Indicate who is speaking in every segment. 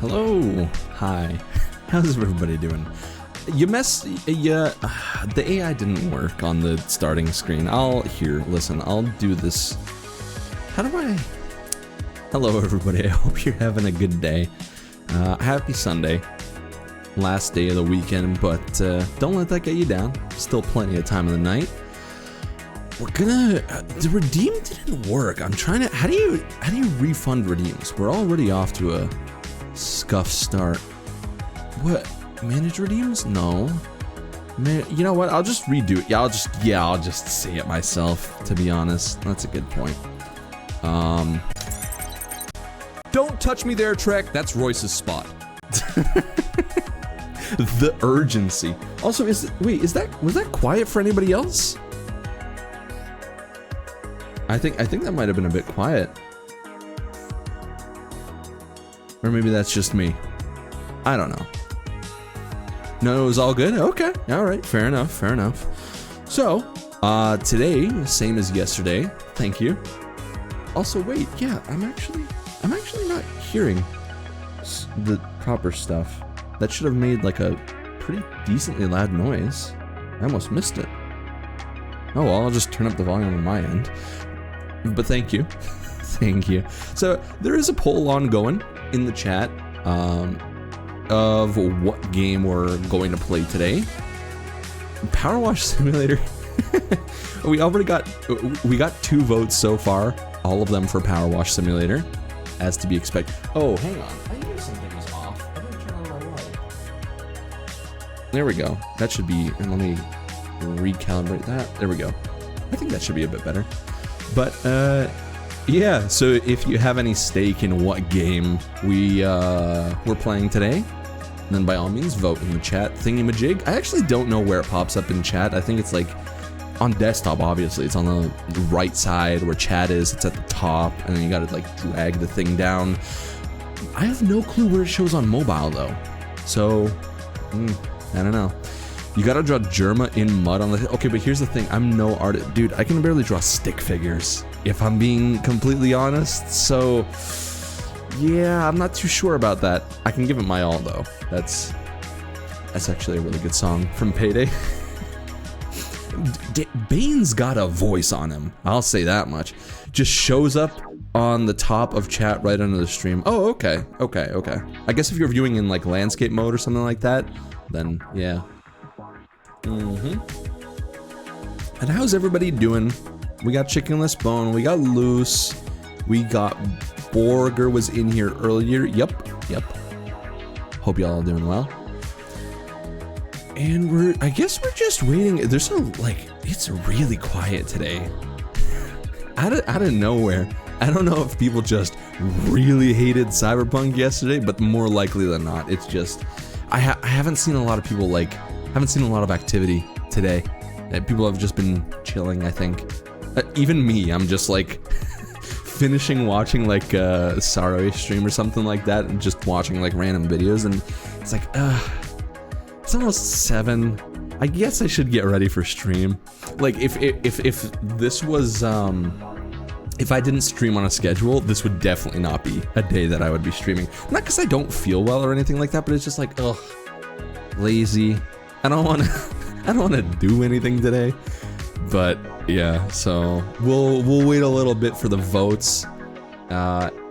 Speaker 1: Hello. Hi. How's everybody doing? The AI didn't work on the starting screen. Listen, I'll do this. Hello everybody, I hope you're having a good day. Happy Sunday. Last day of the weekend, but don't let that get you down. Still plenty of time in the night. We're gonna, the redeem didn't work. I'm trying to, how do you refund redeems? We're already off to a scuff start. What, manage redeems? No. Man, you know what, I'll just redo it. I'll just say it myself, to be honest. That's a good point. Don't touch me there, Trek. That's Royce's spot. The urgency. Also, was that quiet for anybody else? I think that might have been a bit quiet. Or maybe that's just me. I don't know. No, it was all good? Okay. Alright, fair enough, fair enough. So, today, same as yesterday. Thank you. Also, wait, yeah, I'm actually not hearing the proper stuff. That should have made like a pretty decently loud noise. I almost missed it. Oh well, I'll just turn up the volume on my end. But thank you. Thank you. So there is a poll ongoing in the chat of what game we're going to play today. Powerwash Simulator. we got 2 votes so far, all of them for Powerwash Simulator, as to be expected. Oh, hang on. I knew something was off. I didn't turn on my light. There we go. That should be, and let me recalibrate that. There we go. I think that should be a bit better. But yeah, so if you have any stake in what game we're playing today, then by all means vote in the chat thingy-majig. I actually don't know where it pops up in chat. I think it's like on desktop, obviously. It's on the right side where chat is. It's at the top, and then you gotta like drag the thing down. I have no clue where it shows on mobile though. So, I don't know. You gotta draw Germa in mud on the... Okay, but here's the thing. I'm no artist. Dude, I can barely draw stick figures, if I'm being completely honest. So, yeah, I'm not too sure about that. I can give it my all, though. That's actually a really good song from Payday. Bane's got a voice on him. I'll say that much. Just shows up on the top of chat right under the stream. Oh, okay. Okay. I guess if you're viewing in, like, landscape mode or something like that, then, yeah. And how's everybody doing? We got Chickenless Bone, we got Loose, we got Borger was in here earlier. Yep. Hope y'all are doing well. And I guess we're just waiting. There's it's really quiet today. Out of nowhere. I don't know if people just really hated Cyberpunk yesterday, but more likely than not, it's just, I haven't seen a lot of people haven't seen a lot of activity today. People have just been chilling, I think. Even me, I'm just like finishing watching like a Sorrow stream or something like that, and just watching like random videos, and it's like, it's almost 7. I guess I should get ready for stream. Like if this was if I didn't stream on a schedule, this would definitely not be a day that I would be streaming. Not because I don't feel well or anything like that, but it's just like, ugh, lazy. I don't want to do anything today. But yeah, so we'll wait a little bit for the votes.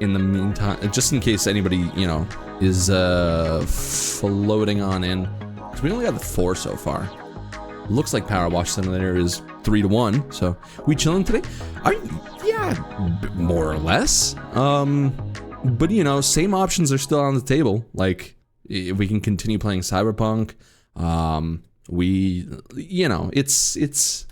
Speaker 1: In the meantime, just in case anybody, you know, is floating on in, because we only got 4 so far. Looks like Powerwash Simulator is 3-1. So we chilling today? Yeah, more or less. But you know, same options are still on the table. Like, if we can continue playing Cyberpunk. You know, it's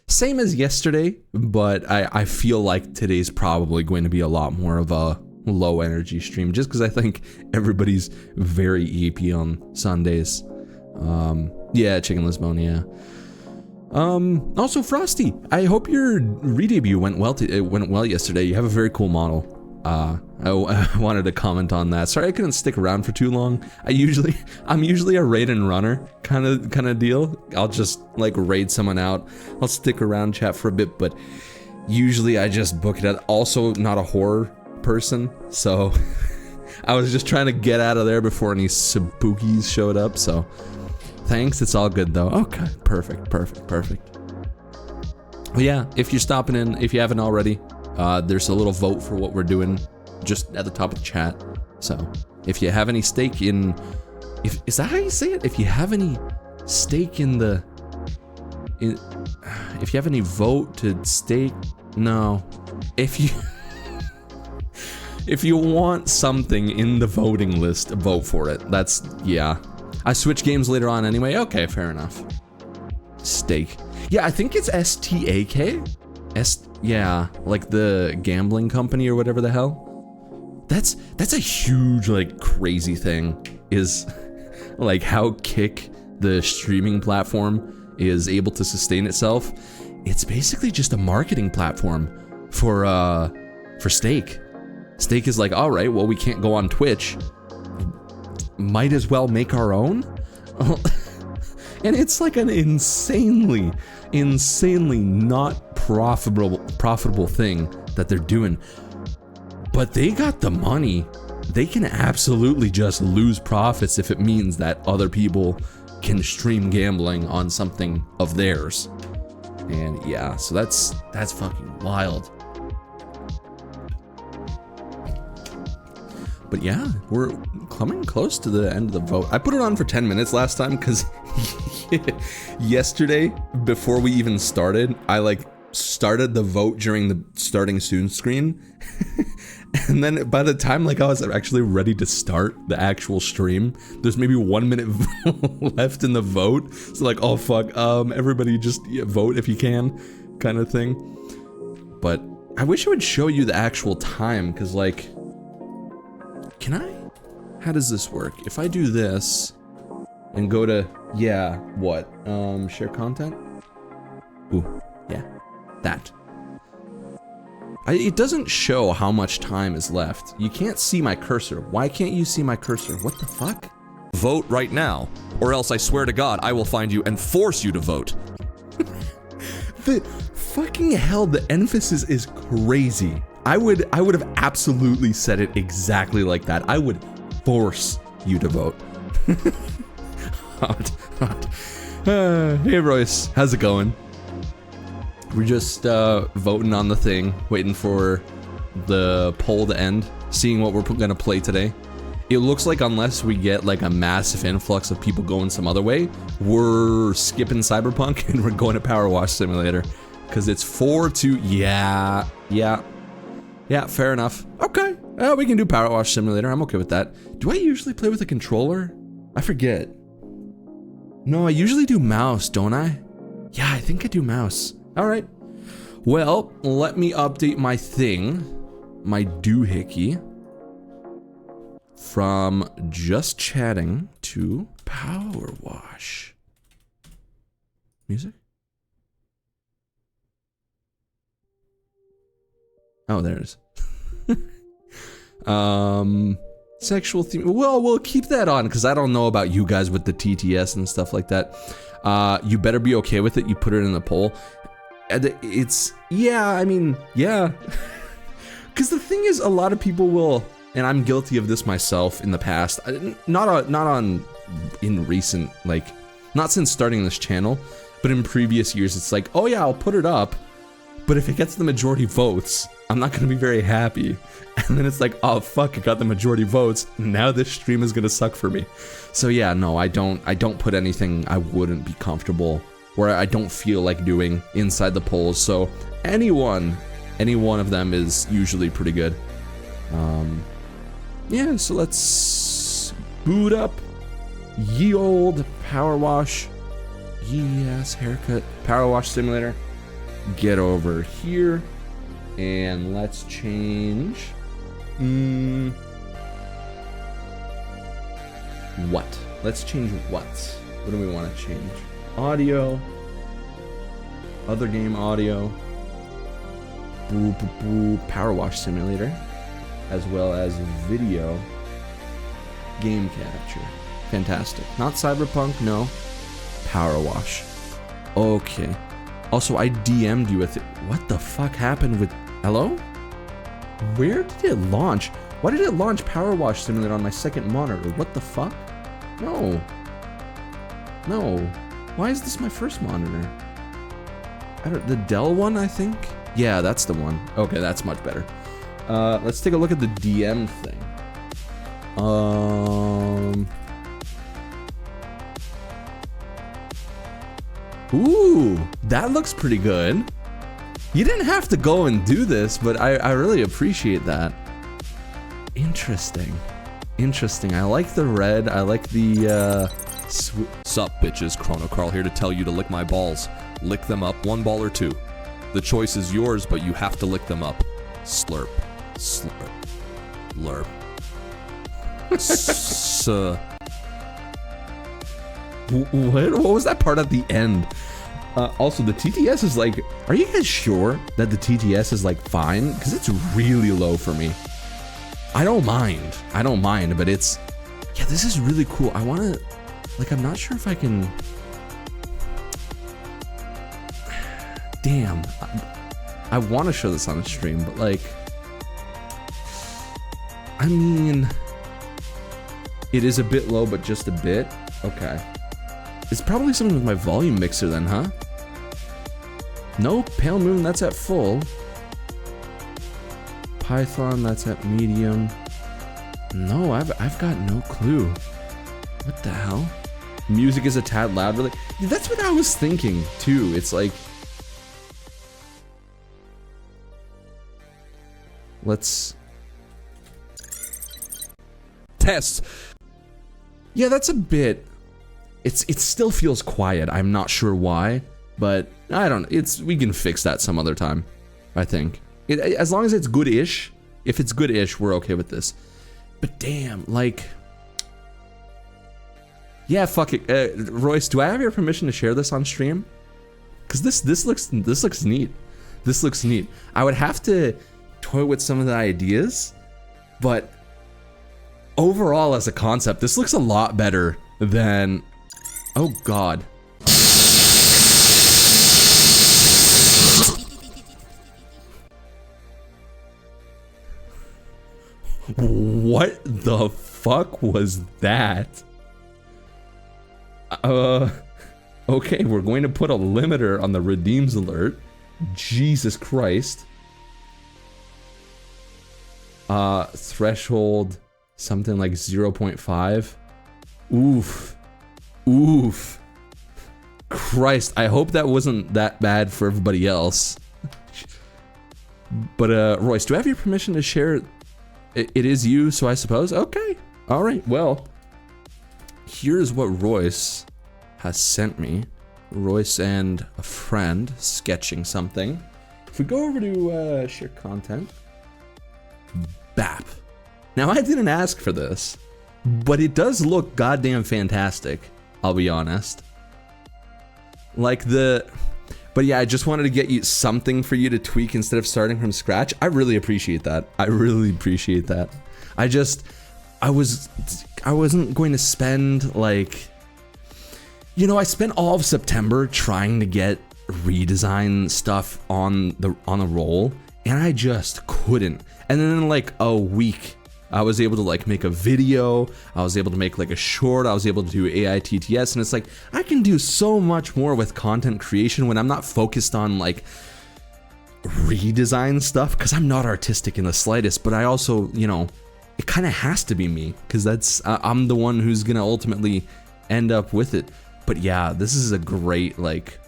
Speaker 1: same as yesterday, but I feel like today's probably going to be a lot more of a low energy stream, just because I think everybody's very EP on Sundays. Yeah, Chickenless Bone, yeah. Also Frosty, I hope your re-debut went well yesterday. You have a very cool model. I wanted to comment on that. Sorry I couldn't stick around for too long. I'm usually a raid and runner kind of deal. I'll just like raid someone out. I'll stick around, chat for a bit, but usually I just book it out. Also not a horror person, so I was just trying to get out of there before any Sabukis showed up, so thanks, it's all good though. Okay, perfect. Well, yeah, if you're stopping in, if you haven't already, there's a little vote for what we're doing just at the top of the chat. So if you have any stake in, is that how you say it? If you have any stake in the, if you have any vote to stake, no, if you want something in the voting list, vote for it. That's, yeah. I switch games later on anyway. Okay, fair enough. Stake. Yeah, I think it's STAK. Yeah, like the gambling company or whatever the hell. That's a huge, like, crazy thing. Is like how Kick, the streaming platform, is able to sustain itself. It's basically just a marketing platform for Stake. Stake is like, all right, well, we can't go on Twitch. Might as well make our own. And it's like an insanely not profitable thing that they're doing. But they got the money. They can absolutely just lose profits if it means that other people can stream gambling on something of theirs. And yeah, so that's fucking wild. But yeah, we're coming close to the end of the vote. I put it on for 10 minutes last time because yesterday, before we even started, I like started the vote during the starting soon screen. And then by the time like I was actually ready to start the actual stream, there's maybe 1 minute left in the vote. So like, oh fuck, everybody just vote if you can, kind of thing. But I wish I would show you the actual time, because like, can I? How does this work? If I do this and go to, yeah, what? Share content? Ooh, yeah, that. It doesn't show how much time is left. You can't see my cursor. Why can't you see my cursor? What the fuck?
Speaker 2: Vote right now, or else I swear to God, I will find you and force you to vote.
Speaker 1: The fucking hell, the emphasis is crazy. I would have absolutely said it exactly like that. I would force you to vote. Hot. Hey Royce, how's it going? We're just voting on the thing, waiting for the poll to end, seeing what we're gonna play today. It looks like unless we get like a massive influx of people going some other way, we're skipping Cyberpunk and we're going to Powerwash Simulator. Because it's 4-2, yeah, fair enough. Okay, we can do Powerwash Simulator, I'm okay with that. Do I usually play with a controller? I forget. No, I usually do mouse, don't I? Yeah, I think I do mouse. Alright. Well, let me update my thing, my doohickey, from just chatting to Powerwash. Music? Oh, there it is. Sexual theme. Well, we'll keep that on because I don't know about you guys with the TTS and stuff like that. You better be okay with it. You put it in the poll. It's, yeah, I mean, yeah. Because the thing is, a lot of people will, and I'm guilty of this myself in the past. Not in recent, like, not since starting this channel, but in previous years, it's like, oh yeah, I'll put it up. But if it gets the majority votes, I'm not gonna be very happy. And then it's like, oh fuck, it got the majority votes. Now this stream is gonna suck for me. So yeah, no, I don't put anything I wouldn't be comfortable, or I don't feel like doing inside the polls. So any one of them is usually pretty good. Yeah, so let's boot up ye old Powerwash, ye ass haircut, Powerwash Simulator. Get over here and let's change what? Let's change what? What do we want to change? Audio, other game audio, Powerwash Simulator, as well as video game capture. Fantastic. Not Cyberpunk, no. Powerwash. Okay. Also, I DM'd you with it. What the fuck happened with... Hello? Where did it launch? Why did it launch Powerwash Simulator on my second monitor? What the fuck? No. No. Why is this my first monitor? The Dell one, I think? Yeah, that's the one. Okay, that's much better. Let's take a look at the DM thing. Ooh, that looks pretty good. You didn't have to go and do this, but I really appreciate that. Interesting. Interesting. I like the red. I like the,
Speaker 2: Sup, bitches. Chrono Carl here to tell you to lick my balls. Lick them up, 1 ball or 2. The choice is yours, but you have to lick them up. Slurp. Slurp. Lurp.
Speaker 1: What was that part at the end? Also, the TTS is like, are you guys sure that the TTS is like fine? Because it's really low for me. I don't mind, but it's, yeah, this is really cool. I want to, like, I'm not sure if I can, damn, I want to show this on a stream, but like, I mean, it is a bit low, but just a bit. Okay. It's probably something with my volume mixer then, huh? No, Pale Moon, that's at full. Python, that's at medium. No, I've got no clue. What the hell? Music is a tad loud, really? Yeah, that's what I was thinking, too. It's like... Let's...
Speaker 2: Test.
Speaker 1: Yeah, that's a bit... It still feels quiet. I'm not sure why, but I don't. We can fix that some other time. I think as long as it's good-ish. If it's good-ish, we're okay with this. But damn, like, yeah, fuck it. Royce, do I have your permission to share this on stream? Because this looks neat. This looks neat. I would have to toy with some of the ideas, but overall, as a concept, this looks a lot better than. Oh God. What the fuck was that? Okay, we're going to put a limiter on the redeems alert. Jesus Christ. Threshold something like 0.5. Oof. Oof. Christ, I hope that wasn't that bad for everybody else. But Royce, do I have your permission to share? It is you, so I suppose. Okay. All right. Well, here's what Royce has sent me. Royce and a friend sketching something. If we go over to share content, BAP. Now, I didn't ask for this, but it does look goddamn fantastic. I'll be honest. Like but yeah, I just wanted to get you something for you to tweak instead of starting from scratch. I really appreciate that. I really appreciate that. I wasn't going to spend like, you know, I spent all of September trying to get redesign stuff on the roll, and I just couldn't. And then in like a week, I was able to like make a video, I was able to make like a short, I was able to do AITTS, and it's like, I can do so much more with content creation when I'm not focused on like redesign stuff, because I'm not artistic in the slightest, but I also, you know, it kind of has to be me, because that's, I'm the one who's gonna ultimately end up with it. But yeah, this is a great like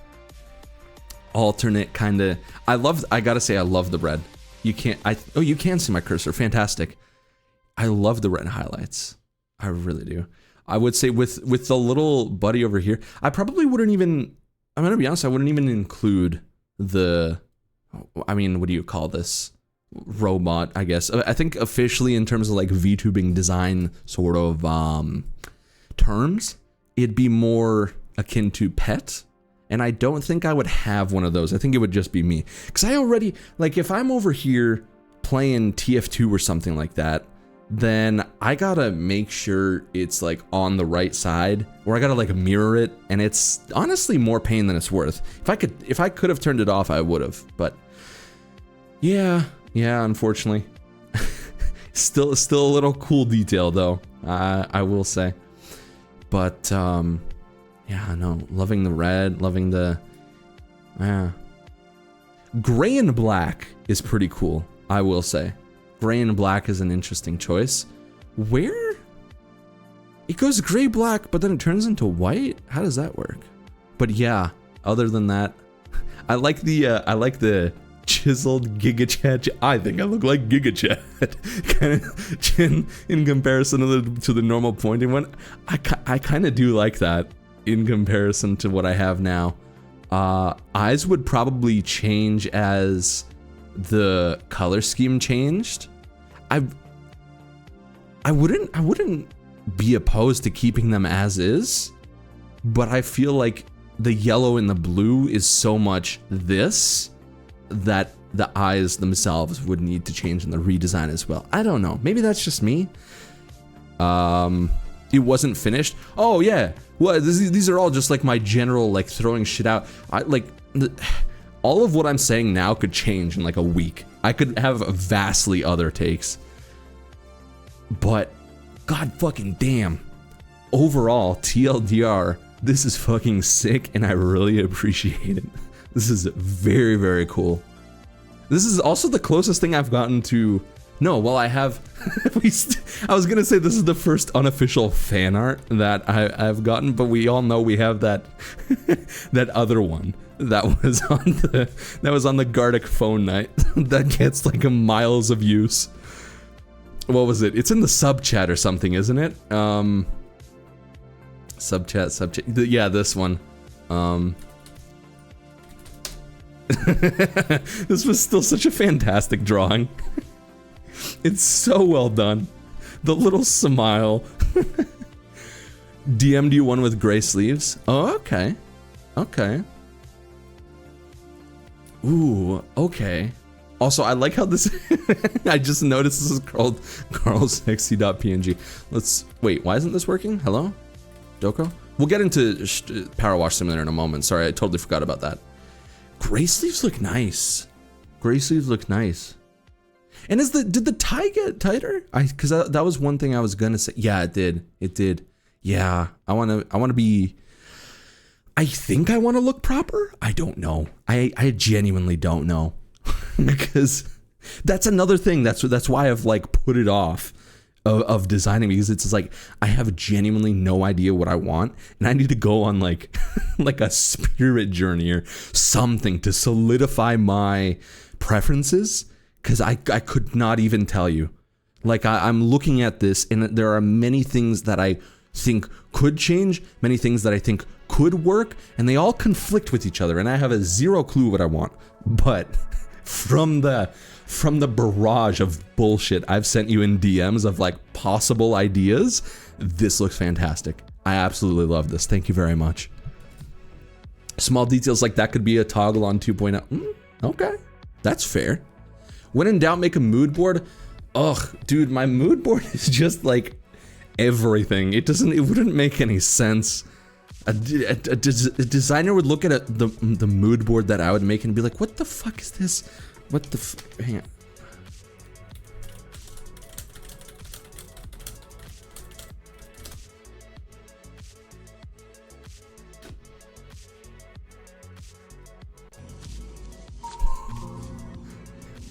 Speaker 1: alternate kind of, I gotta say I love the red. You can't, oh, you can see my cursor, fantastic. I love the red highlights. I really do. I would say with the little buddy over here, I probably wouldn't even, I'm gonna be honest, I wouldn't even include the, I mean, what do you call this? Robot, I guess. I think officially in terms of like VTubing design sort of terms, it'd be more akin to pet. And I don't think I would have one of those. I think it would just be me. Because I already, like if I'm over here playing TF2 or something like that, then I gotta make sure it's like on the right side, or I gotta like mirror it, and it's honestly more pain than it's worth. If I could have turned it off, I would have, but yeah, unfortunately. Still a little cool detail though, I will say. But yeah, no, loving the red, loving the gray and black is pretty cool, I will say. Gray and black is an interesting choice. Where it goes gray black, but then it turns into white? How does that work? But yeah, other than that, I like the chiseled Giga Chad. I think I look like Giga Chad kind of chin in comparison to the normal pointing one. I kind of do like that in comparison to what I have now. Eyes would probably change as the color scheme changed. I wouldn't be opposed to keeping them as is, but I feel like the yellow and the blue is so much this that the eyes themselves would need to change in the redesign as well. I don't know. Maybe that's just me. It wasn't finished. Oh yeah. Well, these are all just like my general like throwing shit out. All of what I'm saying now could change in like a week. I could have vastly other takes. But god fucking damn. Overall, TLDR, this is fucking sick and I really appreciate it. This is very, very cool. This is also the closest thing I've gotten to... No, well I have... I was gonna say this is the first unofficial fan art that I've gotten, but we all know we have that that other one that was on the Gardic phone night that gets like miles of use. What was it? It's in the sub chat or something, isn't it? Sub chat. Yeah, this one. This was still such a fantastic drawing. It's so well done. The little smile. DM'd you one with gray sleeves? Oh, okay. Okay. Ooh, okay. Also, I like how this... I just noticed this is called carlsexy.png. Let's... Wait, why isn't this working? Hello? Doko? We'll get into Powerwash Simulator in a moment. Sorry, I totally forgot about that. Gray sleeves look nice. Gray sleeves look nice. And did the tie get tighter? Because that was one thing I was gonna say. Yeah, it did. It did. Yeah, I wanna be... I think I want to look proper. I don't know. I genuinely don't know. Because that's another thing. That's why I've like put it off of designing, because it's like I have genuinely no idea what I want, and I need to go on like like a spirit journey or something to solidify my preferences, because I could not even tell you. Like I'm looking at this and there are many things that I think could change, many things that I think could work, and they all conflict with each other, and I have a zero clue what I want. But from the barrage of bullshit I've sent you in DMs of like possible ideas, this looks fantastic. I absolutely love this. Thank you very much. Small details like that could be a toggle on 2.0. Okay, that's fair. When in doubt, make a mood board. Ugh, dude, my mood board is just like everything. It wouldn't make any sense. A designer would look at the mood board that I would make and be like, what the fuck is this? What the hang on.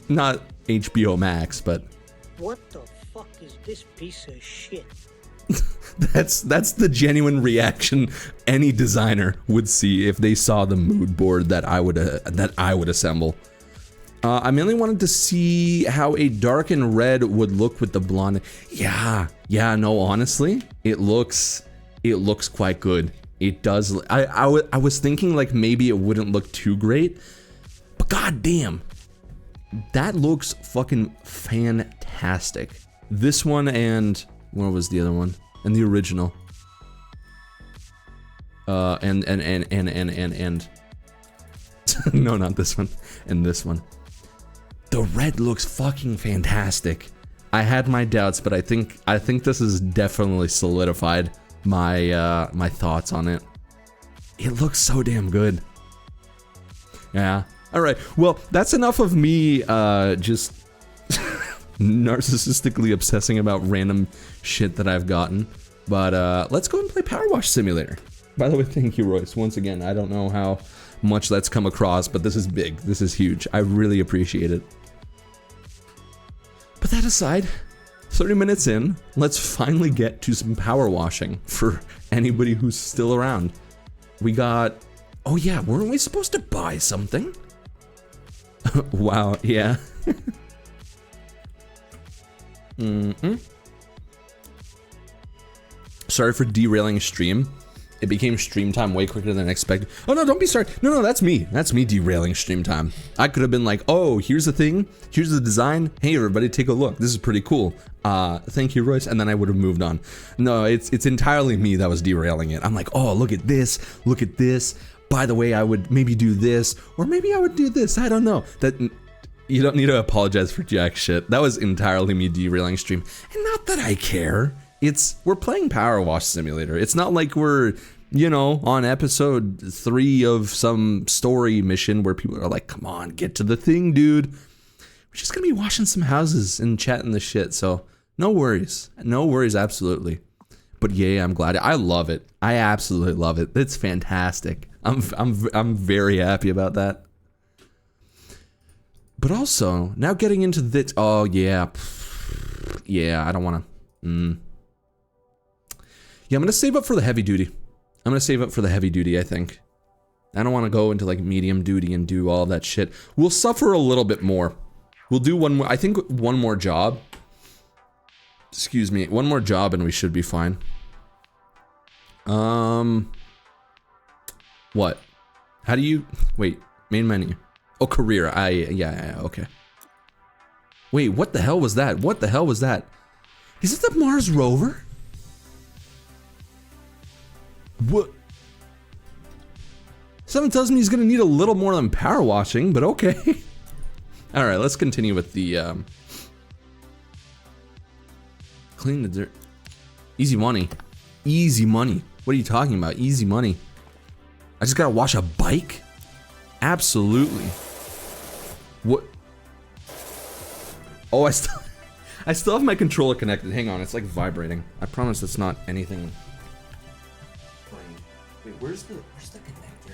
Speaker 1: Not HBO Max, but
Speaker 3: what the fuck is this piece of shit?
Speaker 1: That's the genuine reaction any designer would see if they saw the mood board that I would assemble. I mainly wanted to see how a dark and red would look with the blonde. Yeah, no, honestly, it looks quite good. It does. I was thinking like maybe it wouldn't look too great, but goddamn, that looks fucking fantastic. This one and what was the other one? And the original. And no, not this one. And this one. The red looks fucking fantastic. I had my doubts, but I think this has definitely solidified my my thoughts on it. It looks so damn good. Yeah. All right. Well, that's enough of me just narcissistically obsessing about random shit that I've gotten. But let's go and play Powerwash Simulator. By the way, thank you, Royce. Once again, I don't know how much that's come across, but this is big. This is huge. I really appreciate it. But that aside, 30 minutes in, let's finally get to some power washing for anybody who's still around. We got... Oh yeah, weren't we supposed to buy something? Wow, yeah. Sorry for derailing stream. It became stream time way quicker than expected. Oh no, don't be sorry. No, that's me. That's me derailing stream time. I could have been like, oh, here's the thing. Here's the design. Hey everybody, take a look. This is pretty cool. Thank you, Royce. And then I would have moved on. No, it's entirely me that was derailing it. I'm like, oh, look at this. Look at this. By the way, I would maybe do this, or maybe I would do this. I don't know. That you don't need to apologize for jack shit. That was entirely me derailing stream. And not that I care. We're playing Powerwash Simulator. It's not like we're, you know, on episode 3 of some story mission where people are like, come on, get to the thing, dude. We're just gonna be washing some houses and chatting the shit, so no worries. No worries, absolutely. But yeah, I'm glad. I love it. I absolutely love it. It's fantastic. I'm very happy about that. But also, now getting into this, oh yeah. Yeah, I don't wanna, Yeah, I'm gonna save up for the heavy duty. I think. I don't wanna go into like medium duty and do all that shit. We'll suffer a little bit more. We'll do one more, I think one more job. Excuse me, one more job and we should be fine. What? How do you, wait, main menu. Oh, career, yeah, okay. Wait, what the hell was that? What the hell was that? Is it the Mars rover? What? Someone tells me he's gonna need a little more than power washing, but okay. Alright, let's continue with the, clean the dirt. Easy money. Easy money. What are you talking about? Easy money. I just gotta wash a bike? Absolutely. What? Oh, I still have my controller connected. Hang on, it's like vibrating. I promise it's not anything. Wait, where's the connector?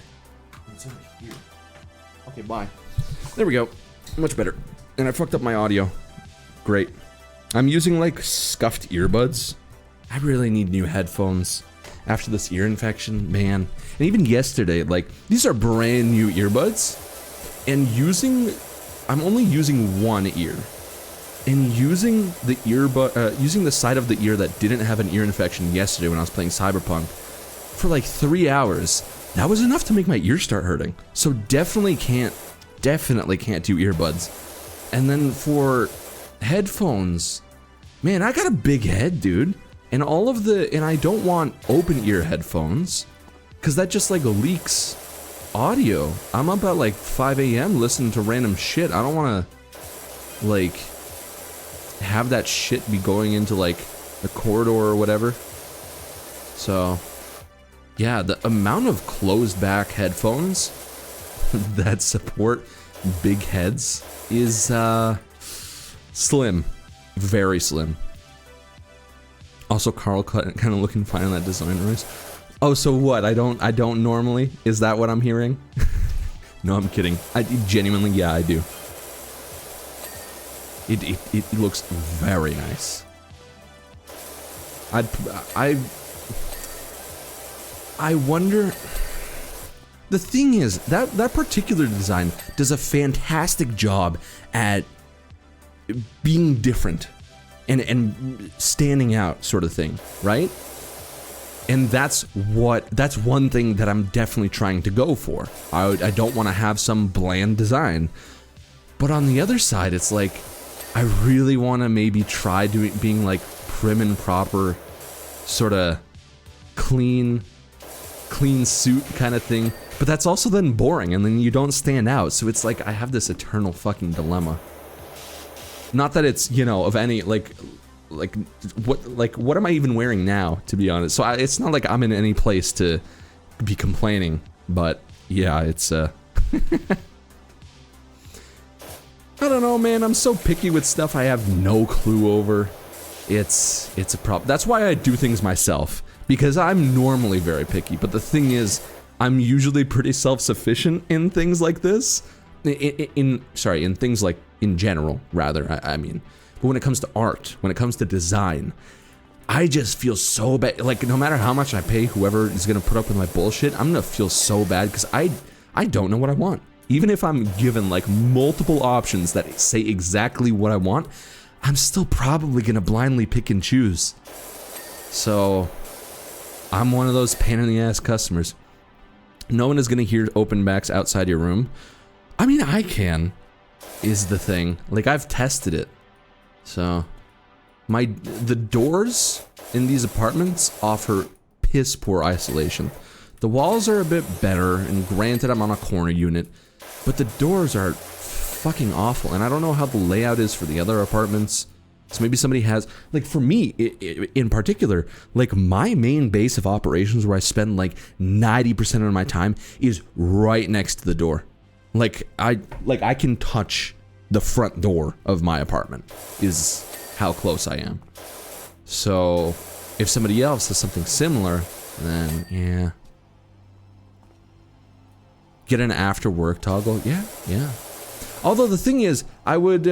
Speaker 1: It's over here. Okay, bye. There we go. Much better. And I fucked up my audio. Great. I'm using like scuffed earbuds. I really need new headphones after this ear infection, man. And even yesterday, like, these are brand new earbuds. And I'm only using one ear. And using the earbud, using the side of the ear that didn't have an ear infection yesterday when I was playing Cyberpunk for like 3 hours, that was enough to make my ear start hurting. So definitely can't do earbuds. And then for headphones, man, I got a big head, dude. And and I don't want open ear headphones, cause that just like leaks audio. I'm up at like 5 AM listening to random shit. I don't wanna like have that shit be going into like the corridor or whatever. So yeah, the amount of closed back headphones that support big heads is slim, very slim. Also, Carl kind of looking fine on that design, Royce. Oh, so what? I don't normally? Is that what I'm hearing? No, I'm kidding. I genuinely, yeah, I do. It looks very nice. I wonder. The thing is that particular design does a fantastic job at being different and standing out, sort of thing, right? And that's one thing that I'm definitely trying to go for. I don't want to have some bland design, but on the other side, it's like I really want to maybe try being like prim and proper, sort of clean suit kind of thing. But that's also then boring, and then you don't stand out. So it's like I have this eternal fucking dilemma. Not that it's, you know, of any what am I even wearing now, to be honest? So it's not like I'm in any place to be complaining, but yeah, it's I don't know, man. I'm so picky with stuff I have no clue over. It's a problem. That's why I do things myself, because I'm normally very picky. But the thing is, I'm usually pretty self-sufficient in things like this. In things like in general, rather. I mean, but when it comes to art, when it comes to design, I just feel so bad. Like, no matter how much I pay whoever is gonna put up with my bullshit, I'm gonna feel so bad because I don't know what I want. Even if I'm given like multiple options that say exactly what I want, I'm still probably gonna blindly pick and choose. So I'm one of those pain in the ass customers. No one is gonna hear open backs outside your room. I mean, I can, is the thing. Like, I've tested it. So the doors in these apartments offer piss poor isolation. The walls are a bit better, and granted I'm on a corner unit, but the doors are fucking awful, and I don't know how the layout is for the other apartments. So maybe somebody has, like, for me in particular, like, my main base of operations where I spend like 90% of my time is right next to the door. Like I can touch the front door of my apartment is how close I am. So if somebody else has something similar, then yeah. Get an after work toggle. Yeah. Although the thing is, I would,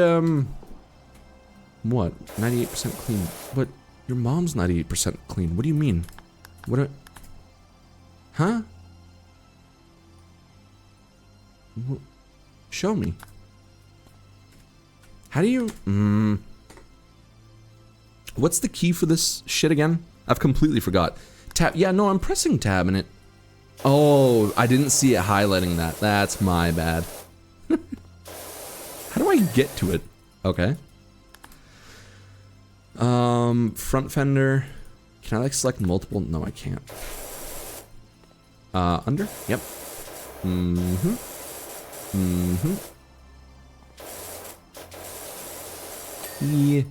Speaker 1: what? 98% clean. But your mom's 98% clean. What do you mean? Huh? Show me. How do you, what's the key for this shit again? I've completely forgot. Tab, yeah, no, I'm pressing tab and it, oh, I didn't see it highlighting that. That's my bad. How do I get to it? Okay. Front fender. Can I like select multiple? No, I can't. Under? Yep.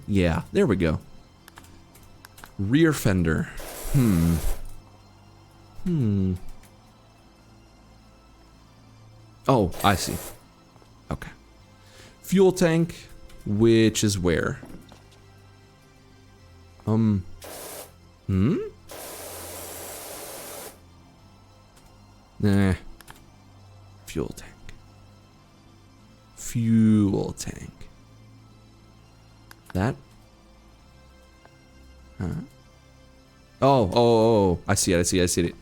Speaker 1: Yeah, there we go. Rear fender. Oh, I see. Okay. Fuel tank, which is where? Nah. Fuel tank. Fuel tank. That? Huh? Oh, I see it.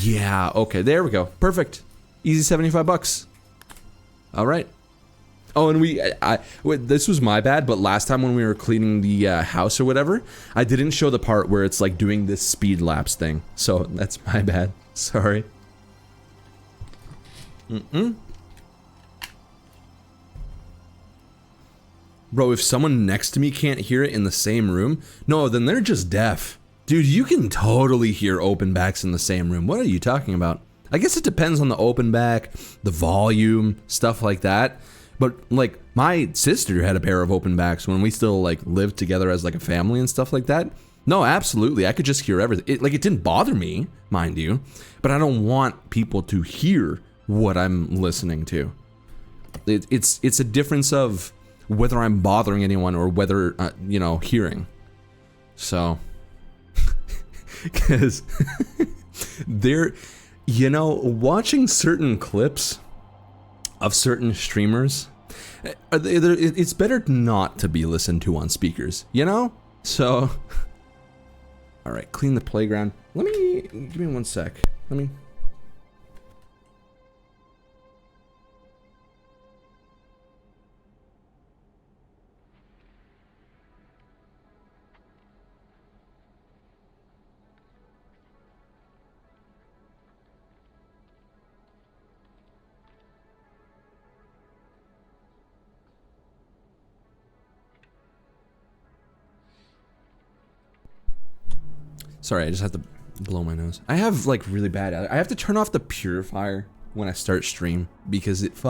Speaker 1: Yeah, okay, there we go. Perfect. Easy 75 bucks. All right. Oh, and this was my bad, but last time when we were cleaning the house or whatever, I didn't show the part where it's like doing this speed lapse thing. So that's my bad. Sorry. Bro, if someone next to me can't hear it in the same room, no, then they're just deaf. Dude, you can totally hear open backs in the same room. What are you talking about? I guess it depends on the open back, the volume, stuff like that. But like my sister had a pair of open backs when we still like lived together as like a family and stuff like that. No, absolutely. I could just hear everything. It didn't bother me, mind you, but I don't want people to hear what I'm listening to. It's a difference of whether I'm bothering anyone or whether, hearing. So, because watching certain clips of certain streamers, it's better not to be listened to on speakers, So, all right, clean the playground. Give me 1 sec. Sorry, I just have to blow my nose. I have like really bad, I have to turn off the purifier when I start stream because it's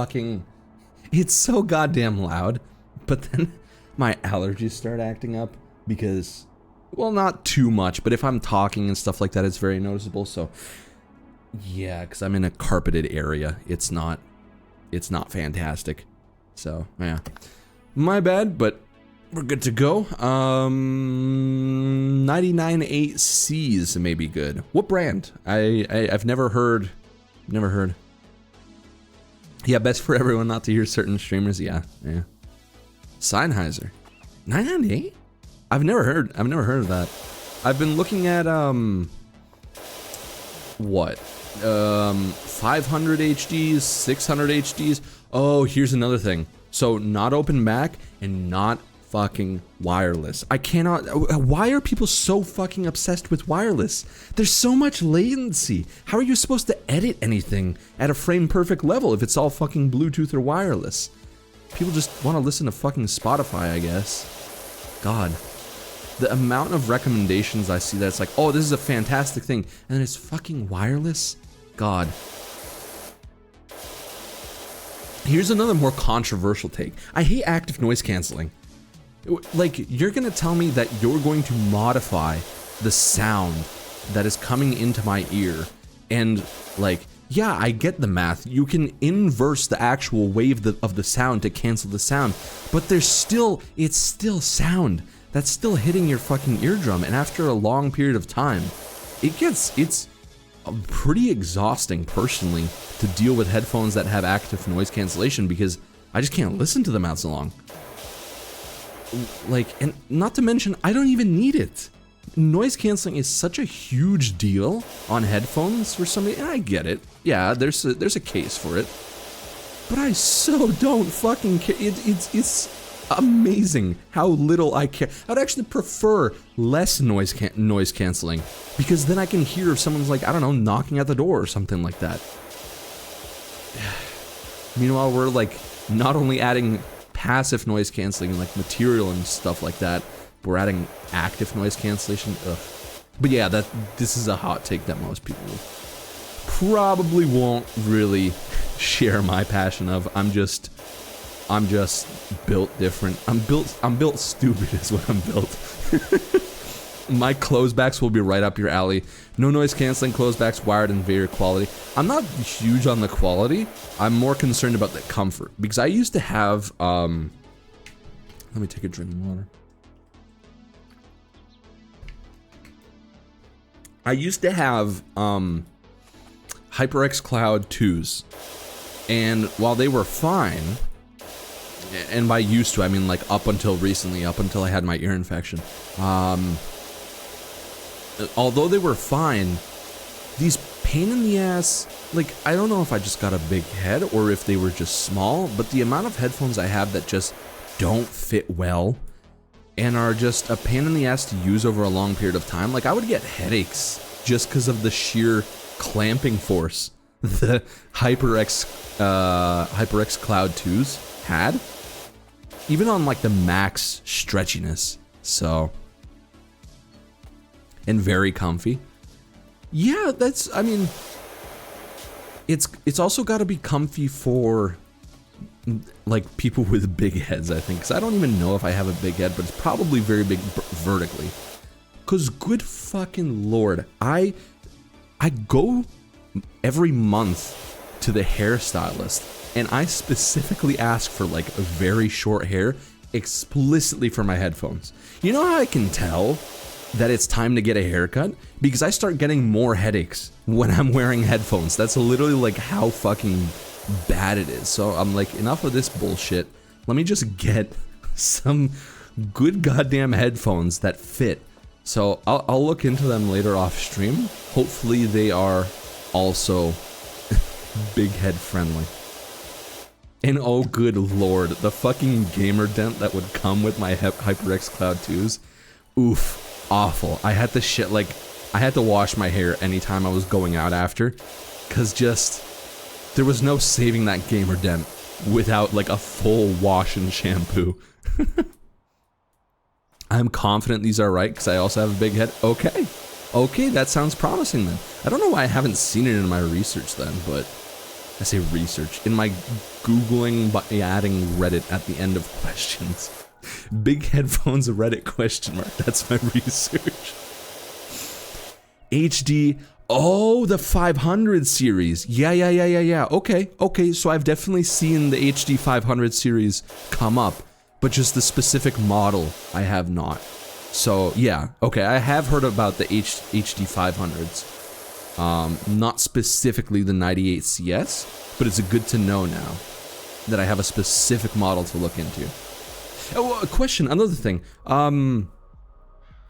Speaker 1: so goddamn loud. But then my allergies start acting up because, well, not too much, but if I'm talking and stuff like that, it's very noticeable. So yeah, because I'm in a carpeted area. It's not fantastic. So, yeah. My bad, but we're good to go. 99.8Cs may be good. What brand? I've never heard. Never heard. Yeah, best for everyone not to hear certain streamers. Yeah. Sennheiser. 998? I've never heard of that. I've been looking at what? 500 HDs, 600 HDs. Oh, here's another thing. So not open back and not fucking wireless. I cannot. Why are people so fucking obsessed with wireless? There's so much latency. How are you supposed to edit anything at a frame perfect level if it's all fucking Bluetooth or wireless? People just want to listen to fucking Spotify, I guess. God. The amount of recommendations I see that's like, oh, this is a fantastic thing, and then it's fucking wireless? God. Here's another more controversial take. I hate active noise canceling. Like, you're gonna tell me that you're going to modify the sound that is coming into my ear, and like, yeah, I get the math. You can inverse the actual wave of the sound to cancel the sound, but it's still sound. That's still hitting your fucking eardrum, and after a long period of time, it's pretty exhausting personally to deal with headphones that have active noise cancellation because I just can't listen to them out so long. Like, and not to mention, I don't even need it. Noise canceling is such a huge deal on headphones for somebody, and I get it. Yeah, there's a case for it, but I so don't fucking care. It's amazing how little I care. I'd actually prefer less noise canceling because then I can hear if someone's like, I don't know, knocking at the door or something like that. Meanwhile, we're like not only adding passive noise canceling like material and stuff like that, but we're adding active noise cancellation. Ugh. But yeah, this is a hot take that most people probably won't really share my passion of. I'm just built different. I'm built stupid is what I'm built. My closebacks will be right up your alley. No noise canceling closebacks, wired and very quality. I'm not huge on the quality. I'm more concerned about the comfort because I used to have let me take a drink of water. I used to have HyperX Cloud 2s, and while they were fine, and by used to I mean like up until recently, up until I had my ear infection, although they were fine, these pain in the ass, like, I don't know if I just got a big head or if they were just small, but the amount of headphones I have that just don't fit well and are just a pain in the ass to use over a long period of time, like I would get headaches just because of the sheer clamping force the HyperX Cloud 2s had, even on like the max stretchiness. So, and very comfy. Yeah, that's, I mean, it's also got to be comfy for like people with big heads, I think, because I don't even know if I have a big head, but it's probably very big vertically. Because good fucking lord, I go every month to the hairstylist, and I specifically ask for like a very short hair explicitly for my headphones. You know how I can tell that it's time to get a haircut? Because I start getting more headaches when I'm wearing headphones. That's literally like how fucking bad it is. So I'm like, enough of this bullshit. Let me just get some good goddamn headphones that fit. So I'll look into them later off stream. Hopefully they are also big head friendly. And oh good lord, the fucking gamer dent that would come with my HyperX Cloud 2s. Oof, awful. I had to wash my hair anytime I was going out after, cause just there was no saving that gamer dent without like a full wash and shampoo. I'm confident these are right because I also have a big head. Okay, that sounds promising then. I don't know why I haven't seen it in my research then, but I say research, in my Googling by adding Reddit at the end of questions. Big headphones, Reddit question mark, that's my research. HD, Oh, the 500 series. Yeah. Okay. So I've definitely seen the HD 500 series come up, but just the specific model I have not. So yeah, okay, I have heard about the HD 500s. Not specifically the 98 CS, but it's good to know now that I have a specific model to look into. Oh, a question, another thing.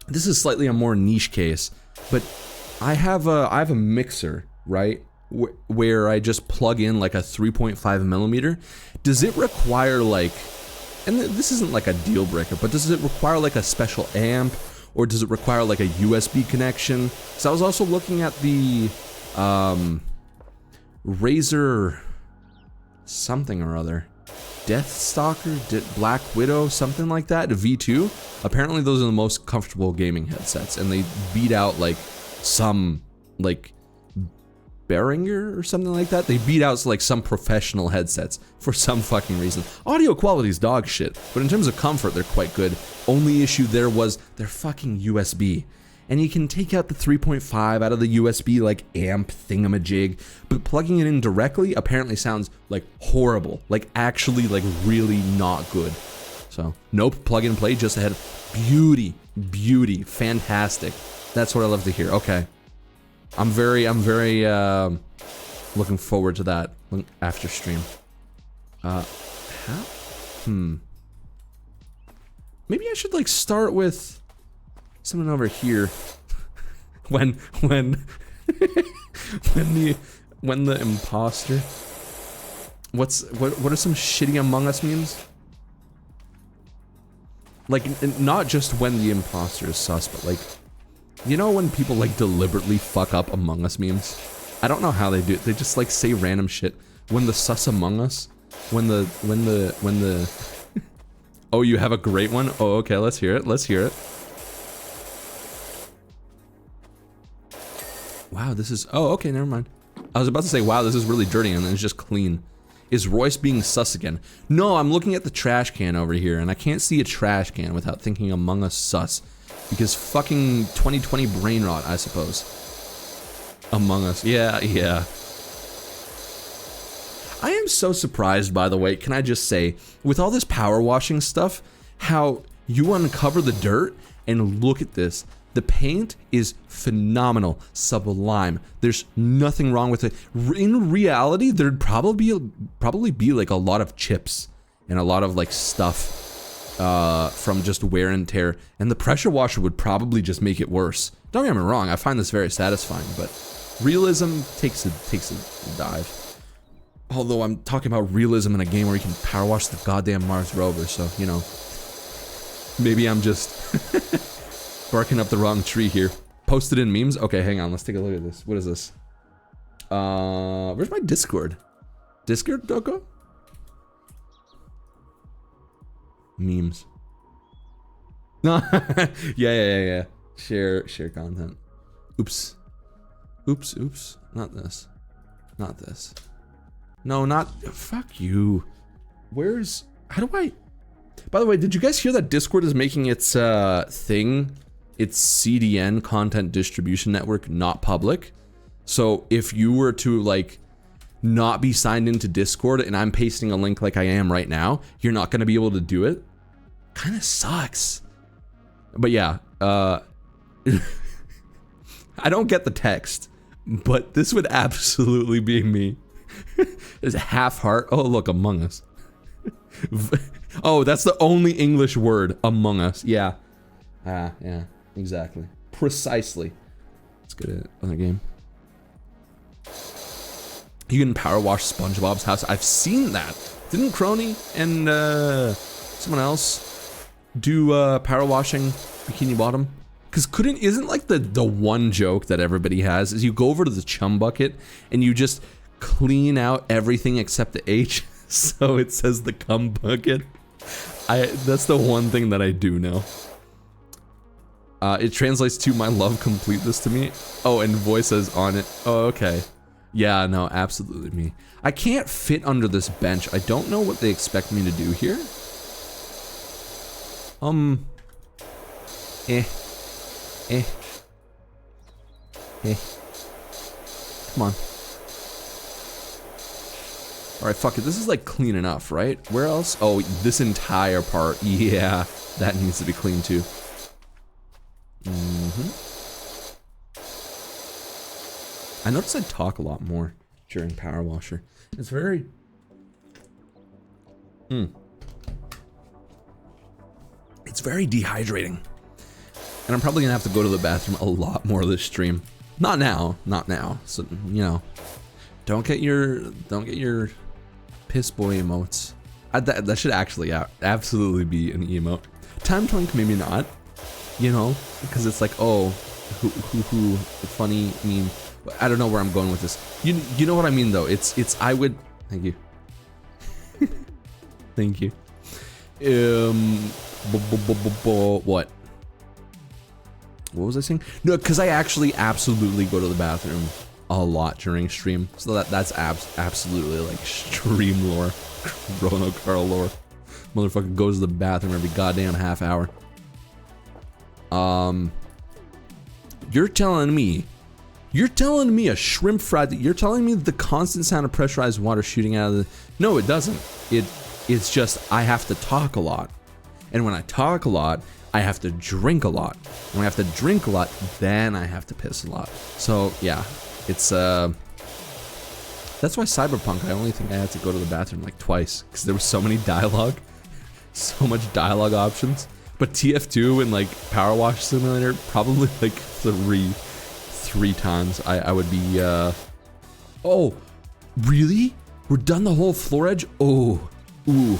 Speaker 1: This is slightly a more niche case, but I have a mixer, right? Where I just plug in like a 3.5 millimeter. Does it require like, and this isn't like a deal breaker, but does it require like a special amp, or does it require like a USB connection? So I was also looking at the Razer something or other, Deathstalker, Black Widow, something like that, a V2. Apparently those are the most comfortable gaming headsets, and they beat out like some like Behringer or something like that. They beat out like some professional headsets for some fucking reason. Audio quality is dog shit, but in terms of comfort, they're quite good. Only issue there was they're fucking USB. And you can take out the 3.5 out of the USB like amp thingamajig, but plugging it in directly apparently sounds like horrible. Like actually like really not good. So nope, plug and play just ahead. Beauty, fantastic. That's what I love to hear. Okay. I'm very looking forward to that after stream. How? Maybe I should like start with something over here. when the imposter. What are some shitty Among Us memes? Like not just when the imposter is sus, but like, you know when people like deliberately fuck up Among Us memes? I don't know how they do it. They just like say random shit. When the sus Among Us, when the oh, you have a great one? Oh, okay, let's hear it. Wow, this is, oh, okay, never mind. I was about to say, wow, this is really dirty, and then it's just clean. Is Royce being sus again? No, I'm looking at the trash can over here, and I can't see a trash can without thinking Among Us sus. Because fucking 2020 brain rot, I suppose. Among Us. Yeah. I am so surprised, by the way, can I just say, with all this power washing stuff, how you uncover the dirt and look at this. The paint is phenomenal, sublime. There's nothing wrong with it. In reality, there'd probably be like a lot of chips and a lot of like stuff from just wear and tear, and the pressure washer would probably just make it worse. Don't get me wrong, I find this very satisfying, but realism takes a dive. Although I'm talking about realism in a game where you can power wash the goddamn Mars rover, so you know, maybe I'm just barking up the wrong tree here. Posted in memes. Okay, hang on, let's take a look at this. What is this? Where's my Discord? Discord, Doko? Memes. No. yeah. Share content. Oops. Not this. No, not. Fuck you. Where's. How do I. By the way, did you guys hear that Discord is making its thing, its CDN, content distribution network, not public? So if you were to like not be signed into Discord and I'm pasting a link like I am right now, you're not going to be able to do it. Kind of sucks. But yeah, I don't get the text, but this would absolutely be me. There's a half heart. Oh, look, Among Us. Oh, that's the only English word, Among Us. Yeah. Yeah, exactly. Precisely. Let's get it on the game. You can power wash SpongeBob's house. I've seen that. Didn't Crony and someone else do power washing Bikini Bottom? Because isn't like the one joke that everybody has is you go over to the chum bucket and you just clean out everything except the H, so it says the cum bucket. That's the one thing that I do know. It translates to my love complete this to me. Oh, and voice says on it. Oh, okay. Yeah, no, absolutely me. I can't fit under this bench. I don't know what they expect me to do here. Come on. Alright, fuck it. This is like clean enough, right? Where else? Oh, this entire part. Yeah, that needs to be clean too. I noticed I talk a lot more during Power Washer. It's very... It's very dehydrating. And I'm probably gonna have to go to the bathroom a lot more this stream. Not now. So, you know. Don't get your piss boy emotes. That should actually absolutely be an emote. Time Twink, maybe not. You know, because it's like, oh, who, funny, meme. I don't know where I'm going with this. You know what I mean though. It's I would. Thank you. Thank you. What? What was I saying? No, because I actually absolutely go to the bathroom a lot during stream, so that's absolutely like stream lore, Chrono Carl lore. Motherfucker goes to the bathroom every goddamn half hour. You're telling me a shrimp fry? You're telling me the constant sound of pressurized water shooting out of the? No, it doesn't. It's just I have to talk a lot, and when I talk a lot, I have to drink a lot. When I have to drink a lot, then I have to piss a lot. So yeah. It's, that's why Cyberpunk, I only think I had to go to the bathroom like twice, because there was so many dialogue, so much dialogue options. But TF2 and like Powerwash Simulator, probably like three times I would be, oh, really? We're done the whole floor edge? Oh, ooh,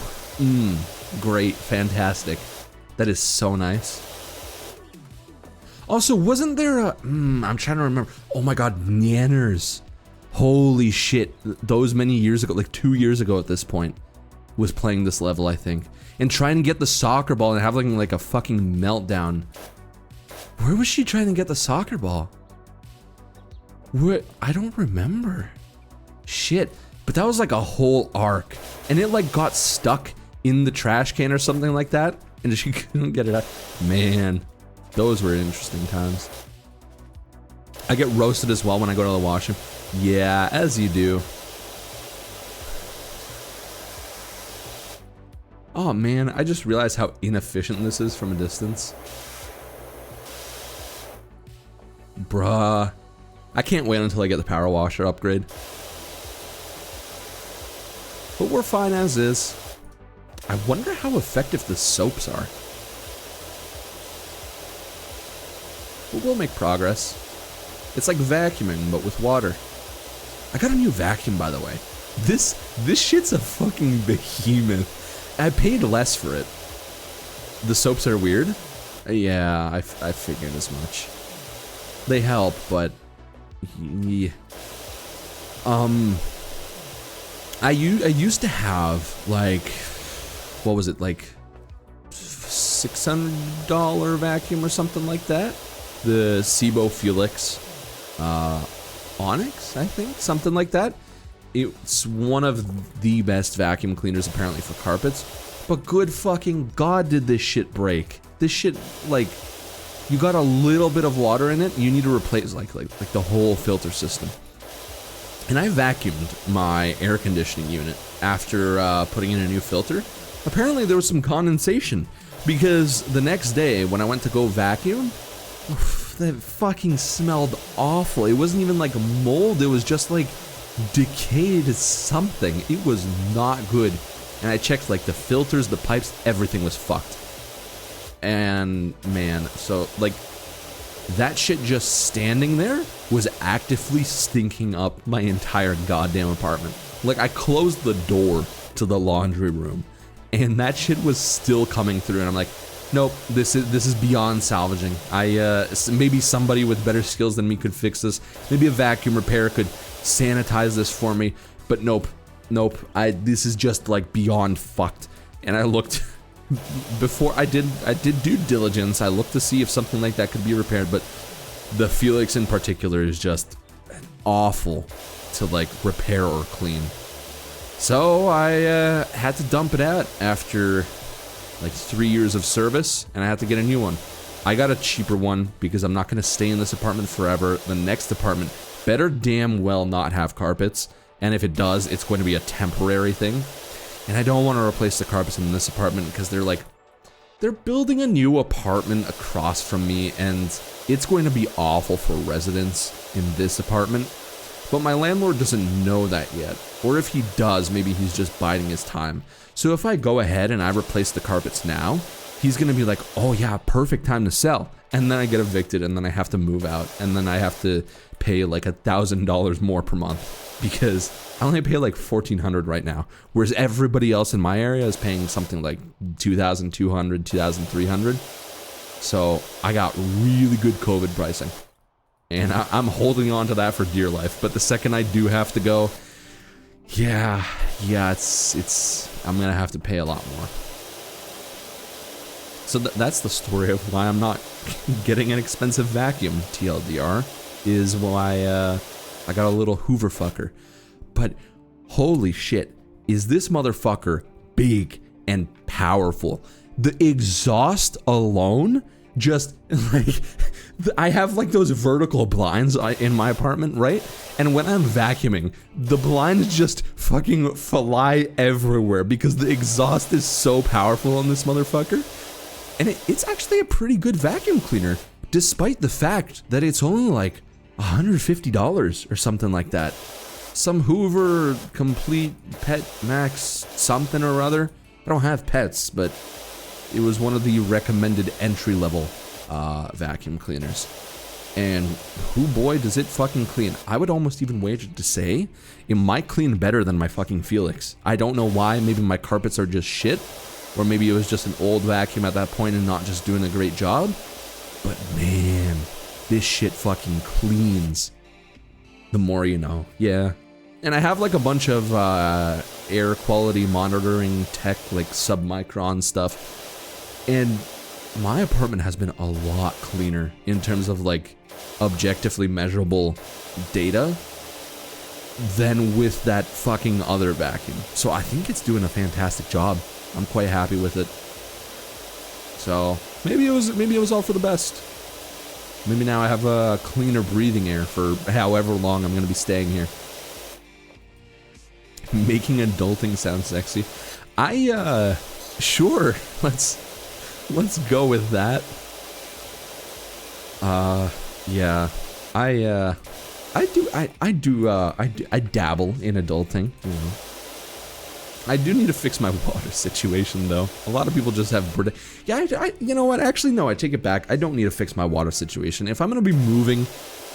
Speaker 1: great, fantastic. That is so nice. Also, wasn't there a... I'm trying to remember. Oh my god, Nanners. Holy shit. Those many years ago, like 2 years ago at this point, was playing this level, I think. And trying to get the soccer ball and having like a fucking meltdown. Where was she trying to get the soccer ball? Where? I don't remember. Shit. But that was like a whole arc. And it like got stuck in the trash can or something like that. And she couldn't get it out. Man. Those were interesting times. I get roasted as well when I go to the washroom. Yeah, as you do. Oh man, I just realized how inefficient this is from a distance. Bruh. I can't wait until I get the power washer upgrade. But we're fine as is. I wonder how effective the soaps are. But we'll make progress. It's like vacuuming, but with water. I got a new vacuum, by the way. This shit's a fucking behemoth. I paid less for it. The soaps are weird. Yeah, I figured as much. They help, but yeah. I used to have like, what was it, like $600 vacuum or something like that. The Cibo Felix Onyx, I think, something like that. It's one of the best vacuum cleaners apparently for carpets. But good fucking god, did this shit break. This shit, like, you got a little bit of water in it, you need to replace like the whole filter system. And I vacuumed my air conditioning unit after putting in a new filter. Apparently there was some condensation, because the next day when I went to go vacuum, that fucking smelled awful. It wasn't even like mold, it was just like decayed something. It was not good. And I checked like the filters, the pipes, everything was fucked. And man, so like that shit just standing there was actively stinking up my entire goddamn apartment. Like I closed the door to the laundry room and that shit was still coming through, and I'm like, nope, this is beyond salvaging. Maybe somebody with better skills than me could fix this. Maybe a vacuum repair could sanitize this for me, but nope. This is just like beyond fucked. And I looked before I did due diligence. I looked to see if something like that could be repaired, but the Felix in particular is just awful to like repair or clean. So I had to dump it out after like 3 years of service, and I had to get a new one. I got a cheaper one because I'm not going to stay in this apartment forever. The next apartment better damn well not have carpets. And if it does, it's going to be a temporary thing. And I don't want to replace the carpets in this apartment because they're building a new apartment across from me, and it's going to be awful for residents in this apartment. But my landlord doesn't know that yet. Or if he does, maybe he's just biding his time. So if I go ahead and I replace the carpets now, he's going to be like, oh yeah, perfect time to sell. And then I get evicted, and then I have to move out, and then I have to pay like $1,000 more per month. Because I only pay like $1,400 right now, whereas everybody else in my area is paying something like $2,200, $2,300. So I got really good COVID pricing, and I'm holding on to that for dear life. But the second I do have to go, yeah, I'm gonna have to pay a lot more. So that's the story of why I'm not getting an expensive vacuum. TLDR is why I got a little Hoover fucker. But holy shit, is this motherfucker big and powerful. The exhaust alone, just like, I have like those vertical blinds in my apartment, right? And when I'm vacuuming, the blinds just fucking fly everywhere because the exhaust is so powerful on this motherfucker. And it's actually a pretty good vacuum cleaner, despite the fact that it's only like $150 or something like that. Some Hoover Complete Pet Max something or other. I don't have pets, but it was one of the recommended entry-level vacuum cleaners. And who boy does it fucking clean. I would almost even wager to say it might clean better than my fucking Felix. I don't know why. Maybe my carpets are just shit, or maybe it was just an old vacuum at that point and not just doing a great job. But man, this shit fucking cleans. The more you know. Yeah. And I have like a bunch of air quality monitoring tech, like submicron stuff. And my apartment has been a lot cleaner in terms of like objectively measurable data than with that fucking other vacuum. So I think it's doing a fantastic job. I'm quite happy with it. So maybe it was all for the best. Maybe now I have a cleaner breathing air for however long I'm gonna be staying here. Making adulting sound sexy. Sure, let's go with that. Yeah, I dabble in adulting, you know. I do need to fix my water situation though. A lot of people just have you know what? Actually, no, I take it back. I don't need to fix my water situation. If I'm gonna be moving,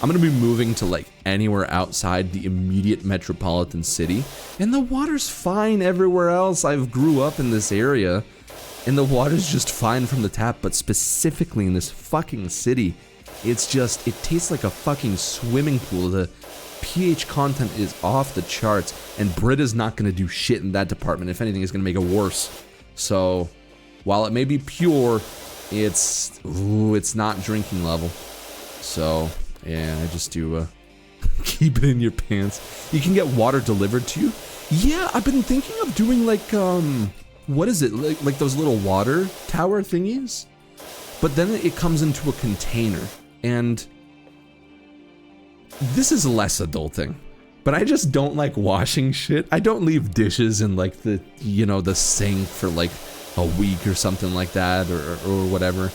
Speaker 1: I'm gonna be moving to like anywhere outside the immediate metropolitan city, and the water's fine everywhere else. I've grew up in this area, and the water's just fine from the tap, but specifically in this fucking city, it's just, it tastes like a fucking swimming pool. The pH content is off the charts, and Brita's not gonna do shit in that department. If anything, it's gonna make it worse. So, while it may be pure, it's not drinking level. So, yeah, I just do, keep it in your pants. You can get water delivered to you. Yeah, I've been thinking of doing like, what is it? Like those little water tower thingies? But then it comes into a container, and this is less adulting. But I just don't like washing shit. I don't leave dishes in like the, you know, the sink for like a week or something like that, or whatever.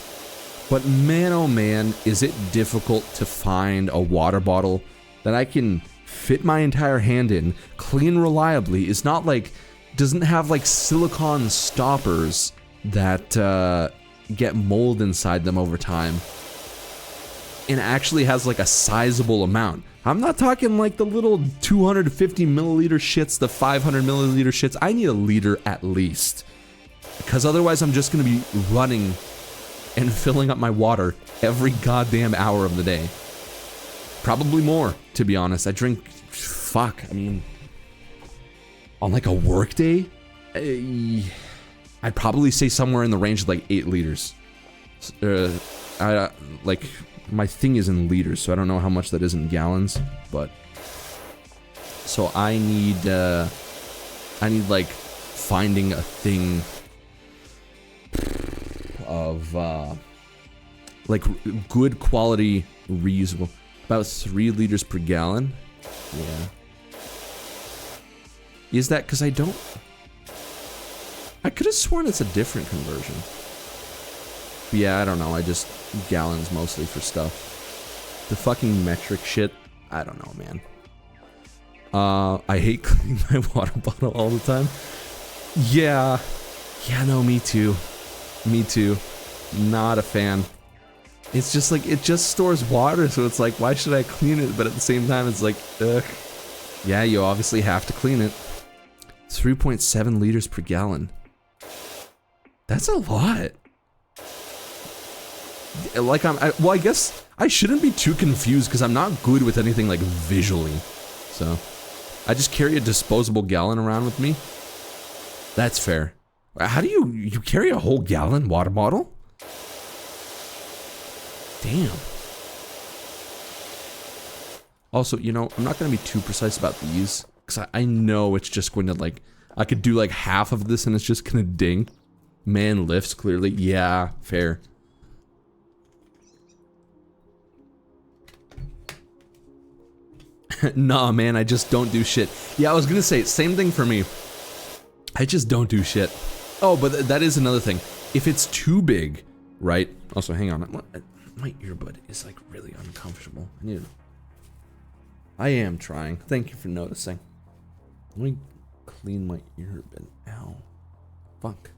Speaker 1: But man, oh man, is it difficult to find a water bottle that I can fit my entire hand in, clean reliably. It's not like, doesn't have like silicone stoppers that get mold inside them over time, and actually has like a sizable amount. I'm not talking like the little 250 milliliter shits, the 500 milliliter shits. I need a liter at least, because otherwise I'm just gonna be running and filling up my water every goddamn hour of the day. Probably more, to be honest. I drink, I mean, on like a work day, I'd probably say somewhere in the range of like 8 liters. Like, my thing is in liters, so I don't know how much that is in gallons, but so I need like finding a thing of like good quality reusable. About 3 liters per gallon. Yeah. Is that because I don't... I could have sworn it's a different conversion. But yeah, I don't know. I just... Gallons mostly for stuff. The fucking metric shit. I don't know, man. I hate cleaning my water bottle all the time. Yeah. Yeah, no, me too. Me too. Not a fan. It's just like, it just stores water, so it's like, why should I clean it? But at the same time, it's like, ugh. Yeah, you obviously have to clean it. 3.7 liters per gallon. That's a lot. Like, well, I guess I shouldn't be too confused because I'm not good with anything like visually. So, I just carry a disposable gallon around with me. That's fair. How do you carry a whole gallon water bottle? Damn. Also, you know, I'm not going to be too precise about these because I know it's just going to like, I could do like half of this and it's just going to ding. Man lifts, clearly. Yeah, fair. Nah, man, I just don't do shit. Yeah, I was gonna say, same thing for me. I just don't do shit. Oh, but that is another thing. If it's too big, right? Also, hang on. My earbud is like really uncomfortable. I am trying. Thank you for noticing. Let me clean my earbud. Ow. Fuck.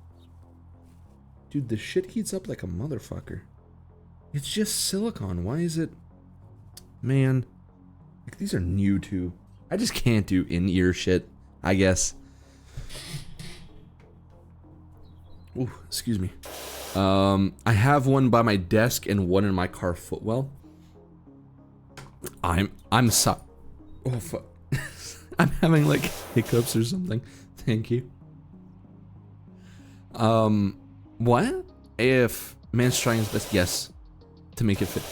Speaker 1: Dude, the shit heats up like a motherfucker. It's just silicone. Why is it... Man... Like, these are new too. I just can't do in-ear shit, I guess. Ooh, excuse me. I have one by my desk and one in my car footwell. I'm so... Oh, fuck. I'm having, like, hiccups or something. Thank you. What? If man's trying his best, yes. To make it fit.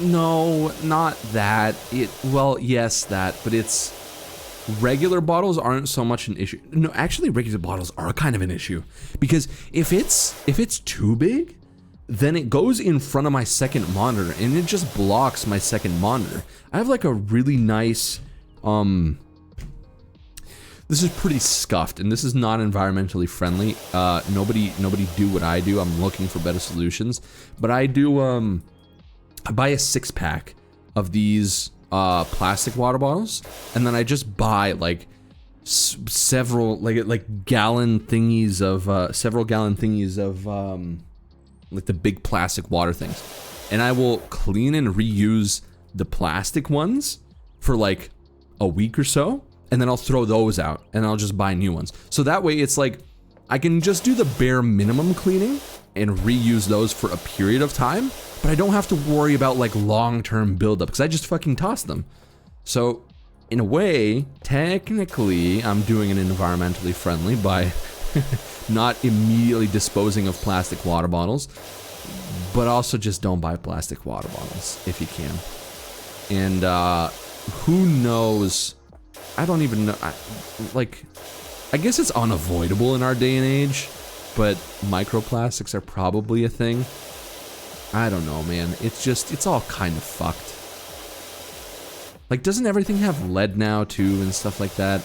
Speaker 1: No, not that. Well, yes, that, but it's... Regular bottles aren't so much an issue. No, actually, regular bottles are kind of an issue. Because if it's too big, then it goes in front of my second monitor, and it just blocks my second monitor. I have, like, a really nice, This is pretty scuffed, and this is not environmentally friendly. Nobody do what I do. I'm looking for better solutions. But I do, I buy a 6-pack of these plastic water bottles, and then I just buy like several like gallon thingies of several gallon thingies of like the big plastic water things, and I will clean and reuse the plastic ones for like a week or so, and then I'll throw those out and I'll just buy new ones. So that way it's like I can just do the bare minimum cleaning and reuse those for a period of time, but I don't have to worry about like long-term buildup because I just fucking toss them. So in a way, technically, I'm doing it environmentally friendly by not immediately disposing of plastic water bottles, but also just don't buy plastic water bottles if you can. And who knows? I don't even know. I guess it's unavoidable in our day and age, but microplastics are probably a thing. I don't know, man. It's all kind of fucked. Like, doesn't everything have lead now too and stuff like that?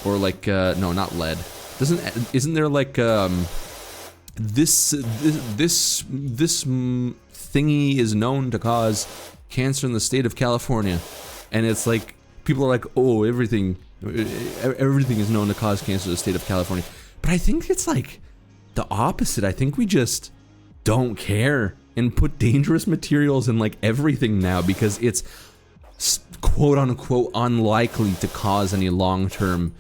Speaker 1: Or like, no, not lead. Isn't there like this thingy is known to cause cancer in the state of California, and it's like people are like, oh, everything is known to cause cancer in the state of California. But I think it's like the opposite. I think we just don't care and put dangerous materials in like everything now because it's quote unquote unlikely to cause any long-term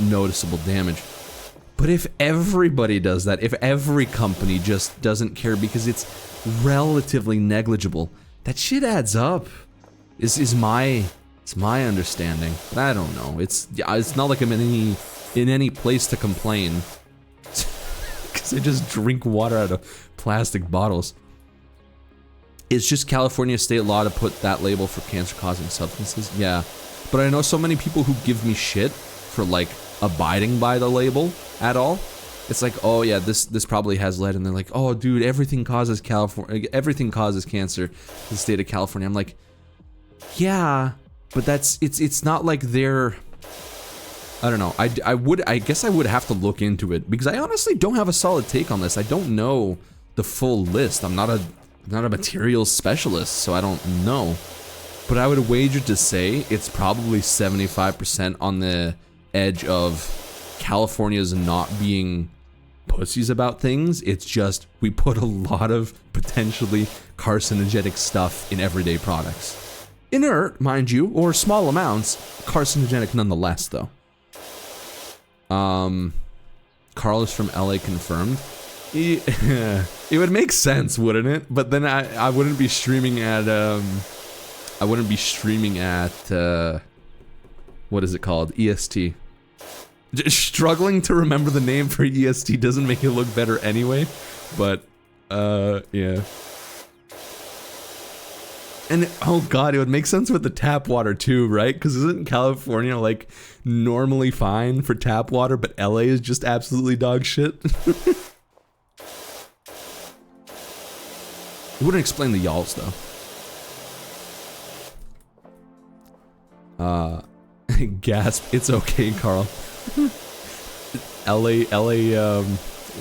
Speaker 1: noticeable damage. But if everybody does that, if every company just doesn't care because it's relatively negligible, that shit adds up. It's my understanding. But I don't know. It's not like I'm in any place to complain. Because I just drink water out of plastic bottles. It's just California state law to put that label for cancer-causing substances. Yeah, but I know so many people who give me shit for like abiding by the label at all, It's like, oh yeah, this probably has lead, and they're like, oh dude, everything causes cancer in the state of California. I'm like, yeah, but it's not like they're, I don't know. I guess I would have to look into it because I honestly don't have a solid take on this. I don't know the full list. I'm not a materials specialist, so I don't know. But I would wager to say it's probably 75% on the edge of California's not being pussies about things. It's just we put a lot of potentially carcinogenic stuff in everyday products. Inert, mind you, or small amounts, carcinogenic nonetheless though. Carl is from LA confirmed. It would make sense, wouldn't it? But then I wouldn't be streaming at what is it called? EST. Struggling to remember the name for EST doesn't make it look better anyway, but yeah. And oh god, it would make sense with the tap water too, right? Because isn't California like normally fine for tap water, but LA is just absolutely dog shit? It wouldn't explain the y'alls though. Gasp, it's okay, Carl. LA,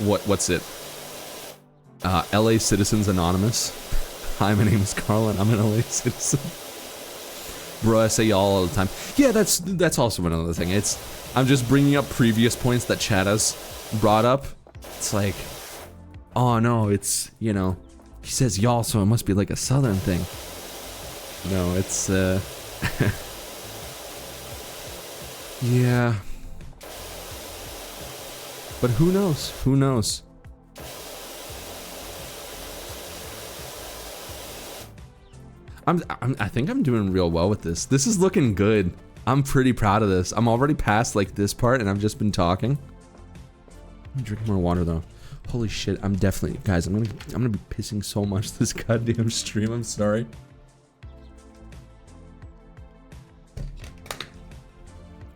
Speaker 1: what's it? LA Citizens Anonymous. Hi, my name is Carl and I'm an LA citizen. Bro, I say y'all all the time. Yeah, that's also another thing. I'm just bringing up previous points that Chad has brought up. It's like, oh no, it's, you know, he says y'all, so it must be like a southern thing. No, it's, yeah. But who knows? Who knows? I think I'm doing real well with this. This is looking good. I'm pretty proud of this. I'm already past like this part and I've just been talking. I'm drinking more water though. Holy shit, I'm definitely, guys, I'm gonna be pissing so much this goddamn stream. I'm sorry.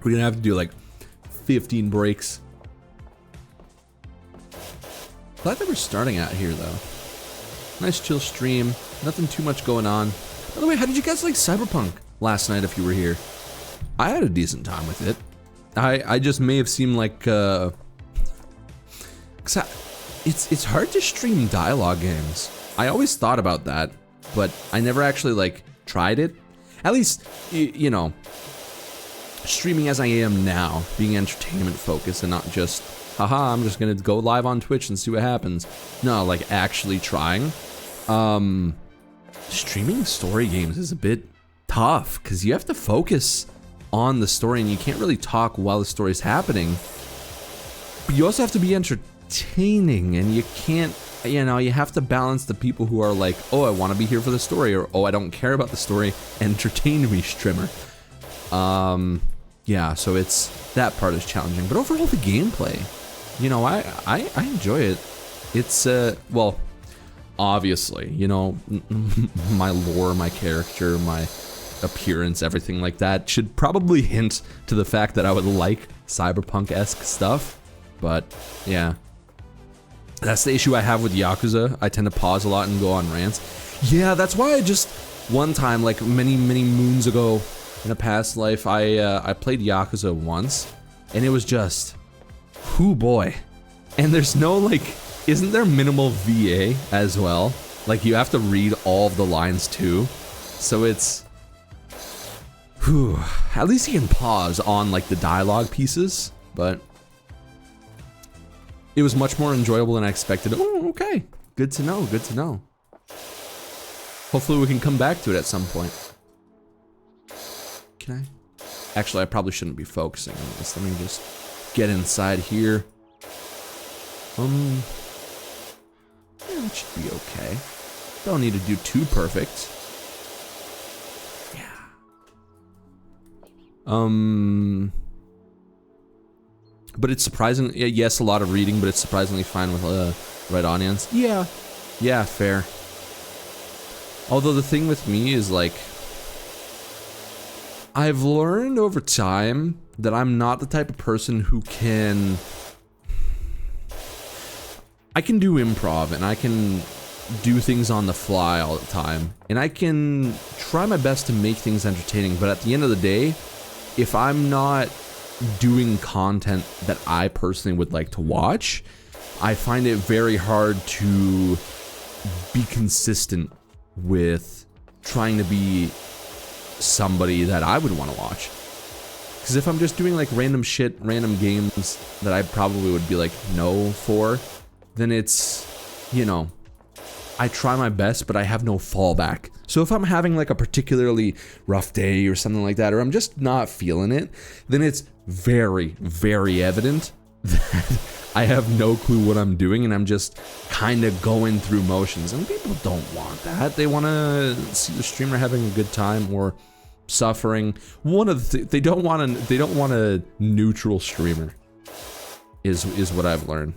Speaker 1: We're gonna have to do like 15 breaks. Glad that we're starting out here though. Nice chill stream. Nothing too much going on. By the way, how did you guys like Cyberpunk last night if you were here? I had a decent time with it. I just may have seemed like cause it's hard to stream dialogue games. I always thought about that, but I never actually like tried it. At least you know, streaming as I am now, being entertainment focused and not just haha, I'm just gonna go live on Twitch and see what happens. No, like actually trying. Streaming story games is a bit tough because you have to focus on the story and you can't really talk while the story's happening. But you also have to be entertaining and you can't, you know, you have to balance the people who are like, oh, I want to be here for the story, or oh, I don't care about the story, entertain me, streamer. Yeah, so it's, that part is challenging. But overall, the gameplay, you know, I enjoy it. It's, well, obviously, you know, my lore, my character, my appearance, everything like that should probably hint to the fact that I would like cyberpunk-esque stuff. But, yeah. That's the issue I have with Yakuza. I tend to pause a lot and go on rants. Yeah, that's why I just, one time, like many moons ago in a past life, I played Yakuza once, and it was just, whoo boy. And there's no, like, isn't there minimal VA as well? Like, you have to read all of the lines too. So it's, whew, at least you can pause on, like, the dialogue pieces, but it was much more enjoyable than I expected. Oh, okay. Good to know, good to know. Hopefully we can come back to it at some point. Can I? Actually, I probably shouldn't be focusing on this. Let me just get inside here. Yeah, it should be okay. Don't need to do too perfect. Yeah. But it's surprising. Yes, a lot of reading, but it's surprisingly fine with right audience. Yeah. Yeah, fair. Although the thing with me is like, I've learned over time that I'm not the type of person who can I can do improv and I can do things on the fly all the time, and I can try my best to make things entertaining, but at the end of the day, if I'm not doing content that I personally would like to watch, I find it very hard to be consistent with trying to be somebody that I would want to watch. Because if I'm just doing like random shit, random games that I probably would be like no for, then it's, you know, I try my best, but I have no fallback. So if I'm having like a particularly rough day or something like that, or I'm just not feeling it, then it's very, very evident that I have no clue what I'm doing and I'm just kind of going through motions. And people don't want that. They want to see the streamer having a good time or suffering. One of the they don't want a neutral streamer is what I've learned.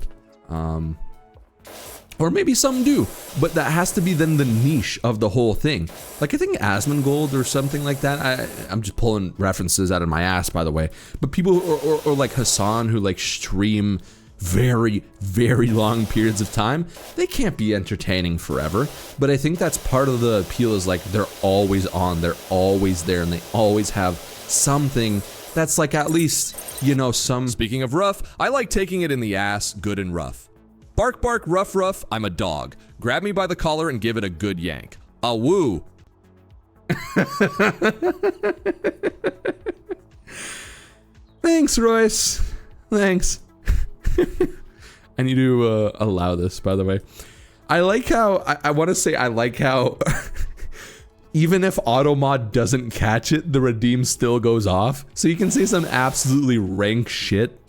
Speaker 1: Or maybe some do, but that has to be then the niche of the whole thing. Like I think Asmongold or something like that. I'm just pulling references out of my ass, by the way. But people or like Hassan who like stream very, very long periods of time, they can't be entertaining forever. But I think that's part of the appeal, is like they're always on, they're always there, and they always have something that's like at least, you know, some...
Speaker 2: Speaking of rough, I like taking it in the ass, good and rough. Bark, bark, rough, rough, I'm a dog. Grab me by the collar and give it a good yank. A woo.
Speaker 1: Thanks, Royce. Thanks. I need to allow this, by the way. I like how, I want to say I like how even if AutoMod doesn't catch it, the redeem still goes off. So you can say some absolutely rank shit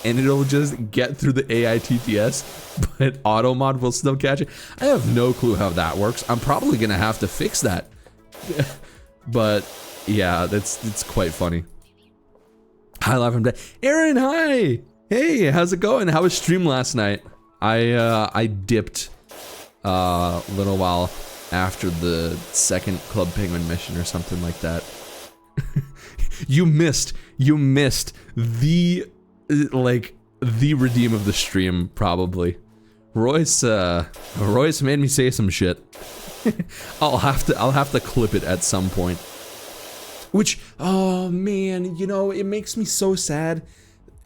Speaker 1: and it'll just get through the AITTS, but AutoMod will still catch it. I have no clue how that works. I'm probably gonna have to fix that. But yeah, it's quite funny. Hi, live from dead. Aaron, hi! Hey, how's it going? How was stream last night? I dipped a little while after the second Club Penguin mission or something like that. You missed the redeem of the stream, probably. Royce made me say some shit. I'll have to clip it at some point. Which, oh man, you know, it makes me so sad.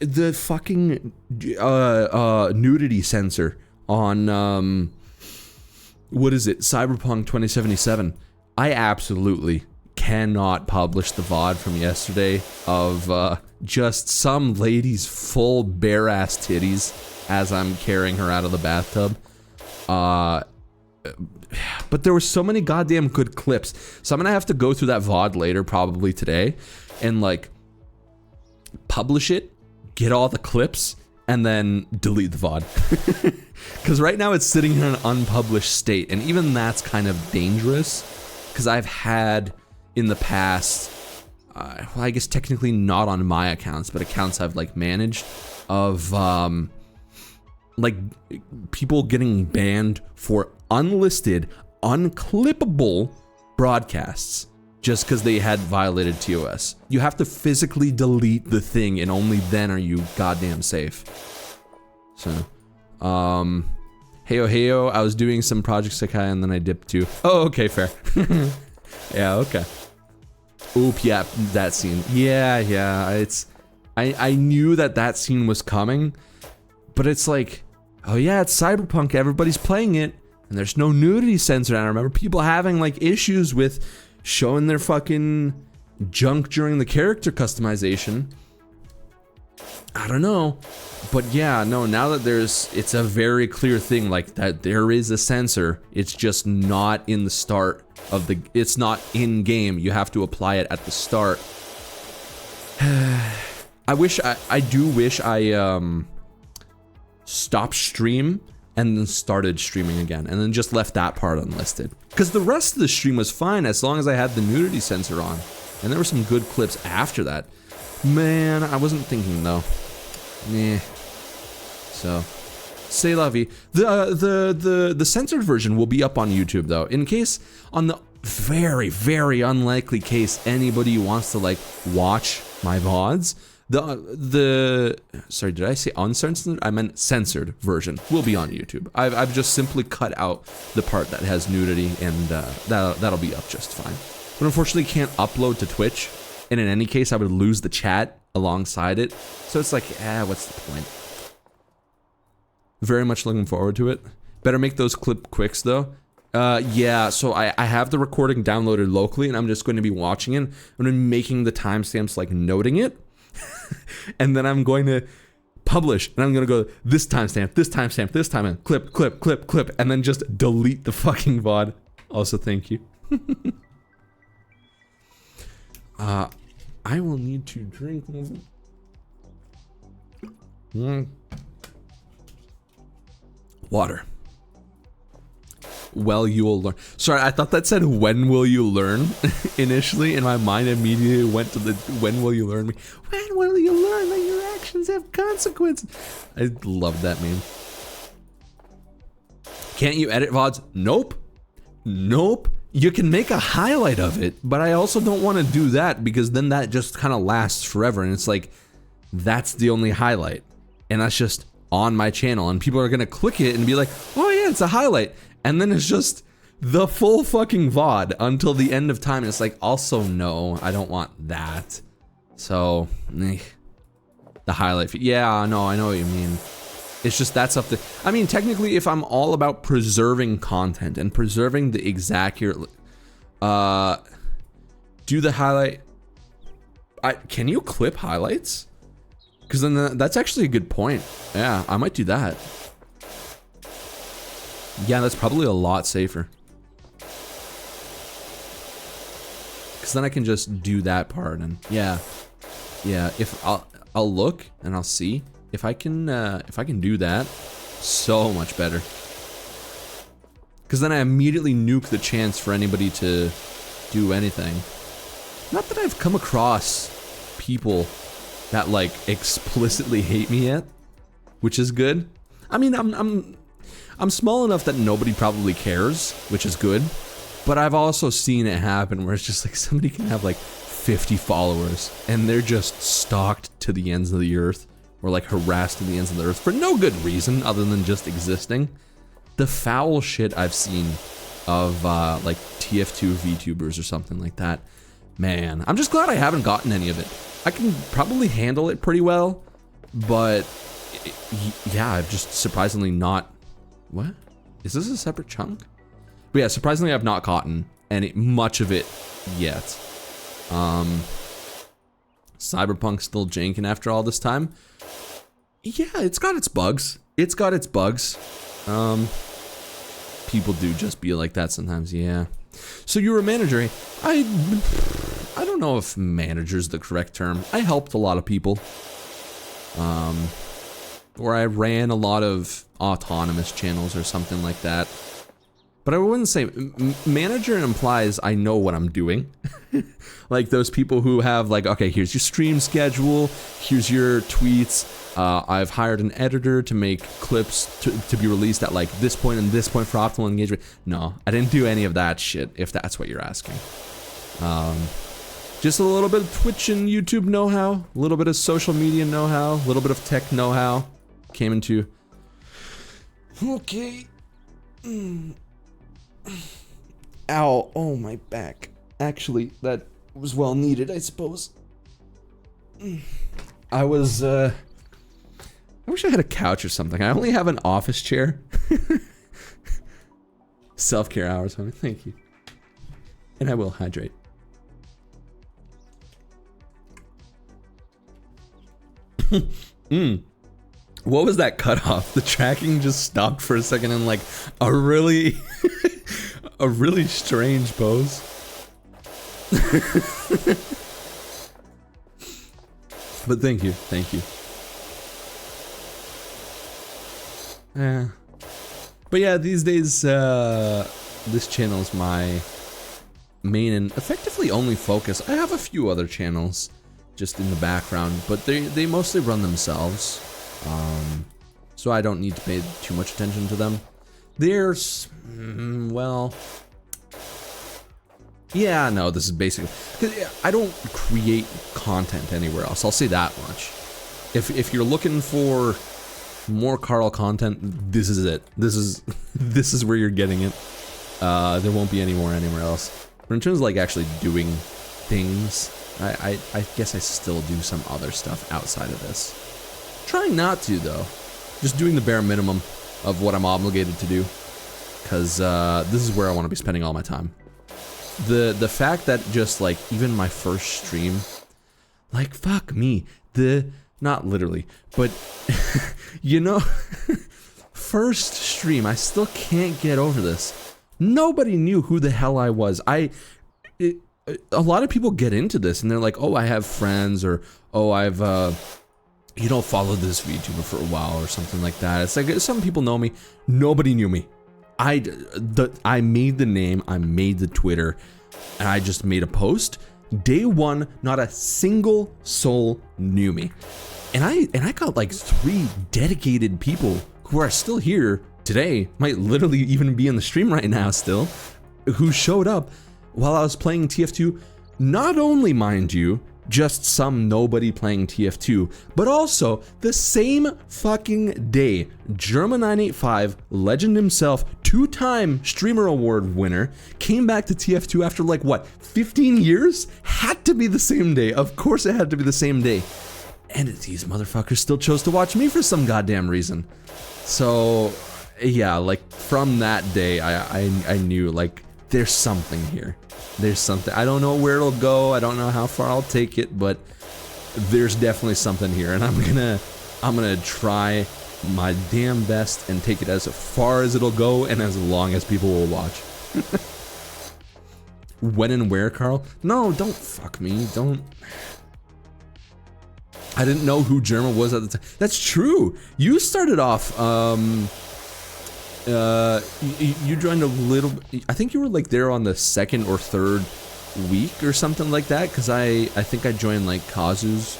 Speaker 1: The fucking nudity censor on what is it, Cyberpunk 2077. I absolutely cannot publish the VOD from yesterday of just some lady's full bare ass titties as I'm carrying her out of the bathtub. But there were so many goddamn good clips, so I'm gonna have to go through that VOD later, probably today, and like publish it, get all the clips, and then delete the VOD. Because right now it's sitting in an unpublished state, and even that's kind of dangerous, because I've had in the past, well, I guess technically not on my accounts, but accounts I've like managed, of like people getting banned for unlisted, unclippable broadcasts just because they had violated TOS. You have to physically delete the thing, and only then are you goddamn safe. So, heyo, I was doing some Project Sekai and then I dipped too. Oh, okay, fair. Yeah, okay. Oop, yeah, that scene. Yeah, it's... I knew that scene was coming, but it's like, oh yeah, it's Cyberpunk, everybody's playing it, and there's no nudity censor. And I remember people having like issues with showing their fucking junk during the character customization. I don't know, but yeah, no, now that it's a very clear thing, like that there is a censor, it's just not in the start of the, it's not in game, you have to apply it at the start. I do wish I stopped stream and then started streaming again, and then just left that part unlisted. Because the rest of the stream was fine as long as I had the nudity censor on. And there were some good clips after that. Man, I wasn't thinking though. Nah. So, c'est la vie. The censored version will be up on YouTube though. In case, on the very, very unlikely case anybody wants to like watch my VODs, Sorry, did I say uncensored? I meant censored version will be on YouTube. I've just simply cut out the part that has nudity, and that'll be up just fine. But unfortunately, can't upload to Twitch, and in any case, I would lose the chat alongside it. So it's like, what's the point? Very much looking forward to it. Better make those clip quicks though. Yeah, so I have the recording downloaded locally, and I'm just going to be watching it. I'm going to be making the timestamps, like noting it. And then I'm going to publish, and I'm going to go this timestamp, this timestamp, this time, clip, clip, clip, clip, and then just delete the fucking VOD. Also, thank you. I will need to drink. Water. Well, you will learn. Sorry, I thought that said when will you learn initially, and my mind immediately went to the when will you learn me. When will you learn that your actions have consequences? I love that meme. Can't you edit VODs? Nope. Nope. You can make a highlight of it, but I also don't want to do that because then that just kind of lasts forever, and it's like, that's the only highlight. And that's just on my channel, and people are gonna click it and be like, oh yeah, it's a highlight. And then it's just the full fucking VOD until the end of time. And it's like, also, no, I don't want that. So, the highlight. Yeah, no, I know what you mean. It's just that's up to. I mean, technically, if I'm all about preserving content and preserving the exact, do the highlight. Can you clip highlights? Because then that's actually a good point. Yeah, I might do that. Yeah, that's probably a lot safer. Because then I can just do that part, and yeah, if I'll look and I'll see if I can do that, so much better. Because then I immediately nuke the chance for anybody to do anything. Not that I've come across people that like explicitly hate me yet, which is good. I mean, I'm small enough that nobody probably cares, which is good. But I've also seen it happen where it's just like somebody can have like 50 followers and they're just stalked to the ends of the earth, or like harassed to the ends of the earth for no good reason other than just existing. The foul shit I've seen of like TF2 VTubers or something like that. Man, I'm just glad I haven't gotten any of it. I can probably handle it pretty well, but yeah, I've just surprisingly not. What? Is this a separate chunk? But yeah, surprisingly I've not gotten much of it yet. Cyberpunk's still janking after all this time. Yeah, it's got its bugs. It's got its bugs. People do just be like that sometimes, yeah. So you were a manager. I don't know if manager's the correct term. I helped a lot of people. Or I ran a lot of autonomous channels or something like that. But I wouldn't say manager implies I know what I'm doing. Like those people who have like, okay, here's your stream schedule, here's your tweets. I've hired an editor to make clips to be released at like this point and this point for optimal engagement. No, I didn't do any of that shit, if that's what you're asking. Just a little bit of Twitch and YouTube know-how, a little bit of social media know-how, a little bit of tech know-how. Came into. Okay. Ow, oh my back. Actually, that was well needed, I suppose. I wish I had a couch or something. I only have an office chair. Self-care hours, honey. Thank you. And I will hydrate. What was that cutoff? The tracking just stopped for a second in like a really, a really strange pose. But thank you, thank you. Yeah. But yeah, these days, this channel is my main and effectively only focus. I have a few other channels just in the background, but they mostly run themselves. So I don't need to pay too much attention to them. There's, well, Yeah, no, this is basically, 'cause I don't create content anywhere else. I'll say that much. If you're looking for more Carl content, this is it. This is where you're getting it. There won't be any more anywhere else. But in terms of like actually doing things, I guess I still do some other stuff outside of this. Trying not to though. Just doing the bare minimum of what I'm obligated to do. Because this is where I want to be spending all my time. The fact that just like even my first stream, like fuck me, not literally, but you know, first stream, I still can't get over this. Nobody knew who the hell I was. A lot of people get into this and they're like, oh, I have friends, or oh, I've you know, followed this VTuber for a while or something like that. It's like some people know me. Nobody knew me. I made the name, I made the Twitter, and I just made a post. Day one, not a single soul knew me. And I got like 3 dedicated people who are still here today, might literally even be in the stream right now still, who showed up while I was playing TF2. Not only, mind you, just some nobody playing TF2, but also the same fucking day, Germa985, legend himself, 2-time Streamer Award winner, came back to TF2 after like what, 15 years? Had to be the same day. Of course it had to be the same day. And these motherfuckers still chose to watch me for some goddamn reason. So yeah, like from that day, I knew like there's something here. There's something. I don't know where it'll go. I don't know how far I'll take it, but there's definitely something here, and I'm gonna try my damn best and take it as far as it'll go and as long as people will watch. When and where, Carl? No, don't fuck me. Don't. I didn't know who Germa was at the time. That's true. You started off. You joined a little. I think you were like there on the 2nd or 3rd week or something like that. Because I think I joined like Kazu's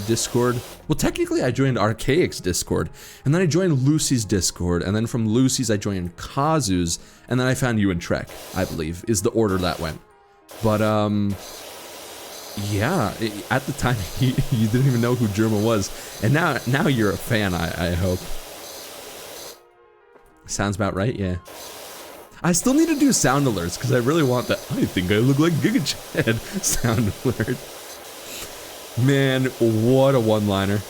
Speaker 1: Discord. Well, technically I joined Archaic's Discord, and then I joined Lucy's Discord, and then from Lucy's I joined Kazu's, and then I found you and Trek. I believe is the order that went. But yeah, at the time you didn't even know who Germa was, and now you're a fan. I hope. Sounds about right, yeah. I still need to do sound alerts because I really want that. I think I look like Giga Chad sound alert. Man, what a one-liner.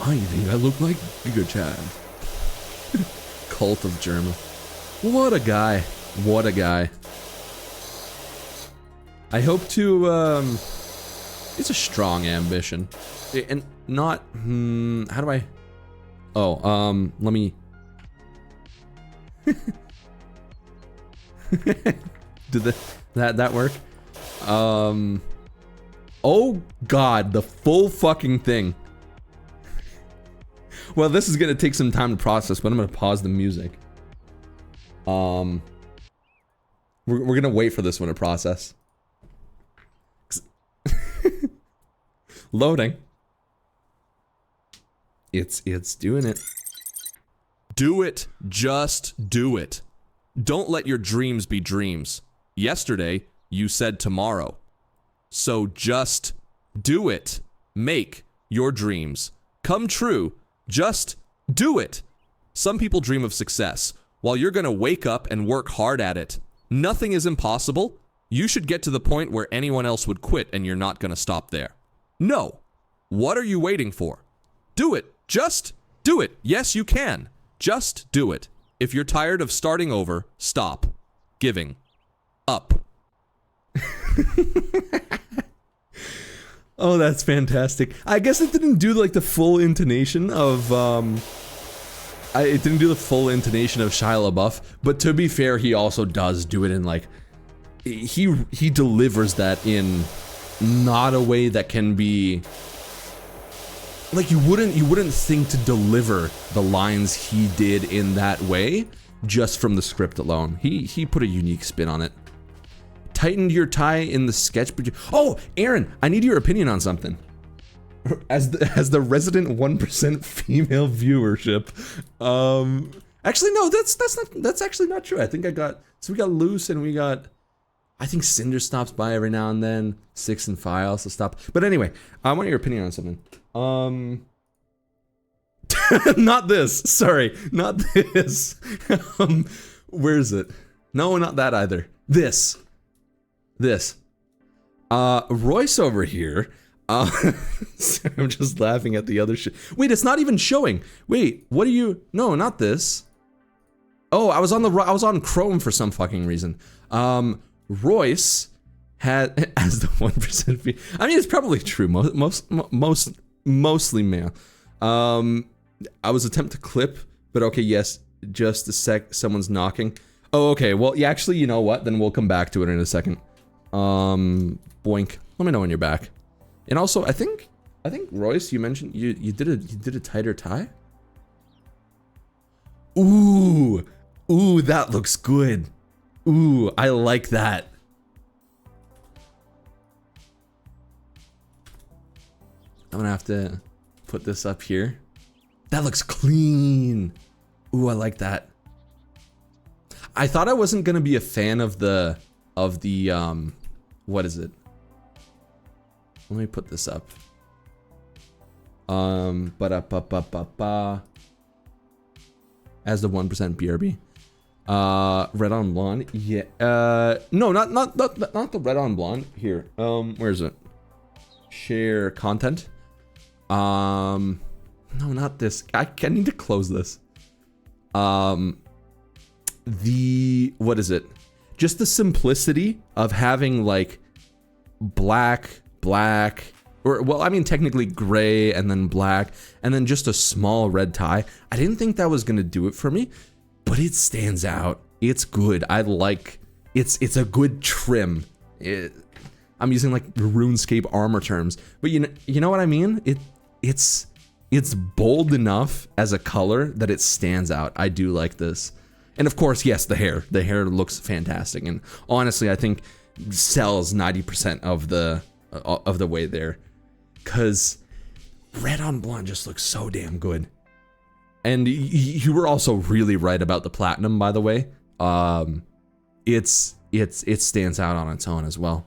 Speaker 1: I think I look like Giga Chad. Cult of Germa. What a guy. What a guy. I hope to, it's a strong ambition. And not, how do I... Oh, let me... Did that work? Oh god, the full fucking thing. Well, this is gonna take some time to process, but I'm gonna pause the music. We're gonna wait for this one to process. Loading. It's doing it.
Speaker 2: Do it. Just do it. Don't let your dreams be dreams. Yesterday, you said tomorrow. So just do it. Make your dreams come true. Just do it. Some people dream of success, while you're gonna wake up and work hard at it. Nothing is impossible. You should get to the point where anyone else would quit, and you're not gonna stop there. No. What are you waiting for? Do it. Just do it. Yes, you can. Just do it. If you're tired of starting over, stop giving up.
Speaker 1: Oh, that's fantastic. I guess it didn't do like the full intonation of it didn't do the full intonation of Shia LaBeouf, but to be fair, he also does do it in like he delivers that in not a way that can be like you wouldn't think to deliver the lines he did in that way just from the script alone. He put a unique spin on it. Tightened your tie in the sketch. Oh, Aaron, I need your opinion on something. As the resident 1% female viewership, Actually, no, that's actually not true. I think we got Loose and we got, I think Cinder stops by every now and then. 6 and 5 also stop. But anyway, I want your opinion on something. Not this. Sorry, not this. Where is it? No, not that either. This. Royce over here. I'm just laughing at the other shit. Wait, it's not even showing. Wait, what are you? No, not this. Oh, I was on Chrome for some fucking reason. Royce had as the 1% fee. I mean, it's probably true. Mostly male. I was attempt to clip, but okay, yes. Just a sec. Someone's knocking. Oh, okay. Well, yeah. Actually, you know what? Then we'll come back to it in a second. Boink. Let me know when you're back. And also, I think Royce, you mentioned you did a tighter tie. Ooh, that looks good. Ooh, I like that. I'm gonna have to put this up here. That looks clean. Ooh, I like that. I thought I wasn't gonna be a fan of the what is it? Let me put this up. Ba-da-ba-ba-ba-ba. As the 1% BRB. Red on blonde. Yeah. No, not the red on blonde. Here. Where is it? Share content. No, not this. I need to close this. What is it? Just the simplicity of having like black, or well, I mean technically gray and then black and then just a small red tie. I didn't think that was gonna do it for me, but it stands out. It's good. I like it's a good trim. I'm using like RuneScape armor terms, but you know what I mean? It's bold enough as a color that it stands out. I do like this. And of course, yes, the hair looks fantastic, and honestly I think sells 90% of the way there, because red on blonde just looks so damn good. And you were also really right about the platinum, by the way. It stands out on its own as well.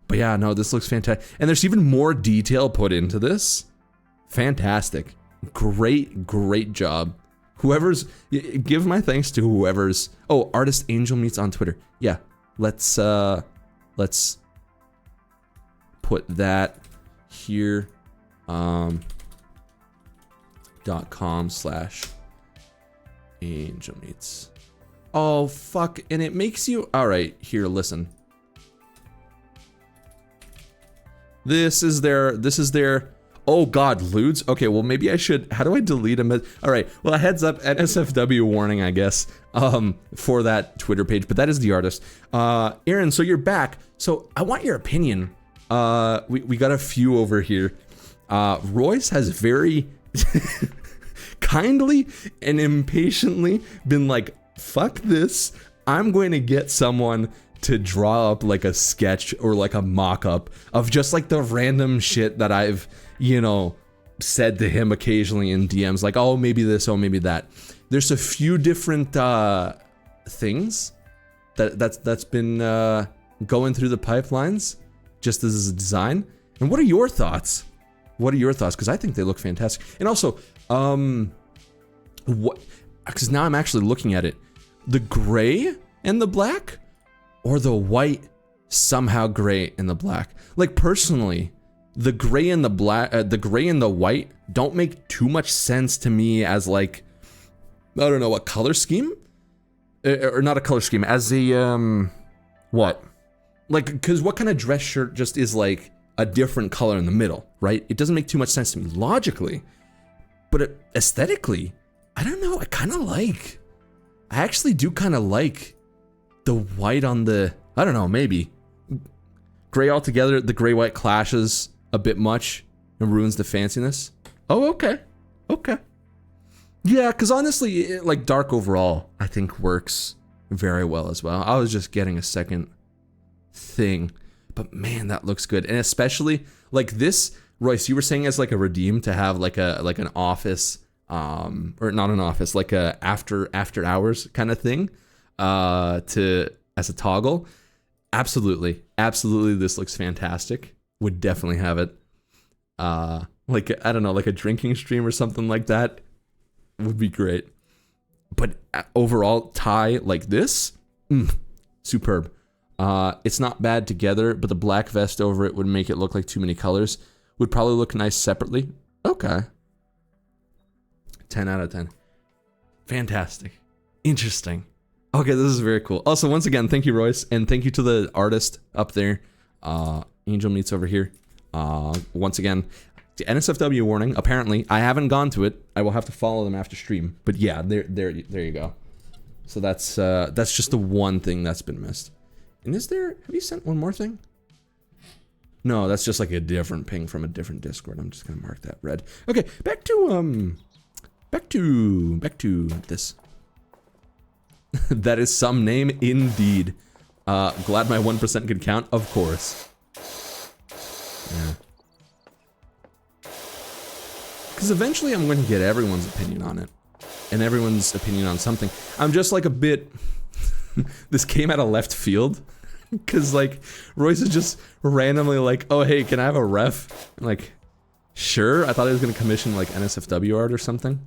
Speaker 1: But yeah, no, this looks fantastic, and there's even more detail put into this. Fantastic, great job. Give my thanks to whoever's. Oh, Artist Angel Meets on Twitter. Yeah, let's put that here. .com/Angel Meets. Oh fuck, and it makes you. All right, here, listen. This is their. Oh god, lewds. Okay, well maybe I should. How do I delete them? All right. Well, a heads up, NSFW warning, I guess, for that Twitter page. But that is the artist. Aaron, so you're back. So I want your opinion. We got a few over here. Royce has very kindly and impatiently been like, "Fuck this! I'm going to get someone to draw up like a sketch or like a mock-up of just like the random shit that I've, said to him occasionally in DMs, like, oh, maybe this, oh, maybe that." There's a few different things that's been going through the pipelines just as a design. And what are your thoughts? Because I think they look fantastic. And also, because now I'm actually looking at it, the gray and the black, or the white somehow gray and the black. Like personally, the gray and the black, the gray and the white don't make too much sense to me as like, I don't know, a color scheme, or not a color scheme, as a what? Like, because what kind of dress shirt just is like a different color in the middle, right? It doesn't make too much sense to me logically, but aesthetically, I don't know. I actually do kind of like the white on the, I don't know, maybe gray altogether. The gray white clashes a bit much and ruins the fanciness. Oh, okay. Yeah, because honestly, like dark overall, I think works very well as well. I was just getting a second thing, but man, that looks good. And especially like this, Royce, you were saying as like a redeem to have like an office or not an office, like a after hours kind of thing, to as a toggle. Absolutely, this looks fantastic. Would definitely have it. Like, I don't know, like a drinking stream or something like that would be great. But overall, tie like this, superb. It's not bad together, but the black vest over it would make it look like too many colors. Would probably look nice separately. Okay. 10 out of 10. Fantastic. Interesting. Okay, this is very cool. Also, once again, thank you, Royce, and thank you to the artist up there. Angel Meets over here. Once again, the NSFW warning. Apparently, I haven't gone to it. I will have to follow them after stream. But yeah, there you go. So that's just the one thing that's been missed. And is there? Have you sent one more thing? No, that's just like a different ping from a different Discord. I'm just gonna mark that red. Okay, back to this. That is some name indeed. Glad my 1% could count, of course. Yeah. Because eventually I'm going to get everyone's opinion on it. And everyone's opinion on something. I'm just like a bit... This came out of left field. Because like, Royce is just randomly like, oh hey, can I have a ref? I'm like, sure. I thought he was going to commission like NSFW art or something.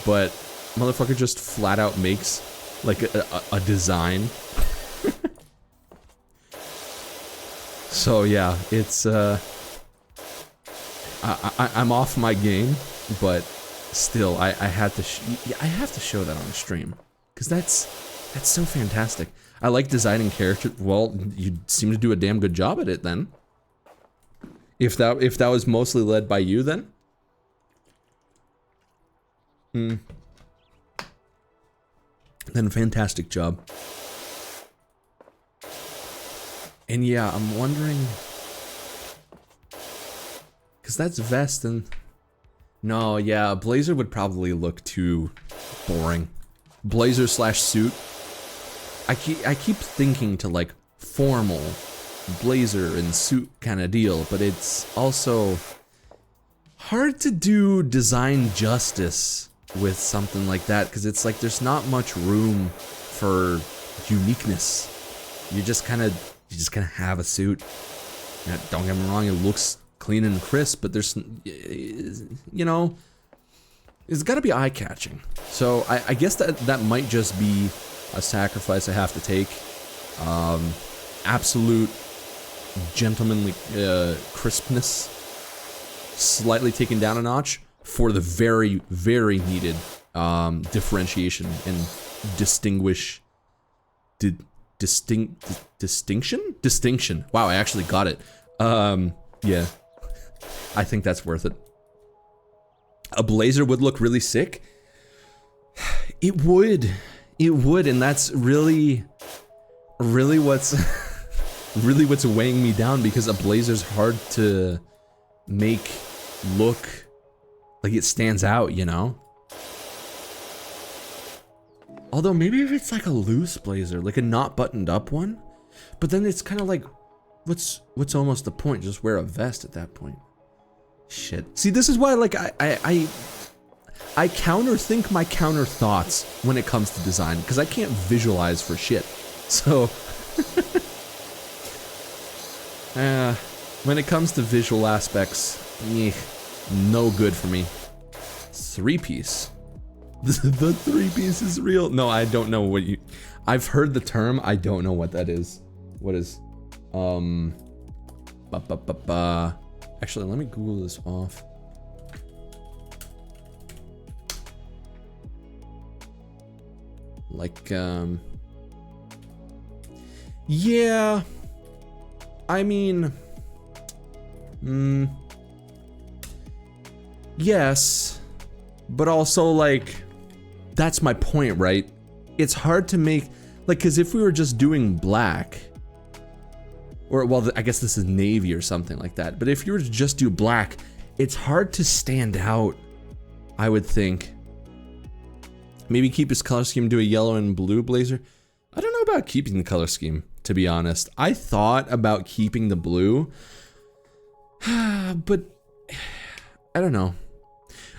Speaker 1: But motherfucker just flat out makes like a design. So yeah, it's I'm off my game, but still I had to I have to show that on stream because that's so fantastic. I like designing characters. Well, you seem to do a damn good job at it then. If that was mostly led by you then. Then fantastic job. And yeah, I'm wondering... Because that's vest and... No, yeah, blazer would probably look too boring. Blazer slash suit. I keep thinking to like formal blazer and suit kind of deal, but it's also hard to do design justice with something like that because it's like there's not much room for uniqueness. You just kind of have a suit. Now, don't get me wrong, it looks clean and crisp, but there's, you know, it's got to be eye-catching. So I guess that might just be a sacrifice I have to take. Absolute gentlemanly crispness, slightly taken down a notch for the very, very needed differentiation and distinction. Wow, I actually got it. Yeah, I think that's worth it. A blazer would look really sick. It would, and that's really what's what's weighing me down, because a blazer's hard to make look like it stands out, you know? Although maybe if it's like a loose blazer, like a not buttoned up one, but then it's kind of like, what's almost the point? Just wear a vest at that point. Shit. See, this is why, like, I counterthink my counter thoughts when it comes to design, because I can't visualize for shit. So, when it comes to visual aspects, no good for me. 3-piece. The 3-piece is real. No, I don't know what you... I've heard the term, I don't know what that is. What is... Actually, let me Google this off. Like, yeah... I mean... yes, but also, like, that's my point, right? It's hard to make, like, because if we were just doing black, or, well, I guess this is navy or something like that, but if you were to just do black, it's hard to stand out, I would think. Maybe keep his color scheme, do a yellow and blue blazer. I don't know about keeping the color scheme, to be honest. I thought about keeping the blue, but I don't know.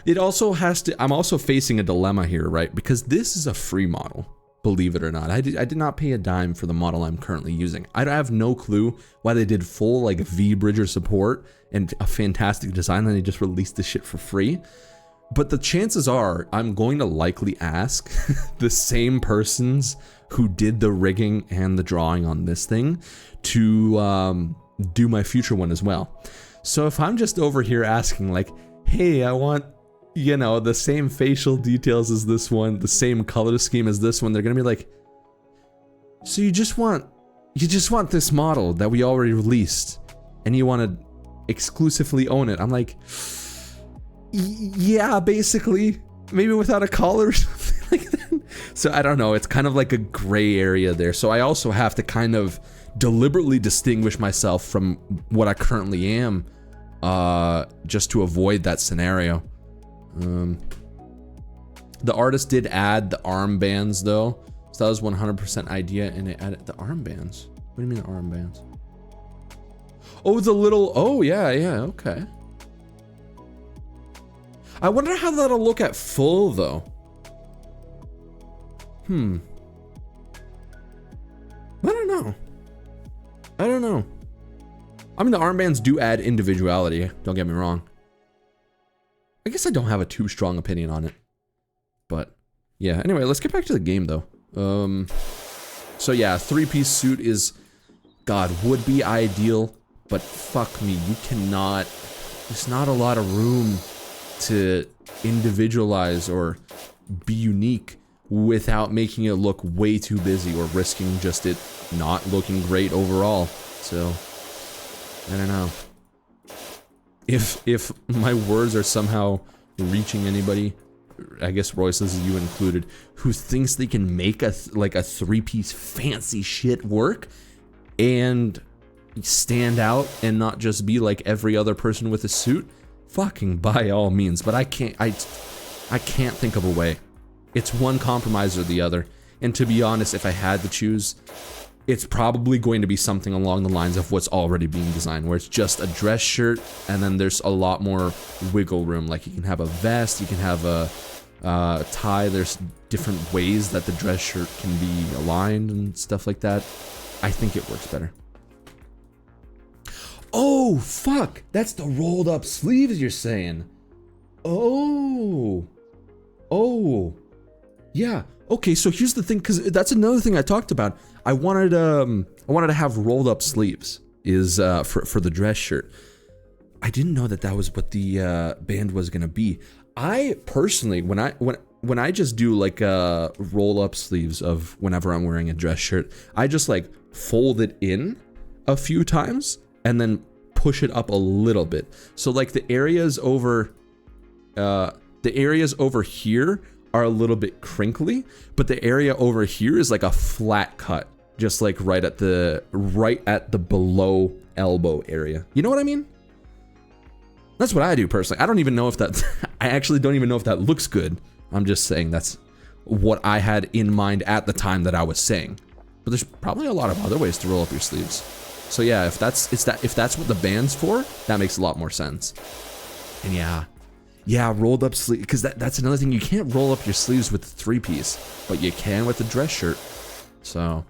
Speaker 1: It also has to, I'm also facing a dilemma here, right? Because this is a free model, believe it or not. I did not pay a dime for the model I'm currently using. I have no clue why they did full like V-Bridger support and a fantastic design and they just released the shit for free. But the chances are I'm going to likely ask the same persons who did the rigging and the drawing on this thing to do my future one as well. So if I'm just over here asking like, hey, I want, you know, the same facial details as this one, the same color scheme as this one, they're gonna be like, so you just want this model that we already released and you want to exclusively own it. I'm like, yeah, basically, maybe without a collar or something like that. So I don't know, it's kind of like a gray area there. So I also have to kind of deliberately distinguish myself from what I currently am, just to avoid that scenario. The artist did add the armbands though, so that was 100% idea, and it added the armbands. What do you mean armbands? Oh, the little, oh yeah, okay. I wonder how that'll look at full though. I don't know. I mean, the armbands do add individuality, don't get me wrong. I guess I don't have a too strong opinion on it. But, yeah. Anyway, let's get back to the game, though. So yeah, 3-piece suit is, God, would be ideal. But fuck me, you cannot... There's not a lot of room to individualize or be unique without making it look way too busy or risking just it not looking great overall. So, I don't know. If my words are somehow reaching anybody, I guess Royce, this is you included, who thinks they can make a 3-piece fancy shit work and stand out and not just be like every other person with a suit, fucking by all means. But I can't think of a way. It's one compromise or the other. And to be honest, if I had to choose, it's probably going to be something along the lines of what's already being designed, where it's just a dress shirt and then there's a lot more wiggle room. Like you can have a vest, you can have a tie, there's different ways that the dress shirt can be aligned and stuff like that. I think it works better. Oh, fuck! That's the rolled up sleeves you're saying. Oh. Yeah. Okay, so here's the thing, because that's another thing I talked about. I wanted to have rolled up sleeves for the dress shirt. I didn't know that was what the band was gonna be. I personally, when I just do like roll up sleeves of whenever I'm wearing a dress shirt, I just like fold it in a few times and then push it up a little bit. So like the areas over here are a little bit crinkly, but the area over here is like a flat cut, just like right at the below elbow area. You know what I mean? That's what I do personally. I don't even know if that I actually don't even know if that looks good. I'm just saying that's what I had in mind at the time that I was saying. But there's probably a lot of other ways to roll up your sleeves. So yeah, if that's what the band's for, that makes a lot more sense. And yeah, rolled up sleeve, because that's another thing. You can't roll up your sleeves with the 3-piece, but you can with the dress shirt. So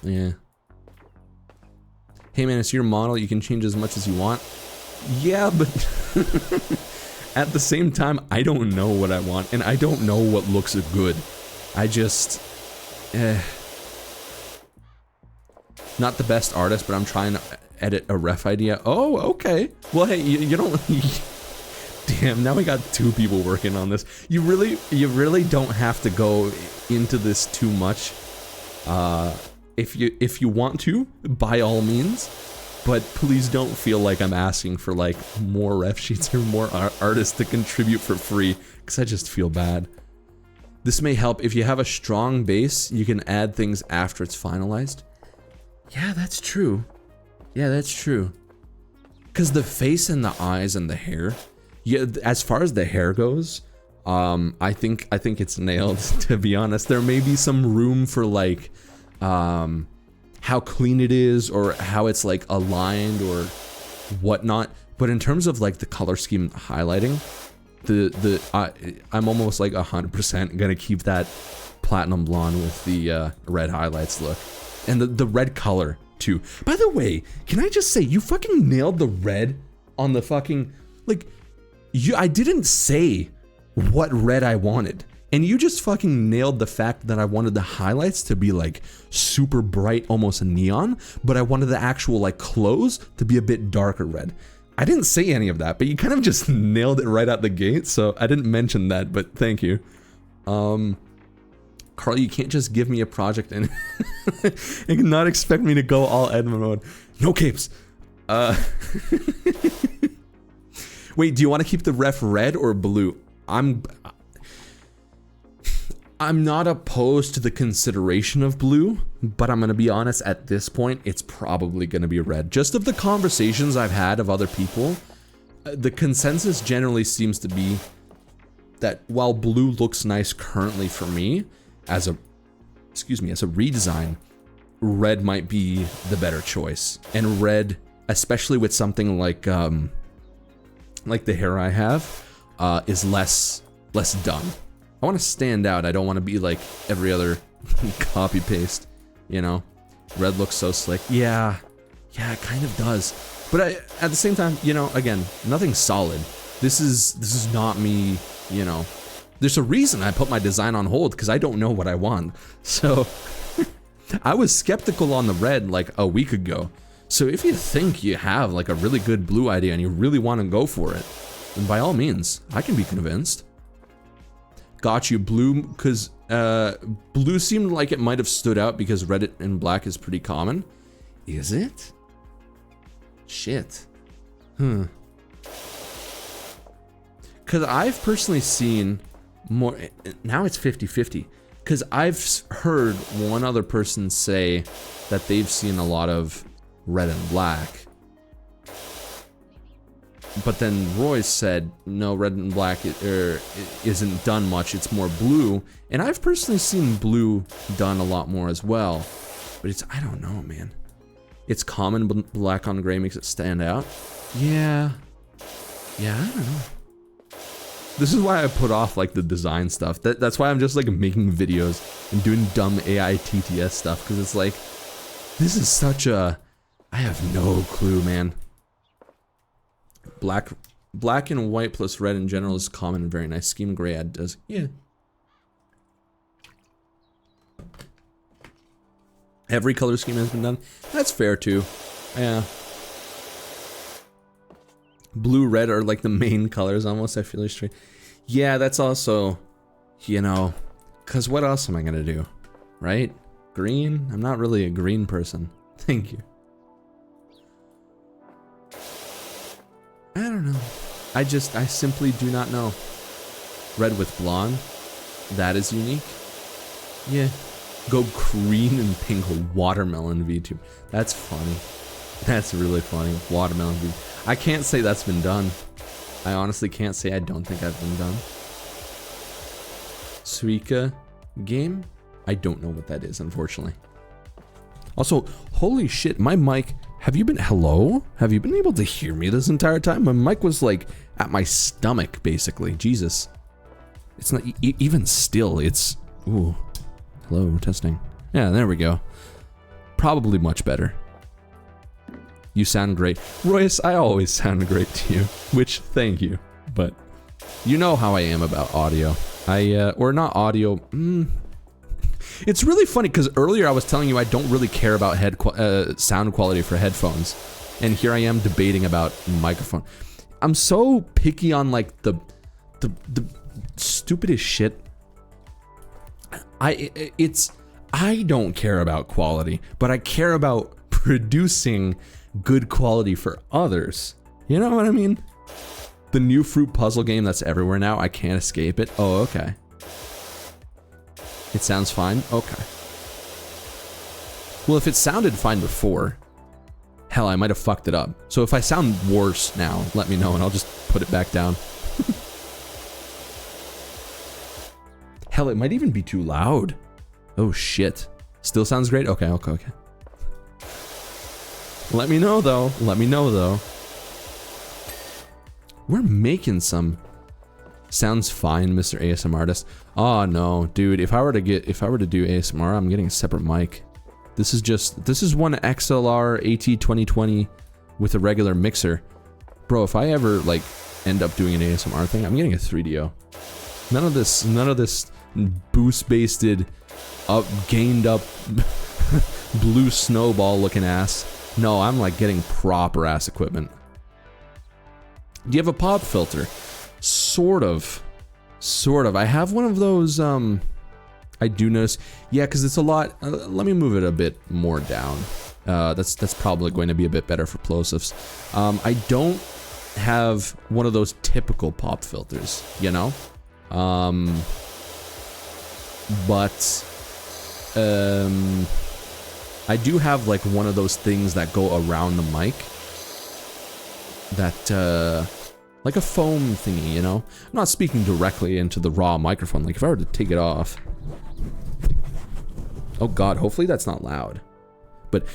Speaker 1: yeah. Hey man, it's your model, you can change as much as you want. Yeah, but at the same time, I don't know what I want, and I don't know what looks good. I just not the best artist, but I'm trying to edit a ref idea. Oh, okay. Well, hey, you don't... Damn, now we got 2 people working on this. You really don't have to go into this too much. If you want to, by all means. But please don't feel like I'm asking for like more ref sheets or more artists to contribute for free, because I just feel bad. This may help. If you have a strong base, you can add things after it's finalized. Yeah, that's true. Yeah, that's true. Because the face and the eyes and the hair, yeah, as far as the hair goes, I think it's nailed, to be honest. There may be some room for like how clean it is or how it's like aligned or whatnot, But in terms of like the color scheme highlighting, I'm almost like 100% gonna keep that platinum blonde with the red highlights look. And the red color too. By the way, can I just say, you fucking nailed the red on the fucking, like, I didn't say what red I wanted. And you just fucking nailed the fact that I wanted the highlights to be like super bright, almost neon, but I wanted the actual like clothes to be a bit darker red. I didn't say any of that, but you kind of just nailed it right out the gate, so I didn't mention that, but thank you. Carl, you can't just give me a project and, and not expect me to go all Edmund mode. No capes. Wait, do you want to keep the ref red or blue? I'm not opposed to the consideration of blue, but I'm gonna be honest, at this point, it's probably gonna be red. Just of the conversations I've had of other people, the consensus generally seems to be that while blue looks nice currently for me, as a redesign, red might be the better choice. And red, especially with something like the hair I have, is less done. I want to stand out. I don't want to be like every other copy paste, you know? Red looks so slick. Yeah, it kind of does. But at the same time, you know, again, nothing solid. This is not me, you know. There's a reason I put my design on hold, because I don't know what I want. So I was skeptical on the red like a week ago. So if you think you have like a really good blue idea and you really want to go for it, then by all means, I can be convinced. Got you, blue, because blue seemed like it might have stood out because red and black is pretty common. Is it? Shit. Because I've personally seen more, now it's 50-50. Because I've heard one other person say that they've seen a lot of red and black. But then Roy said, no, red and black isn't done much, it's more blue. And I've personally seen blue done a lot more as well. But it's, I don't know, man. It's common, but black on gray makes it stand out. Yeah, I don't know. This is why I put off like the design stuff. That's why I'm just like making videos and doing dumb AI TTS stuff. Because it's like, this is such a, I have no clue, man. Black and white plus red in general is common and very nice. Scheme gray ad does. Yeah. Every color scheme has been done. That's fair too. Yeah. Blue, red are like the main colors almost, I feel straight. Yeah, that's also, you know, because what else am I going to do? Right? Green? I'm not really a green person. Thank you. I don't know. I simply do not know. Red with blonde? That is unique. Yeah. Go green and pink watermelon VTube. That's funny. That's really funny. Watermelon VTube. I can't say that's been done. I honestly can't say I don't think I've been done. Suika game? I don't know what that is, unfortunately. Also, holy shit, my mic, hello? Have you been able to hear me this entire time? My mic was like at my stomach, basically. Jesus. It's not, even still, it's, ooh. Hello, testing. Yeah, there we go. Probably much better. You sound great. Royce, I always sound great to you, which, thank you. But you know how I am about audio. Or not audio, It's really funny because earlier I was telling you I don't really care about sound quality for headphones. And here I am debating about microphone. I'm so picky on like the stupidest shit. I don't care about quality, but I care about producing good quality for others. You know what I mean? The new fruit puzzle game that's everywhere now, I can't escape it. Oh, okay. It sounds fine? Okay. Well, if it sounded fine before, hell, I might have fucked it up. So if I sound worse now, let me know and I'll just put it back down. Hell, it might even be too loud. Oh shit. Still sounds great? Okay. Let me know though. We're making some. Sounds fine, Mr. ASMR artist. Oh no, dude, if I were to do ASMR, I'm getting a separate mic. This is one XLR AT2020 with a regular mixer. Bro, if I ever like end up doing an ASMR thing, I'm getting a 3DO. None of this boost-basted, gained up blue snowball looking ass. No, I'm like getting proper ass equipment. Do you have a pop filter? Sort of. I have one of those, I do notice, yeah, because it's a lot, let me move it a bit more down. That's probably going to be a bit better for plosives. I don't have one of those typical pop filters, you know? But I do have like one of those things that go around the mic. That, like a foam thingy, you know? I'm not speaking directly into the raw microphone. Like if I were to take it off. Oh god, hopefully that's not loud. But,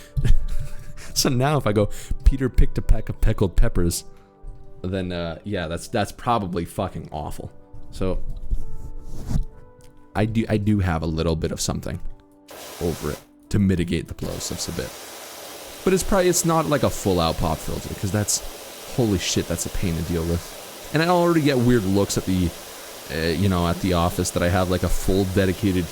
Speaker 1: so now if I go, Peter picked a pack of pickled peppers, then yeah, that's probably fucking awful. So, I do have a little bit of something over it to mitigate the plosives a bit. But it's not like a full out pop filter, because holy shit, that's a pain to deal with. And I already get weird looks at the, you know, at the office that I have like a full dedicated,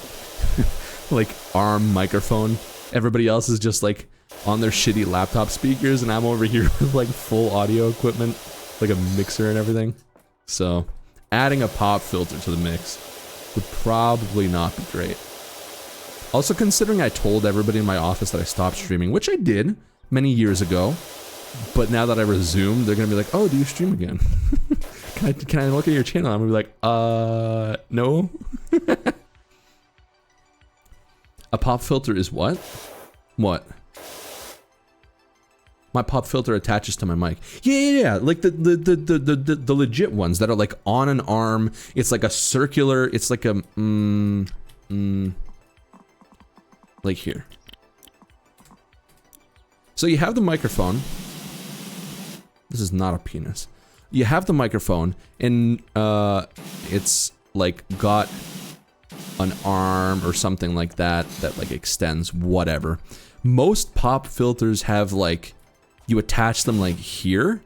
Speaker 1: like arm microphone. Everybody else is just like on their shitty laptop speakers, and I'm over here with like full audio equipment, like a mixer and everything. So, adding a pop filter to the mix would probably not be great. Also, considering I told everybody in my office that I stopped streaming, which I did many years ago, but now that I resumed, they're gonna be like, "Oh, do you stream again? Can I look at your channel?" I'm gonna be like, no." A pop filter is what? What? My pop filter attaches to my mic. Yeah. Like the legit ones that are like on an arm. It's like a circular. It's like a like here. So you have the microphone. This is not a penis. You have the microphone, and it's like got an arm or something like that like extends, whatever. Most pop filters have like, you attach them like here,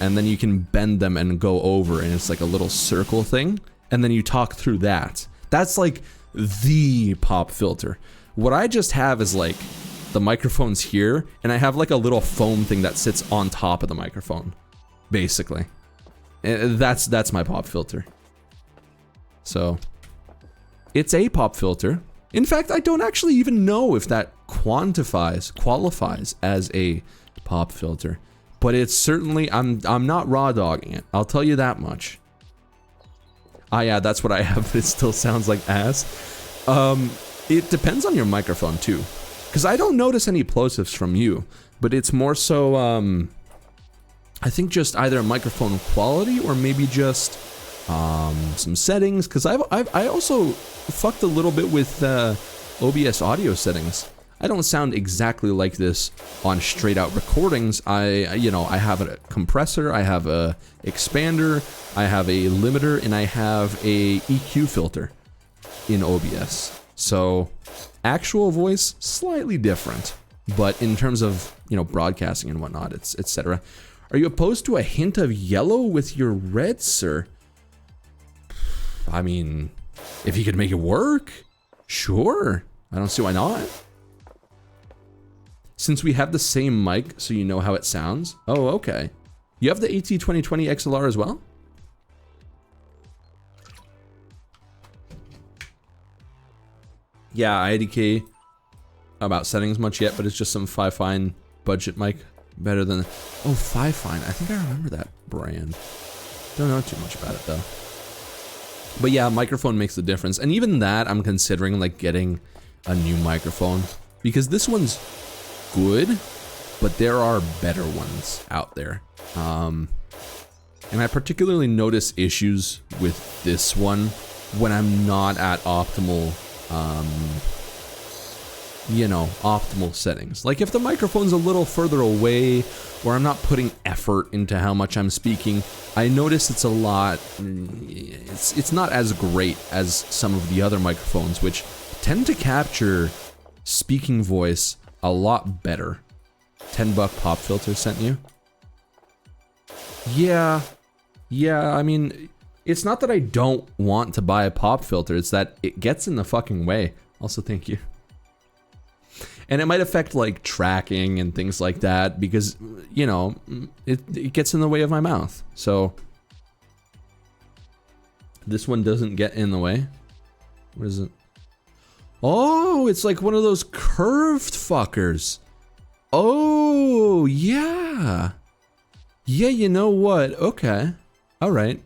Speaker 1: and then you can bend them and go over, and it's like a little circle thing, and then you talk through that. That's like the pop filter. What I just have is like the microphone's here, and I have like a little foam thing that sits on top of the microphone, basically. That's my pop filter. So, it's a pop filter. In fact, I don't actually even know if that qualifies as a pop filter, but it's certainly, I'm not raw dogging it. I'll tell you that much. Ah, yeah, that's what I have, but it still sounds like ass. It depends on your microphone too, because I don't notice any plosives from you, but it's more so, I think just either microphone quality or maybe just some settings, because I also fucked a little bit with OBS audio settings. I don't sound exactly like this on straight out recordings. I have a compressor, I have a expander, I have a limiter, and I have a EQ filter in OBS. So actual voice, slightly different, but in terms of, you know, broadcasting and whatnot, etc. Are you opposed to a hint of yellow with your red, sir? I mean, if you could make it work, sure. I don't see why not. Since we have the same mic, so you know how it sounds. Oh, okay. You have the AT2020 XLR as well? Yeah, IDK about settings much yet, but it's just some Fifine budget mic. Better than... Oh, Fifine. I think I remember that brand. Don't know too much about it, though. But yeah, microphone makes the difference. And even that, I'm considering, like, getting a new microphone. Because this one's good, but there are better ones out there. And I particularly notice issues with this one when I'm not at optimal you know, optimal settings. Like if the microphone's a little further away, or I'm not putting effort into how much I'm speaking, I notice it's a lot, it's not as great as some of the other microphones, which tend to capture speaking voice a lot better. $10 pop filter sent you? Yeah, I mean, it's not that I don't want to buy a pop filter, it's that it gets in the fucking way. Also, thank you. And it might affect like tracking and things like that because, you know, it gets in the way of my mouth. So this one doesn't get in the way. What is it? Oh, it's like one of those curved fuckers. Oh, yeah. Yeah, you know what? Okay. All right.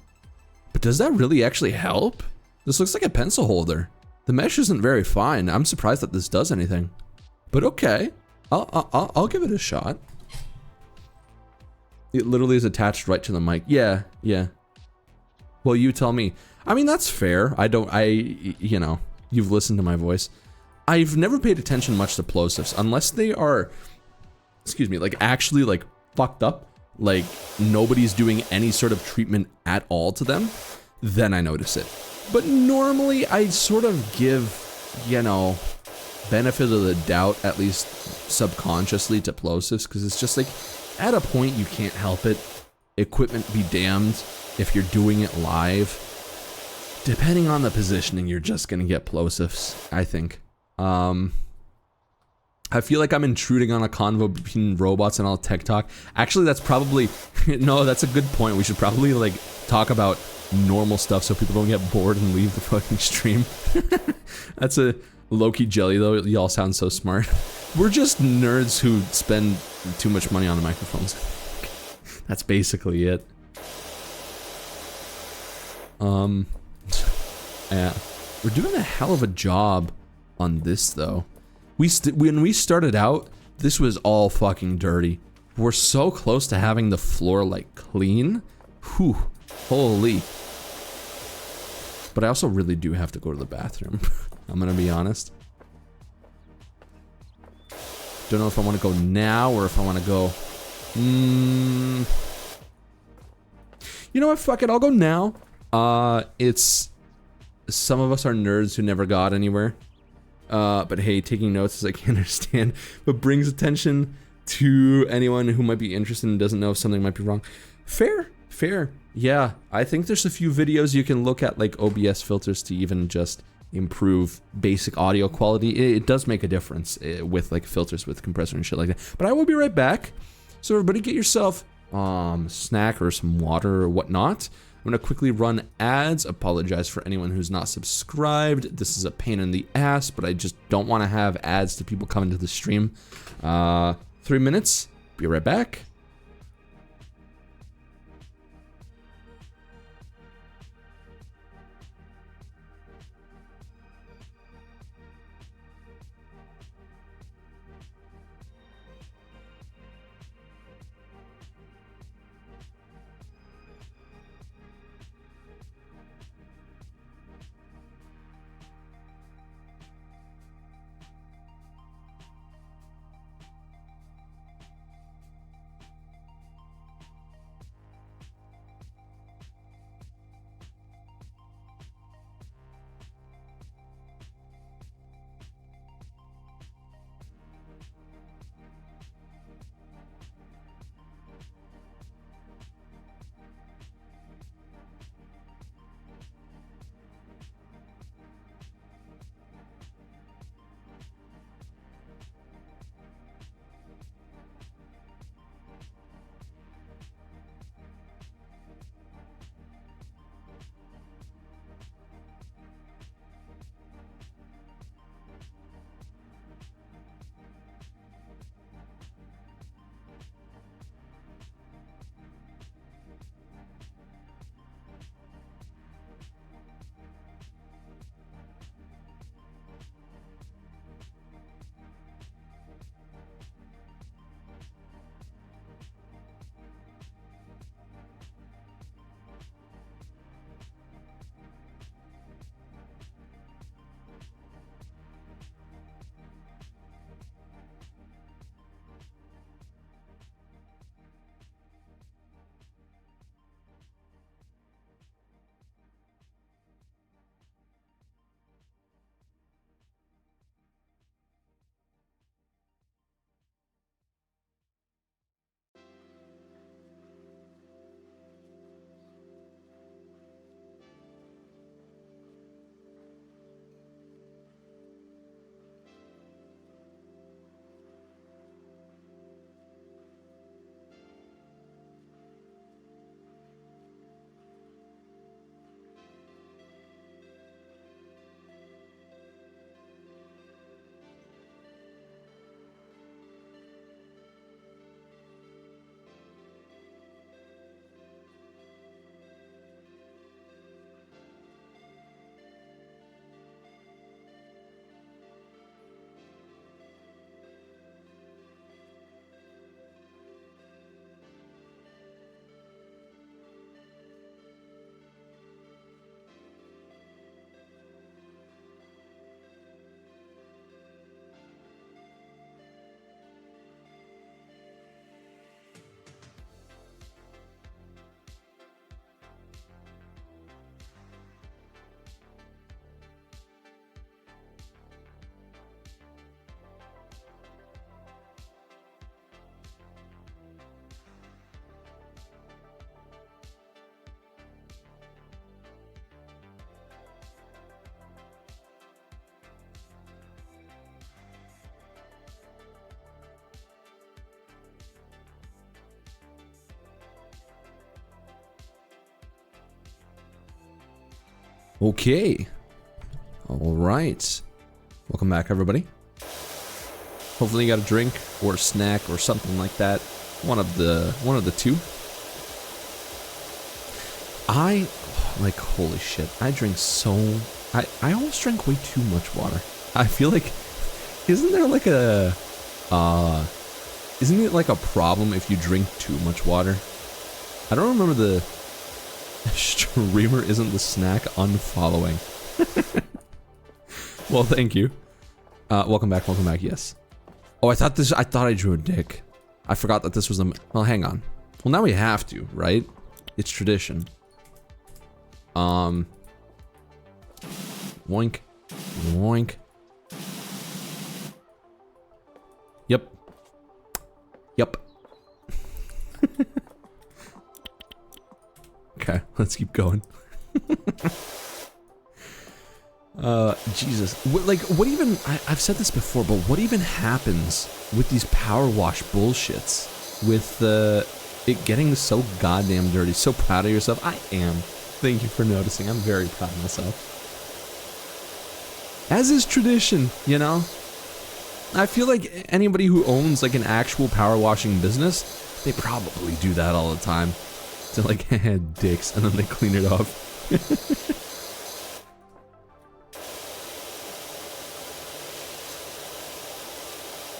Speaker 1: But does that really actually help? This looks like a pencil holder. The mesh isn't very fine. I'm surprised that this does anything. But okay, I'll give it a shot. It literally is attached right to the mic. Yeah. Well, you tell me. I mean, that's fair. You know, you've listened to my voice. I've never paid attention much to plosives unless they are, excuse me, like actually like fucked up. Like nobody's doing any sort of treatment at all to them. Then I notice it. But normally I sort of give, you know, benefit of the doubt, at least subconsciously, to plosives, because it's just like at a point you can't help it. Equipment be damned if you're doing it live. Depending on the positioning, you're just gonna get plosives, I think. I feel like I'm intruding on a convo between robots and all tech talk. Actually, that's probably no, that's a good point. We should probably like talk about normal stuff so people don't get bored and leave the fucking stream. That's a low-key jelly though. Y'all sound so smart. We're just nerds who spend too much money on the microphones. That's basically it. Yeah, we're doing a hell of a job on this though. When we started out, this was all fucking dirty. We're so close to having the floor like clean. Whew, holy. But I also really do have to go to the bathroom. I'm gonna be honest. Don't know if I want to go now or if I want to go. You know what? Fuck it. I'll go now. It's some of us are nerds who never got anywhere. But hey, taking notes as I can understand, but brings attention to anyone who might be interested and doesn't know if something might be wrong. Fair. Yeah, I think there's a few videos you can look at, like OBS filters, to even just improve basic audio quality. It does make a difference with like filters with compressor and shit like that. But I will be right back. So everybody get yourself snack or some water or whatnot. I'm gonna quickly run ads. Apologize for anyone who's not subscribed. This is a pain in the ass, but I just don't want to have ads to people coming to the stream. 3 minutes. Be right back. Okay. All right. Welcome back, everybody. Hopefully you got a drink or a snack or something like that. One of the two. Holy shit. I drink so... I almost drink way too much water. I feel like... Isn't there like a... Isn't it like a problem if you drink too much water? I don't remember the... Streamer isn't the snack unfollowing. Well, thank you. Welcome back, yes. Oh, I thought I drew a dick. I forgot that this was a... Well, hang on. Well, now we have to, right? It's tradition. Woink. Woink. Yep. Yep. Okay, let's keep going. Jesus. What even... I've said this before, but what even happens with these power wash bullshits? With it getting so goddamn dirty. So proud of yourself. I am. Thank you for noticing. I'm very proud of myself. As is tradition, you know? I feel like anybody who owns like an actual power washing business, they probably do that all the time. They're like, dicks, and then they clean it off.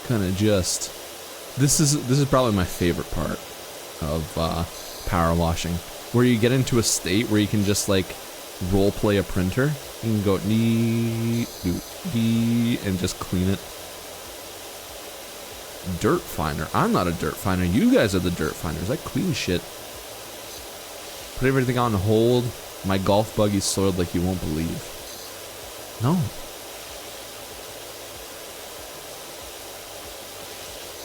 Speaker 1: Kind of just... This is probably my favorite part of power washing, where you get into a state where you can just like role play a printer. You can go dee and just clean it. Dirt finder. I'm not a dirt finder. You guys are the dirt finders. I clean shit. Put everything on hold. My golf buggy's soiled like you won't believe. No.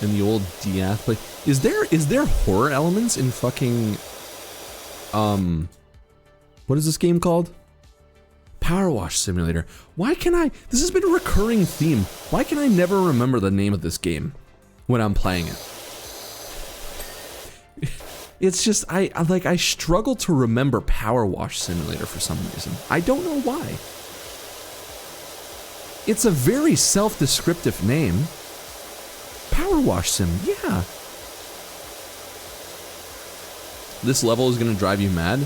Speaker 1: In the old deathplay. Is there horror elements in fucking what is this game called? Powerwash Simulator. Why can I... This has been a recurring theme. Why can I never remember the name of this game when I'm playing it? It's just, I struggle to remember Powerwash Simulator for some reason. I don't know why. It's a very self-descriptive name. Powerwash Sim, yeah. This level is gonna drive you mad?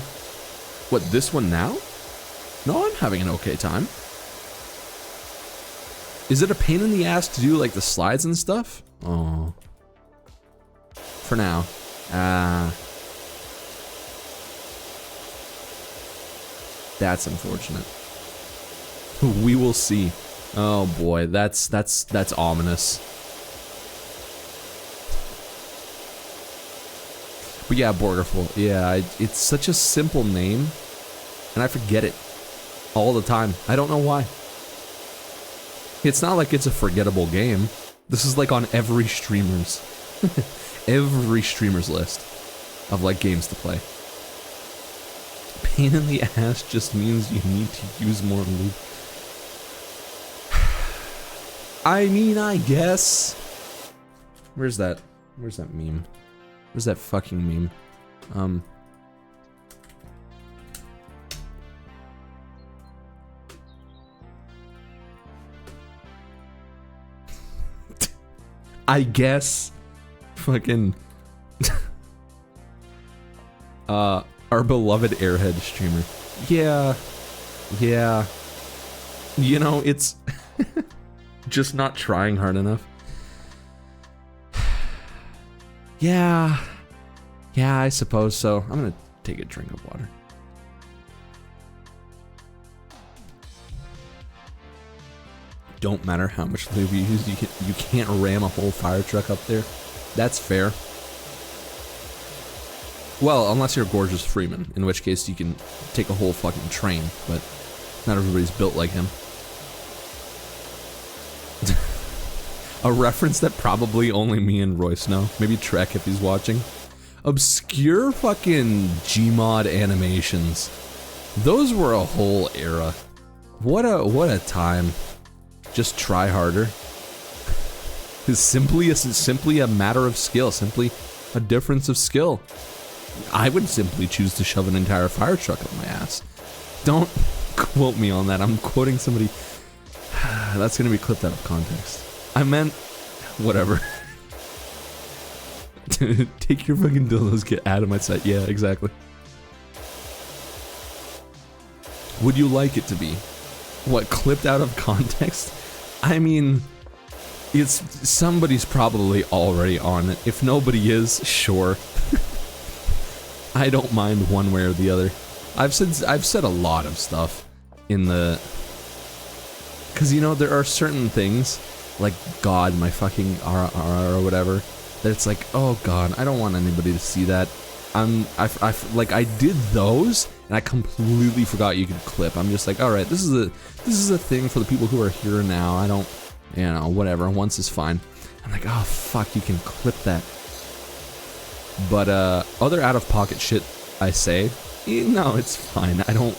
Speaker 1: What, this one now? No, I'm having an okay time. Is it a pain in the ass to do like the slides and stuff? Oh. For now. That's unfortunate. We will see. Oh boy, that's ominous. But yeah, Borgerful. Yeah, it's such a simple name, and I forget it all the time. I don't know why. It's not like it's a forgettable game. This is like on every streamer's list of like games to play. Pain in the ass just means you need to use more lube. I mean, I guess. Where's that meme? Where's that fucking meme? I guess. Fucking. Our beloved Airhead streamer. Yeah. Yeah. You know, it's just not trying hard enough. Yeah. Yeah, I suppose so. I'm gonna take a drink of water. Don't matter how much lube you use, you can't ram a whole fire truck up there. That's fair. Well, unless you're Gorgeous Freeman, in which case you can take a whole fucking train, but not everybody's built like him. A reference that probably only me and Royce know. Maybe Trek if he's watching. Obscure fucking Gmod animations. Those were a whole era. What a time. Just try harder. It's simply a matter of skill. Simply a difference of skill. I would simply choose to shove an entire fire truck up my ass. Don't quote me on that. I'm quoting somebody. That's gonna be clipped out of context. I meant, whatever. Take your fucking dildos, get out of my sight. Yeah, exactly. Would you like it to be? What, clipped out of context? I mean, it's somebody's probably already on it. If nobody is, sure. I don't mind one way or the other. I've said a lot of stuff in the, because you know there are certain things like God, my fucking RR or whatever, that it's like, oh God, I don't want anybody to see that. Like I did those and I completely forgot you could clip. I'm just like, all right, this is a thing for the people who are here now. I don't, you know, whatever. Once is fine. I'm like, oh fuck, you can clip that. But other out of pocket shit I say, no, it's fine. I don't.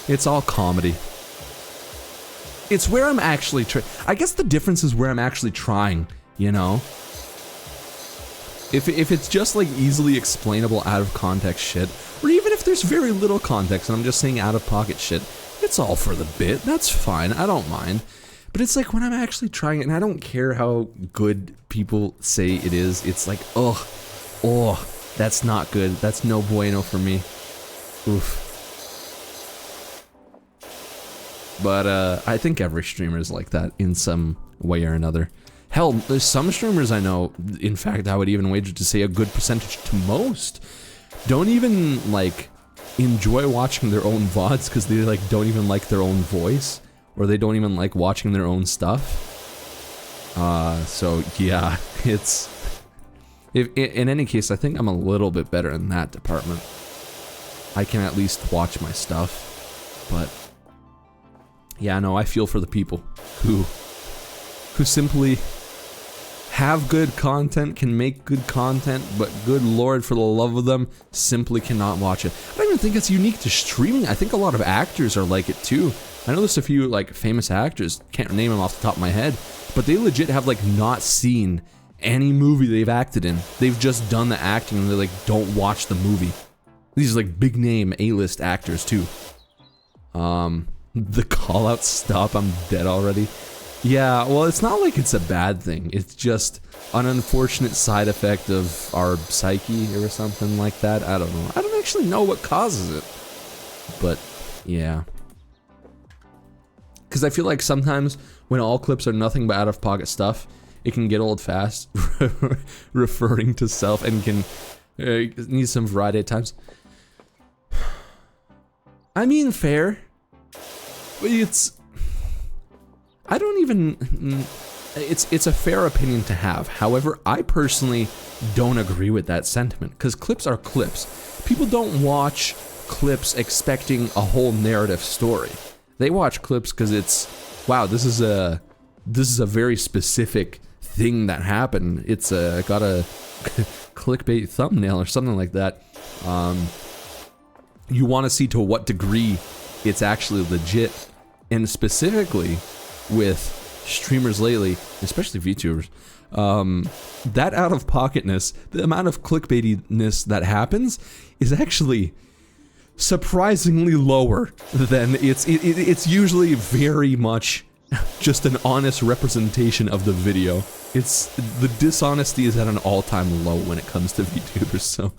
Speaker 1: It's all comedy. It's where I'm actually I guess the difference is where I'm actually trying, you know? If it's just like easily explainable out of context shit, or even if there's very little context and I'm just saying out of pocket shit, it's all for the bit. That's fine. I don't mind. But it's like when I'm actually trying it, and I don't care how good people say it is, it's like, oh, that's not good. That's no bueno for me. Oof. But I think every streamer is like that in some way or another. Hell, there's some streamers I know, in fact, I would even wager to say a good percentage to most, don't even, like, enjoy watching their own VODs because they, like, don't even like their own voice, or they don't even like watching their own stuff. So, yeah, it's... in any case, I think I'm a little bit better in that department. I can at least watch my stuff, but... yeah, no, I feel for the people who simply have good content, can make good content, but good lord, for the love of them, simply cannot watch it. I don't even think it's unique to streaming. I think a lot of actors are like it too. I know there's a few like famous actors, can't name them off the top of my head, but they legit have like not seen any movie they've acted in. They've just done the acting and they like don't watch the movie. These are like big name A-list actors too. The call out stop, I'm dead already. Yeah, well, it's not like it's a bad thing. It's just an unfortunate side effect of our psyche or something like that. I don't know. I don't actually know what causes it. But, yeah. Because I feel like sometimes when all clips are nothing but out-of-pocket stuff, it can get old fast, referring to self, and can need some variety at times. I mean, fair. It's... I don't even... It's a fair opinion to have. However, I personally don't agree with that sentiment, because clips are clips. People don't watch clips expecting a whole narrative story. They watch clips because it's, wow, this is a very specific thing that happened. It's got a clickbait thumbnail or something like that. You want to see to what degree it's actually legit. And specifically with streamers lately, especially VTubers, that out-of-pocketness, the amount of clickbaitiness that happens is actually surprisingly lower than it's usually very much just an honest representation of the video. It's, the dishonesty is at an all-time low when it comes to VTubers, so...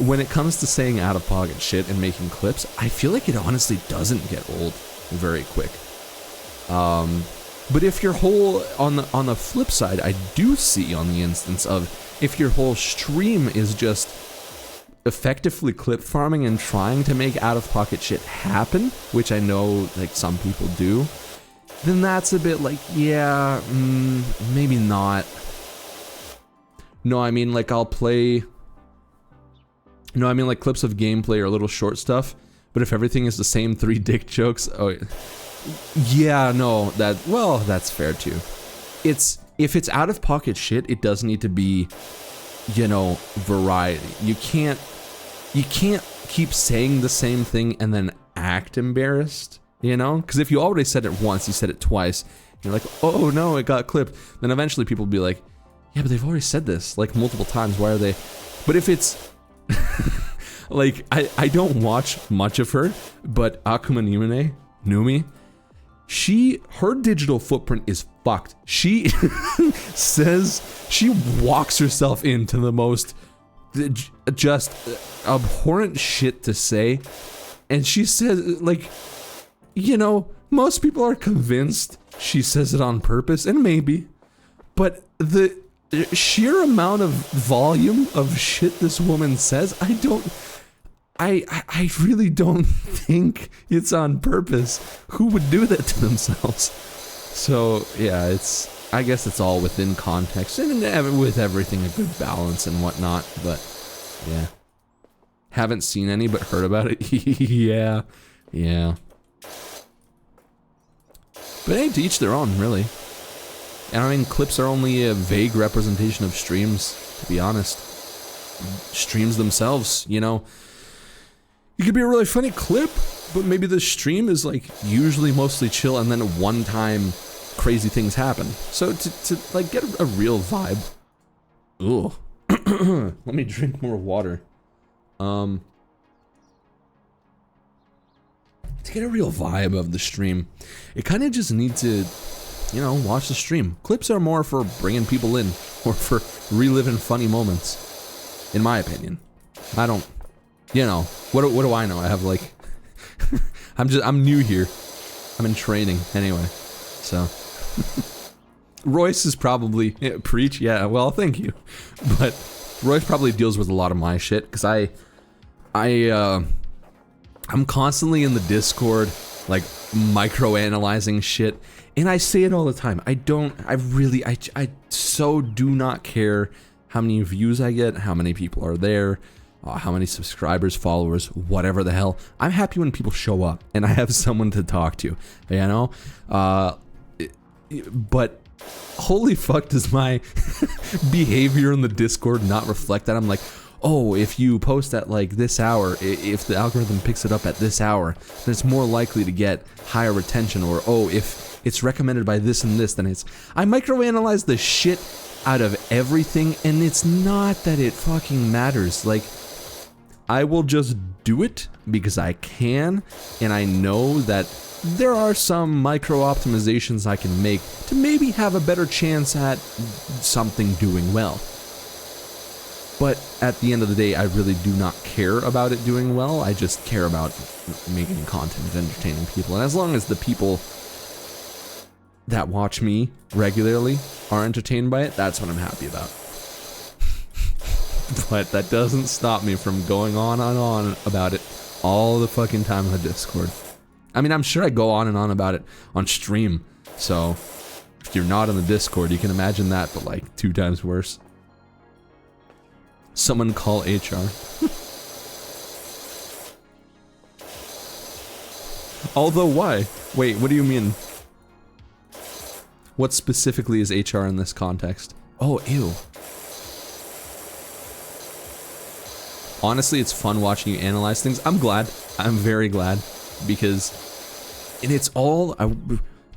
Speaker 1: when it comes to saying out-of-pocket shit and making clips, I feel like it honestly doesn't get old very quick. But if your whole, on the flip side, I do see on the instance of, if your whole stream is just effectively clip farming and trying to make out-of-pocket shit happen, which I know, like, some people do, then that's a bit like, yeah, maybe not. No, I mean, like, I'll play... No, I mean, like, clips of gameplay or little short stuff, but if everything is the same 3 dick jokes, oh, yeah, no, well, that's fair too. If it's out-of-pocket shit, it does need to be, you know, variety. You can't keep saying the same thing and then act embarrassed, you know? Because if you already said it once, you said it twice, you're like, oh no, it got clipped, then eventually people will be like, yeah, but they've already said this, like, multiple times, why are they... But if it's... Like, I don't watch much of her, but Akuma Numi, her digital footprint is fucked. She says, she walks herself into the most just abhorrent shit to say. And she says, like, you know, most people are convinced she says it on purpose, and maybe, but the sheer amount of volume of shit this woman says, I really don't think it's on purpose. Who would do that to themselves? So yeah, I guess it's all within context and with everything a good balance and whatnot. But yeah, haven't seen any but heard about it. yeah. But hey, to each their own, really. And I mean, clips are only a vague representation of streams, to be honest. Streams themselves, you know. It could be a really funny clip, but maybe the stream is like usually mostly chill, and then at one time crazy things happen. So to like get a real vibe. Ooh. Let me drink more water. To get a real vibe of the stream, it kind of just need to, you know, watch the stream. Clips are more for bringing people in or for reliving funny moments, in my opinion. I don't, you know, what do I know? I have like, I'm new here. I'm in training anyway, so. Royce is probably, preach, yeah, well, thank you. But Royce probably deals with a lot of my shit, because I'm constantly in the Discord, like, micro-analyzing shit, and I say it all the time. I so do not care how many views I get, how many people are there, how many subscribers, followers, whatever the hell. I'm happy when people show up, and I have someone to talk to, you know? But holy fuck does my behavior in the Discord not reflect that? I'm like, oh, if you post at like this hour, if the algorithm picks it up at this hour, then it's more likely to get higher retention. Or, oh, if it's recommended by this and this, then it's... I microanalyze the shit out of everything, and it's not that it fucking matters. Like, I will just do it because I can, and I know that there are some micro optimizations I can make to maybe have a better chance at something doing well. But at the end of the day, I really do not care about it doing well. I just care about making content and entertaining people. And as long as the people that watch me regularly are entertained by it, that's what I'm happy about. But that doesn't stop me from going on and on about it all the fucking time on the Discord. I mean, I'm sure I go on and on about it on stream. So if you're not on the Discord, you can imagine that, but like 2 times worse. Someone call HR. Although, why? Wait, what do you mean? What specifically is HR in this context? Oh, ew. Honestly, it's fun watching you analyze things. I'm glad. I'm very glad. Because... And it's all...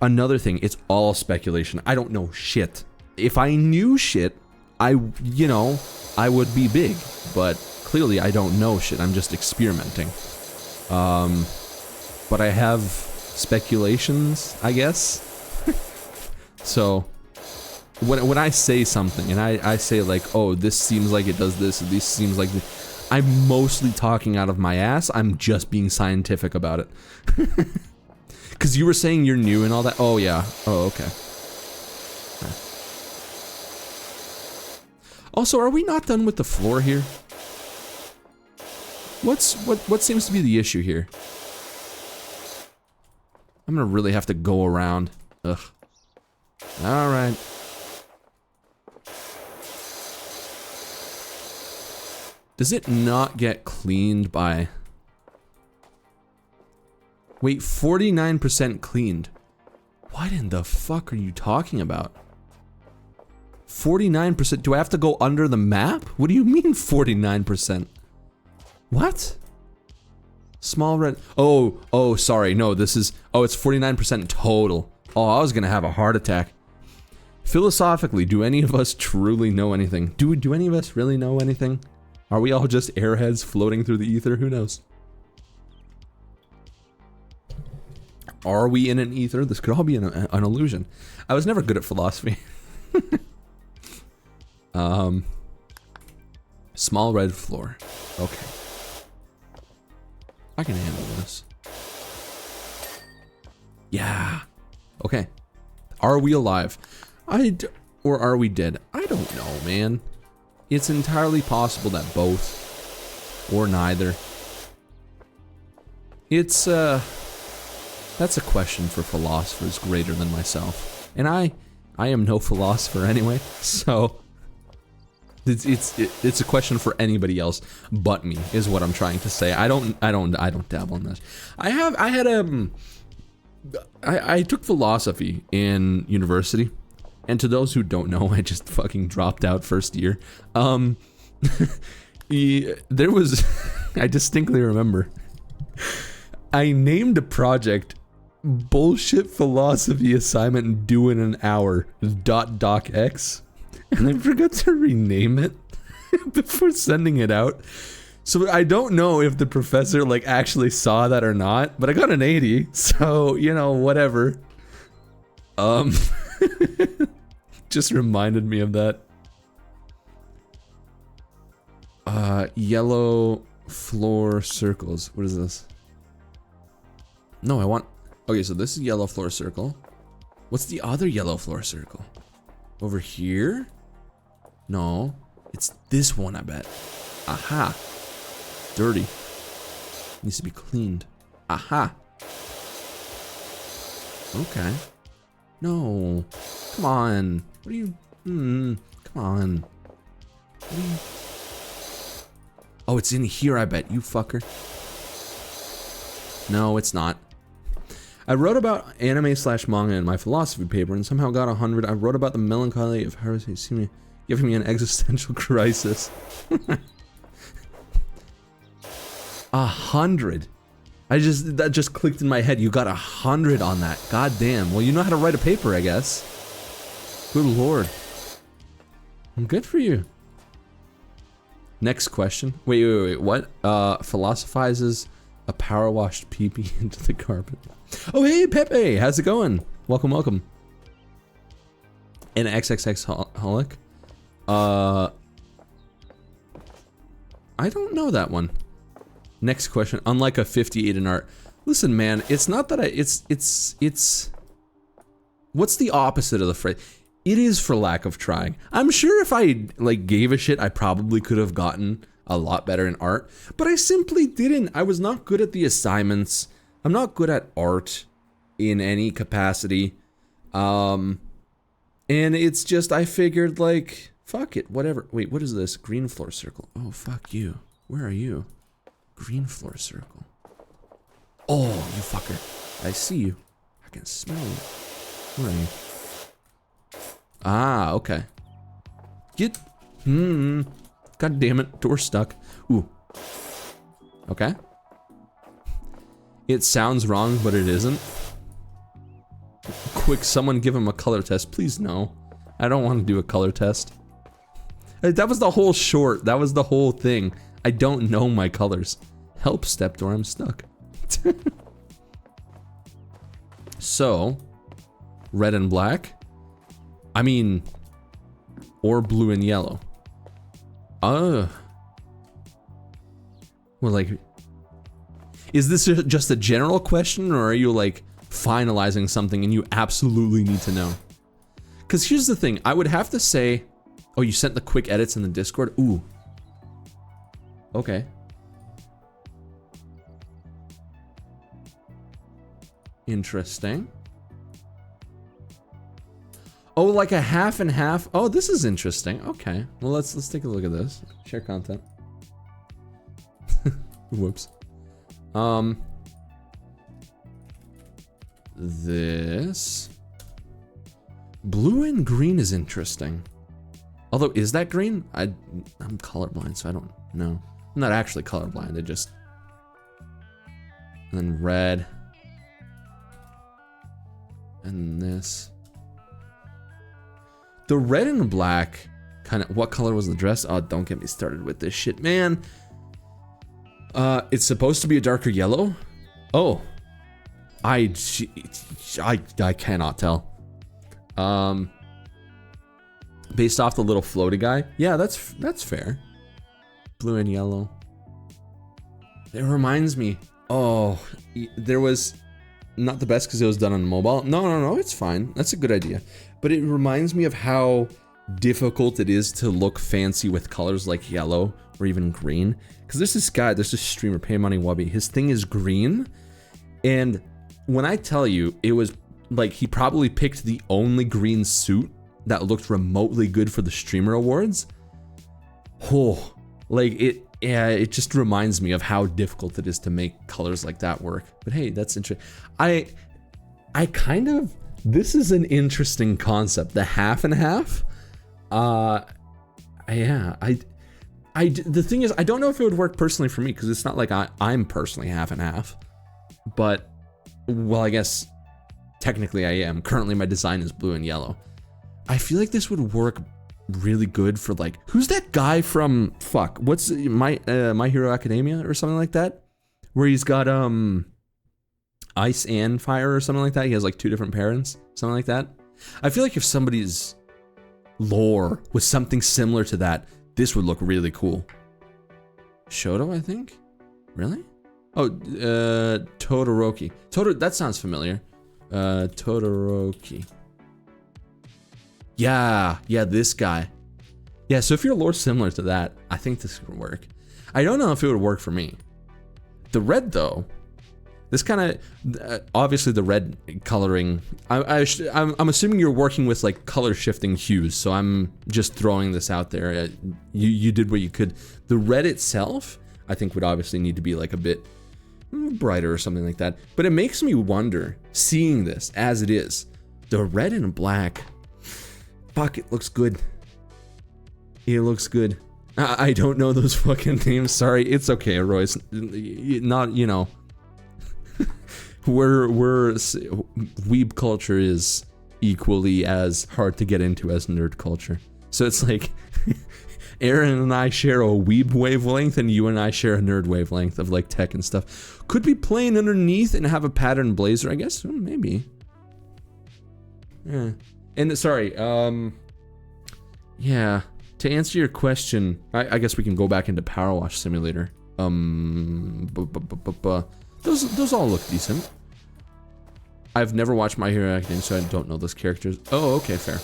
Speaker 1: another thing, it's all speculation. I don't know shit. If I knew shit, you know... I would be big, but clearly I don't know shit. I'm just experimenting. But I have speculations, I guess. So when I say something and I say like, oh, this seems like it does this, and this seems like this, I'm mostly talking out of my ass. I'm just being scientific about it. Because you were saying you're new and all that. Oh yeah. Oh, okay. Also, are we not done with the floor here? What seems to be the issue here? I'm gonna really have to go around. Ugh. Alright. Does it not get cleaned by... Wait, 49% cleaned. What in the fuck are you talking about? 49%? Do I have to go under the map? What do you mean 49%? What? Small red... Oh, sorry. No, this is... Oh, it's 49% total. Oh, I was gonna have a heart attack. Philosophically, do any of us truly know anything? Do any of us really know anything? Are we all just airheads floating through the ether? Who knows? Are we in an ether? This could all be an illusion. I was never good at philosophy. Small red floor. Okay. I can handle this. Yeah. Okay. Are we alive? Or are we dead? I don't know, man. It's entirely possible that both. Or neither. It's, that's a question for philosophers greater than myself. And I am no philosopher anyway, so... It's a question for anybody else but me, is what I'm trying to say. I don't dabble in this. I took philosophy in university, and to those who don't know, I just fucking dropped out first year. There was, I distinctly remember, I named a project bullshit philosophy assignment due in an hour .docx, and I forgot to rename it before sending it out. So I don't know if the professor like actually saw that or not, but I got an 80, so you know, whatever. Just reminded me of that. Yellow floor circles. What is this? No, I want... Okay, so this is yellow floor circle. What's the other yellow floor circle? Over here? No. It's this one, I bet. Aha. Dirty. Needs to be cleaned. Aha. Okay. No. Come on. What are you... come on. What are you... Oh, it's in here, I bet. You fucker. No, it's not. I wrote about anime/manga in my philosophy paper and somehow got 100. I wrote about the melancholy of heresy giving me an existential crisis. 100. That just clicked in my head. You got 100 on that. God damn. Well, you know how to write a paper, I guess. Good lord. Good for you. Next question. Wait. What? Philosophizes a power washed pee-pee into the carpet. Oh, hey, Pepe. How's it going? Welcome. An XXX holic. I don't know that one. Next question. Unlike a 58 in art. Listen, man, it's not that it's what's the opposite of the phrase? It is for lack of trying. I'm sure if I like gave a shit, I probably could have gotten a lot better in art, but I simply didn't. I was not good at the assignments. I'm not good at art in any capacity. And it's just, I figured like, fuck it, whatever. Wait, what is this? Green floor circle. Oh, fuck you. Where are you? Green floor circle. Oh, you fucker. I see you. I can smell you. Where are you? Ah, okay. Get... God damn it, door stuck. Ooh. Okay. It sounds wrong, but it isn't. Quick, someone give him a color test. Please, no. I don't want to do a color test. That was the whole short. That was the whole thing. I don't know my colors. Help, stepdor, I'm stuck. So, red and black. I mean, or blue and yellow. Well, like, is this just a general question, or are you like finalizing something and you absolutely need to know? Because here's the thing, I would have to say, oh, you sent the quick edits in the Discord? Ooh. Okay. Interesting. Oh, like a half and half. Oh, this is interesting. Okay. Well, let's take a look at this. Share content. Whoops. This blue and green is interesting. Although, is that green? I'm colorblind, so I don't know. I'm not actually colorblind. It just... And then red. And this. The red and black Kind of, what color was the dress? Oh, don't get me started with this shit, man. It's supposed to be a darker yellow. Oh, I cannot tell. Based off the little floaty guy. Yeah, that's fair. Blue and yellow. It reminds me. Oh, there was not the best because it was done on mobile. No, it's fine. That's a good idea. But it reminds me of how difficult it is to look fancy with colors like yellow or even green. Because there's this guy, there's this streamer, Pay Money Wubby. His thing is green. And when I tell you, it was like he probably picked the only green suit that looked remotely good for the streamer awards. Oh, like it just reminds me of how difficult it is to make colors like that work. But hey, that's interesting. I kind of, this is an interesting concept, the half and half. Yeah, the thing is, I don't know if it would work personally for me because it's not like I'm personally half and half. But, well, I guess technically I am. Currently my design is blue and yellow. I feel like this would work really good for like, who's that guy from, fuck, what's My Hero Academia or something like that? Where he's got, ice and fire or something like that. He has like 2 different parents, something like that. I feel like if somebody's lore was something similar to that, this would look really cool. Shoto, I think? Really? Oh, Todoroki. That sounds familiar. Todoroki. Yeah, this guy. Yeah, so if your lore's similar to that, I think this would work. I don't know if it would work for me. The red, though, this kind of, obviously the red coloring, I'm assuming you're working with like color shifting hues, so I'm just throwing this out there. You did what you could. The red itself, I think would obviously need to be like a bit brighter or something like that. But it makes me wonder, seeing this as it is, the red and black, fuck, it looks good. It looks good. I don't know those fucking names, sorry. It's okay, Royce. Not, you know. Weeb culture is equally as hard to get into as nerd culture. So it's like, Aaron and I share a weeb wavelength and you and I share a nerd wavelength of like tech and stuff. Could be plain underneath and have a pattern blazer, I guess. Maybe. Yeah. And sorry, yeah. To answer your question, I guess we can go back into Powerwash Simulator. Those all look decent. I've never watched My Hero Academia, so I don't know those characters. Oh, okay, fair.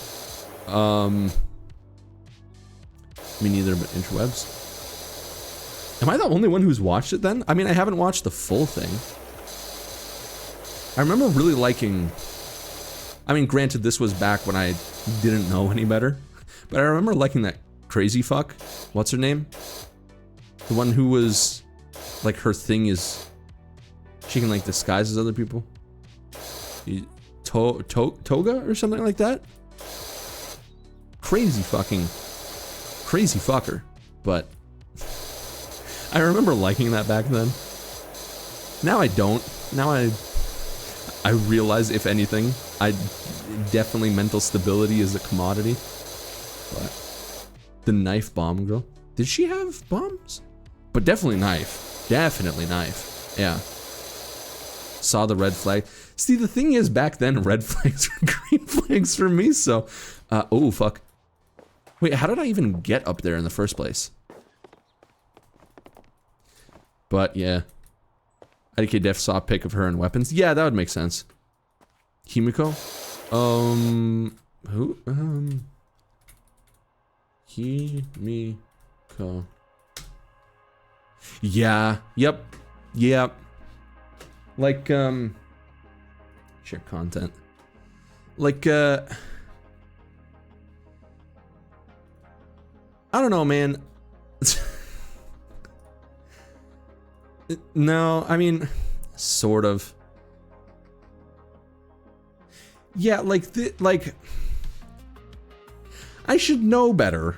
Speaker 1: Me neither, but interwebs. Am I the only one who's watched it then? I mean, I haven't watched the full thing. I remember really liking... I mean, granted, this was back when I didn't know any better. But I remember liking that crazy fuck. What's her name? The one who was... Like, her thing is... She can, like, disguise as other people. Toga or something like that? Crazy fucker. But... I remember liking that back then. Now I don't. Now I realize, if anything, definitely mental stability is a commodity. But... The knife bomb girl. Did she have bombs? But definitely knife. Definitely knife. Yeah. Saw the red flag. See, the thing is, back then, red flags were green flags for me, so... oh, fuck. Wait, how did I even get up there in the first place? But, yeah. IDK Def saw a pic of her and weapons. Yeah, that would make sense. Himiko? Who? Himiko. Yeah. Yep. Like, share content. Like, I don't know, man. No, I mean, sort of. Yeah, like, I should know better,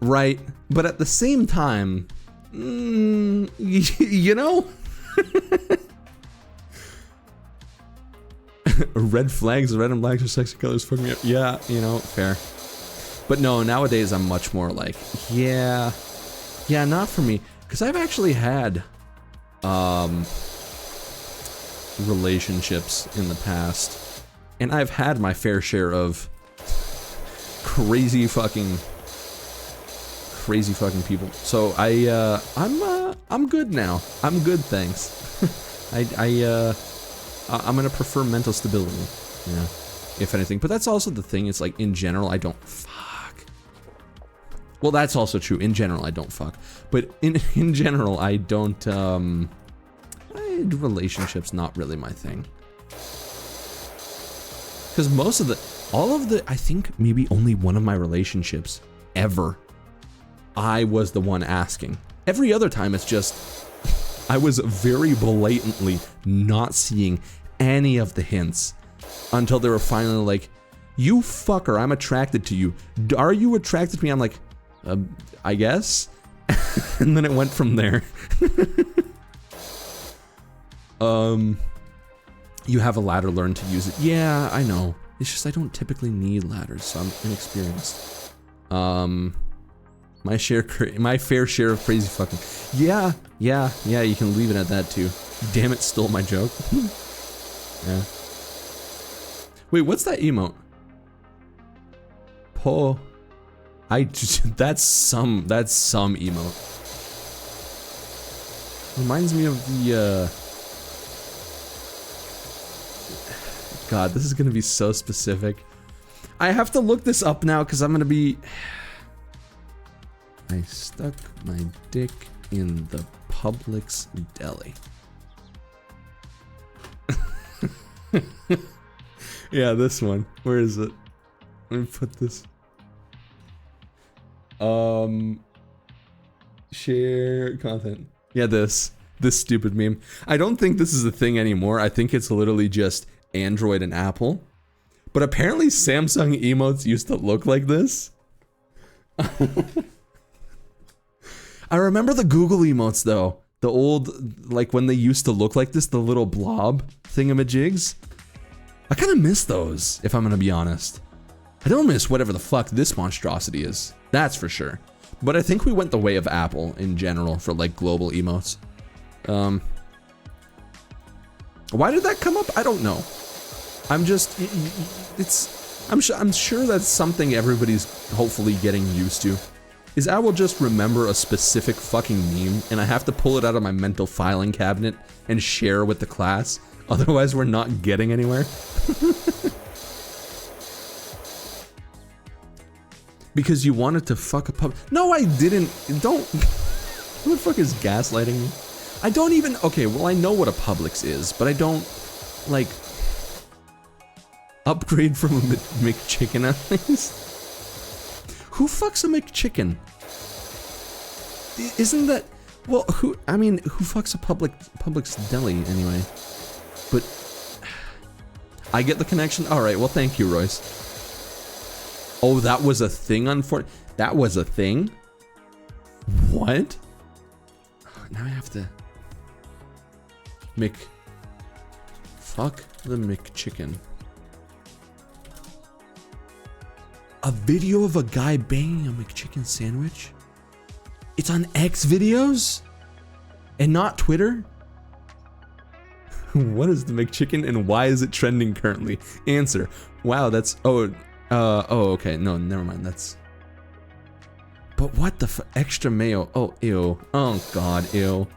Speaker 1: right? But at the same time, you know? Red flags, red and blacks are sexy colors, fuck me up. Yeah, you know, fair. But no, nowadays I'm much more like, yeah, not for me. Because I've actually had relationships in the past, and I've had my fair share of crazy fucking people. So I'm good now. I'm good, thanks. I'm gonna prefer mental stability. Yeah, if anything. But that's also the thing. It's like in general, I don't fuck. Well, that's also true. In general, I don't fuck. But in general, I don't. Relationships not really my thing. Because I think maybe only one of my relationships ever, I was the one asking. Every other time, it's just I was very blatantly not seeing any of the hints until they were finally like, "You fucker, I'm attracted to you. Are you attracted to me?" I'm like, I guess. And then it went from there. You have a ladder, learn to use it. Yeah, I know. It's just I don't typically need ladders, so I'm inexperienced. My fair share of crazy fucking. Yeah, you can leave it at that too. Damn it, stole my joke. Yeah. Wait, what's that emote? Po. That's some emote. Reminds me of the, God, this is gonna be so specific. I have to look this up now because I'm gonna be... I stuck my dick in the Publix deli. Yeah, this one. Where is it? Let me put this. Share content. Yeah, this stupid meme. I don't think this is a thing anymore. I think it's literally just Android and Apple. But apparently Samsung emotes used to look like this. I remember the Google emotes though. The old, like when they used to look like this, the little blob thingamajigs. I kind of miss those, if I'm gonna be honest. I don't miss whatever the fuck this monstrosity is. That's for sure. But I think we went the way of Apple in general for like global emotes. Why did that come up? I don't know. I'm sure that's something everybody's hopefully getting used to. Is I will just remember a specific fucking meme and I have to pull it out of my mental filing cabinet and share with the class. Otherwise we're not getting anywhere. Because you wanted to fuck a pub. No, I didn't. Don't. Who the fuck is gaslighting me? I don't even. Okay, well, I know what a Publix is, but I don't, like, upgrade from a McChicken at least. Who fucks a McChicken? Isn't that. Well, who fucks a Publix deli anyway? But. I get the connection. Alright, well, thank you, Royce. Oh, that was a thing, unfortunately. That was a thing? What? Now I have to... Fuck the McChicken. A video of a guy banging a McChicken sandwich? It's on X videos? And not Twitter? What is the McChicken and why is it trending currently? Answer. Wow, that's... okay, no, never mind, that's... But what the extra mayo? Oh, ew. Oh, God, ew.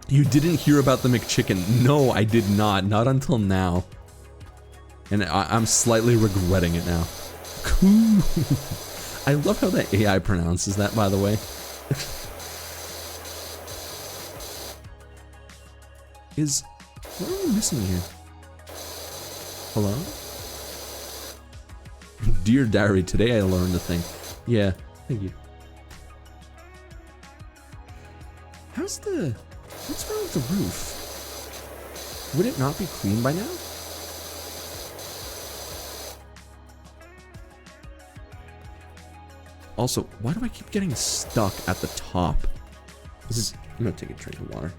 Speaker 1: You didn't hear about the McChicken. No, I did not. Not until now. And I'm slightly regretting it now. I love how that AI pronounces that, by the way. What are we missing here? Hello? Dear Diary, today I learned a thing. Yeah, thank you. What's wrong with the roof? Would it not be clean by now? Also, why do I keep getting stuck at the top? I'm gonna take a drink of water.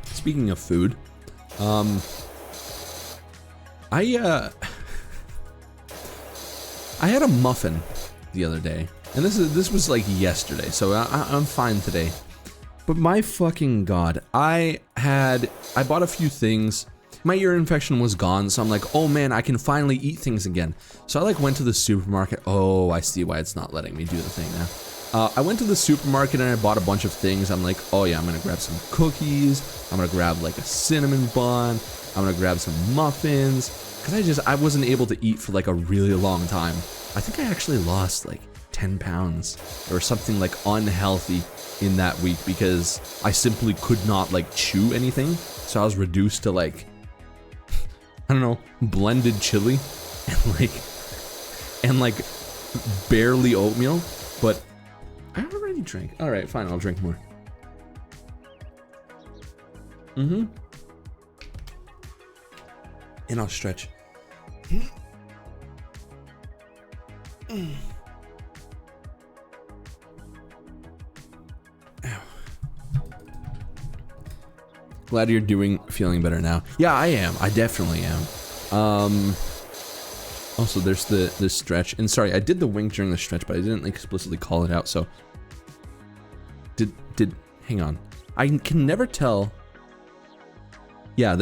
Speaker 1: It's speaking of food, I had a muffin the other day, and this was like yesterday, so I'm fine today. But my fucking god, I bought a few things. My ear infection was gone, so I'm like, oh man, I can finally eat things again. So I like went to the supermarket. Oh, I see why it's not letting me do the thing now. I went to the supermarket and I bought a bunch of things. I'm like, oh yeah, I'm gonna grab some cookies. I'm gonna grab like a cinnamon bun. I'm gonna grab some muffins. Cause I wasn't able to eat for like a really long time. I think I actually lost like 10 pounds or something like unhealthy in that week because I simply could not like chew anything. So I was reduced to like, I don't know, blended chili and like barely oatmeal, but I already drank. All right, fine, I'll drink more. And I'll stretch. Glad you're feeling better now. Yeah, I am. I definitely am. Also, there's the stretch. And sorry, I did the wink during the stretch, but I didn't explicitly call it out. So, hang on. I can never tell. Yeah,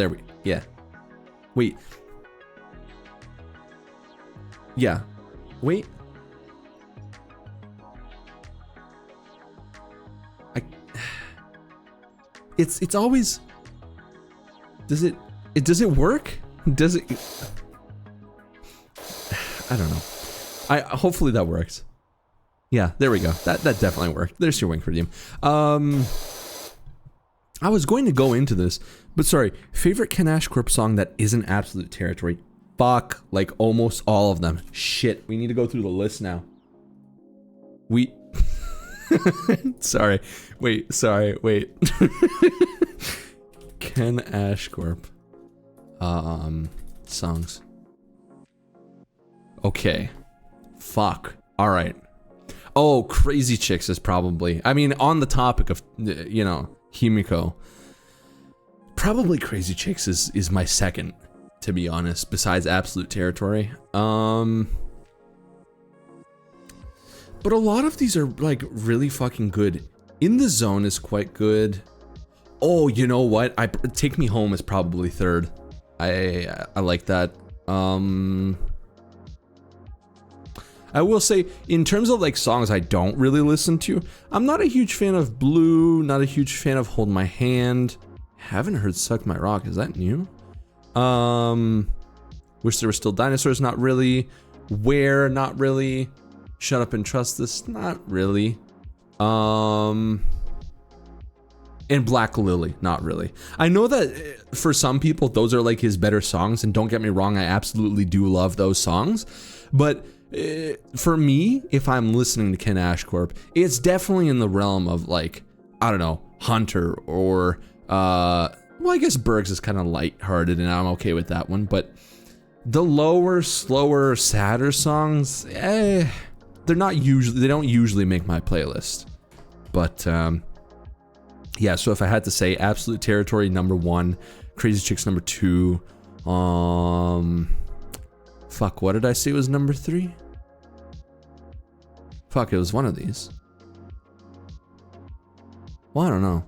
Speaker 1: yeah. Wait. Yeah. Wait. It's always. Does it work? Does it? I don't know. Hopefully that works. Yeah, there we go. That definitely worked. There's your wink redeem. I was going to go into this, but sorry. Favorite Ken Ashcorp song that isn't Absolute Territory? Fuck, like almost all of them. Shit, we need to go through the list now. Sorry. Wait. Ken Ashcorp. Songs. Okay. Fuck. Alright. Oh, Crazy Chicks is probably... I mean, on the topic of, you know, Himiko. Probably Crazy Chicks is my second, to be honest, besides Absolute Territory. But a lot of these are, like, really fucking good. In the Zone is quite good. Oh, you know what? Take Me Home is probably third. I like that. I will say, in terms of like songs I don't really listen to, I'm not a huge fan of Blue, not a huge fan of Hold My Hand. Haven't heard Suck My Rock, is that new? Wish There Were Still Dinosaurs, not really. Where, not really. Shut Up and Trust This, not really. And Black Lily, not really. I know that for some people, those are like his better songs, and don't get me wrong, I absolutely do love those songs. But for me, if I'm listening to Ken Ashcorp, it's definitely in the realm of like, I don't know, Hunter or, well, I guess Bergs is kind of lighthearted, and I'm okay with that one. But the lower, slower, sadder songs, they don't usually make my playlist. But, yeah, so if I had to say Absolute Territory number 1, Crazy Chicks number 2, fuck, what did I say was number 3? Fuck, it was one of these. Well, I don't know.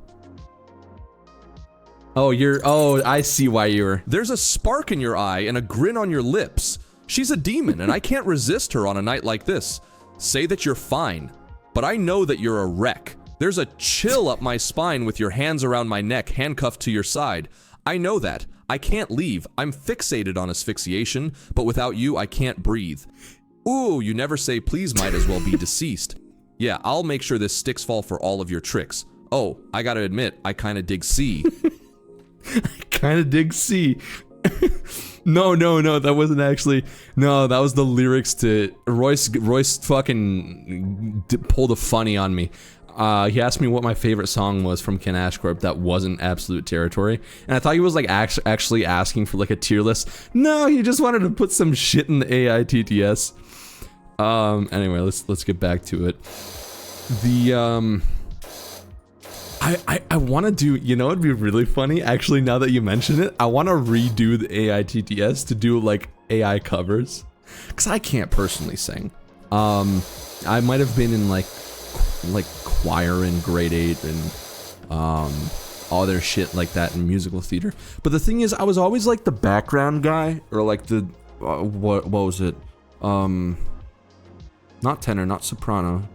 Speaker 1: Oh, I see why you were.
Speaker 2: There's a spark in your eye and a grin on your lips. She's a demon, and I can't resist her on a night like this. Say that you're fine, but I know that you're a wreck. There's a chill up my spine with your hands around my neck, handcuffed to your side. I know that. I can't leave. I'm fixated on asphyxiation, but without you, I can't breathe. Ooh, you never say please, might as well be deceased. Yeah, I'll make sure this sticks fall for all of your tricks. Oh, I gotta admit, I kinda dig C.
Speaker 1: I kinda dig C. No, that wasn't actually. No, that was the lyrics to Royce fucking pulled a funny on me. He asked me what my favorite song was from Ken Ashcorp that wasn't Absolute Territory, and I thought he was like actually asking for like a tier list. No, he just wanted to put some shit in the AITTS. Anyway, let's get back to it. I want to do, you know, it'd be really funny, actually, now that you mention it, I want to redo the AITTS to do, like, AI covers. Because I can't personally sing. I might have been in, like choir in grade 8 and, other shit like that in musical theater. But the thing is, I was always, like, the background guy, or, like, the, what was it? Not tenor, not soprano.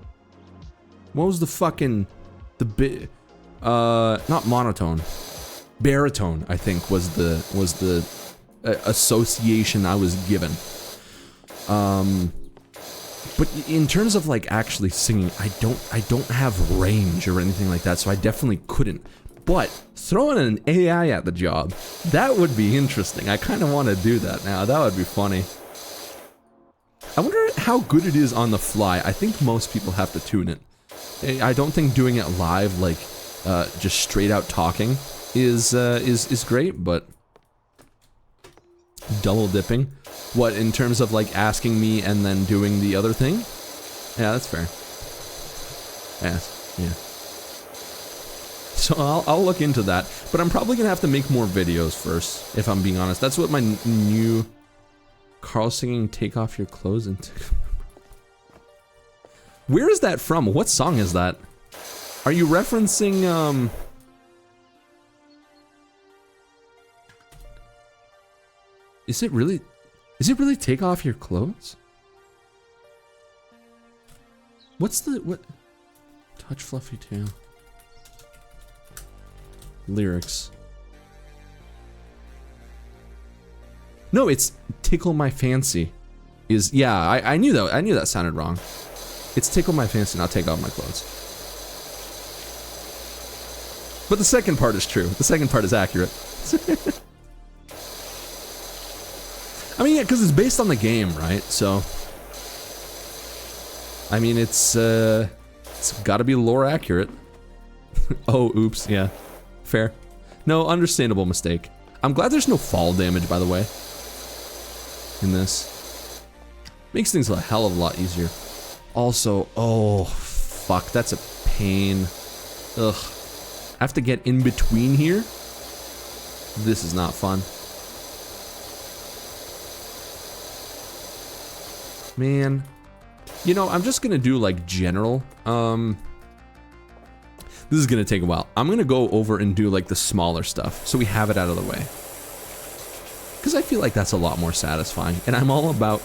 Speaker 1: What was the fucking, not monotone, baritone, I think was the association I was given. But in terms of like actually singing, I don't have range or anything like that, so I definitely couldn't. But throwing an AI at the job, that would be interesting. I kind of want to do that now. That would be funny. I wonder how good it is on the fly. I think most people have to tune it. I don't think doing it live, like just straight out talking, is great. But double dipping, what in terms of like asking me and then doing the other thing? Yeah, that's fair. Yeah. So I'll look into that, but I'm probably gonna have to make more videos first, if I'm being honest. That's what my new Carl singing "Take Off Your Clothes" and. Where is that from? What song is that? Are you referencing, Is it really Take Off Your Clothes? What? Touch Fluffy Tail. Lyrics. No, it's Tickle My Fancy. Yeah, I knew that sounded wrong. It's Tickle My Fancy, not Take Off My Clothes. But the second part is true. The second part is accurate. I mean, yeah, because it's based on the game, right? So, I mean, it's got to be lore accurate. Oh, oops, yeah. Fair. No, understandable mistake. I'm glad there's no fall damage, by the way, in this. Makes things a hell of a lot easier. Also, oh, fuck, that's a pain. Ugh. I have to get in between here. This is not fun. Man. You know, I'm just gonna do, like, general. This is gonna take a while. I'm gonna go over and do, like, the smaller stuff, so we have it out of the way. Because I feel like that's a lot more satisfying, and I'm all about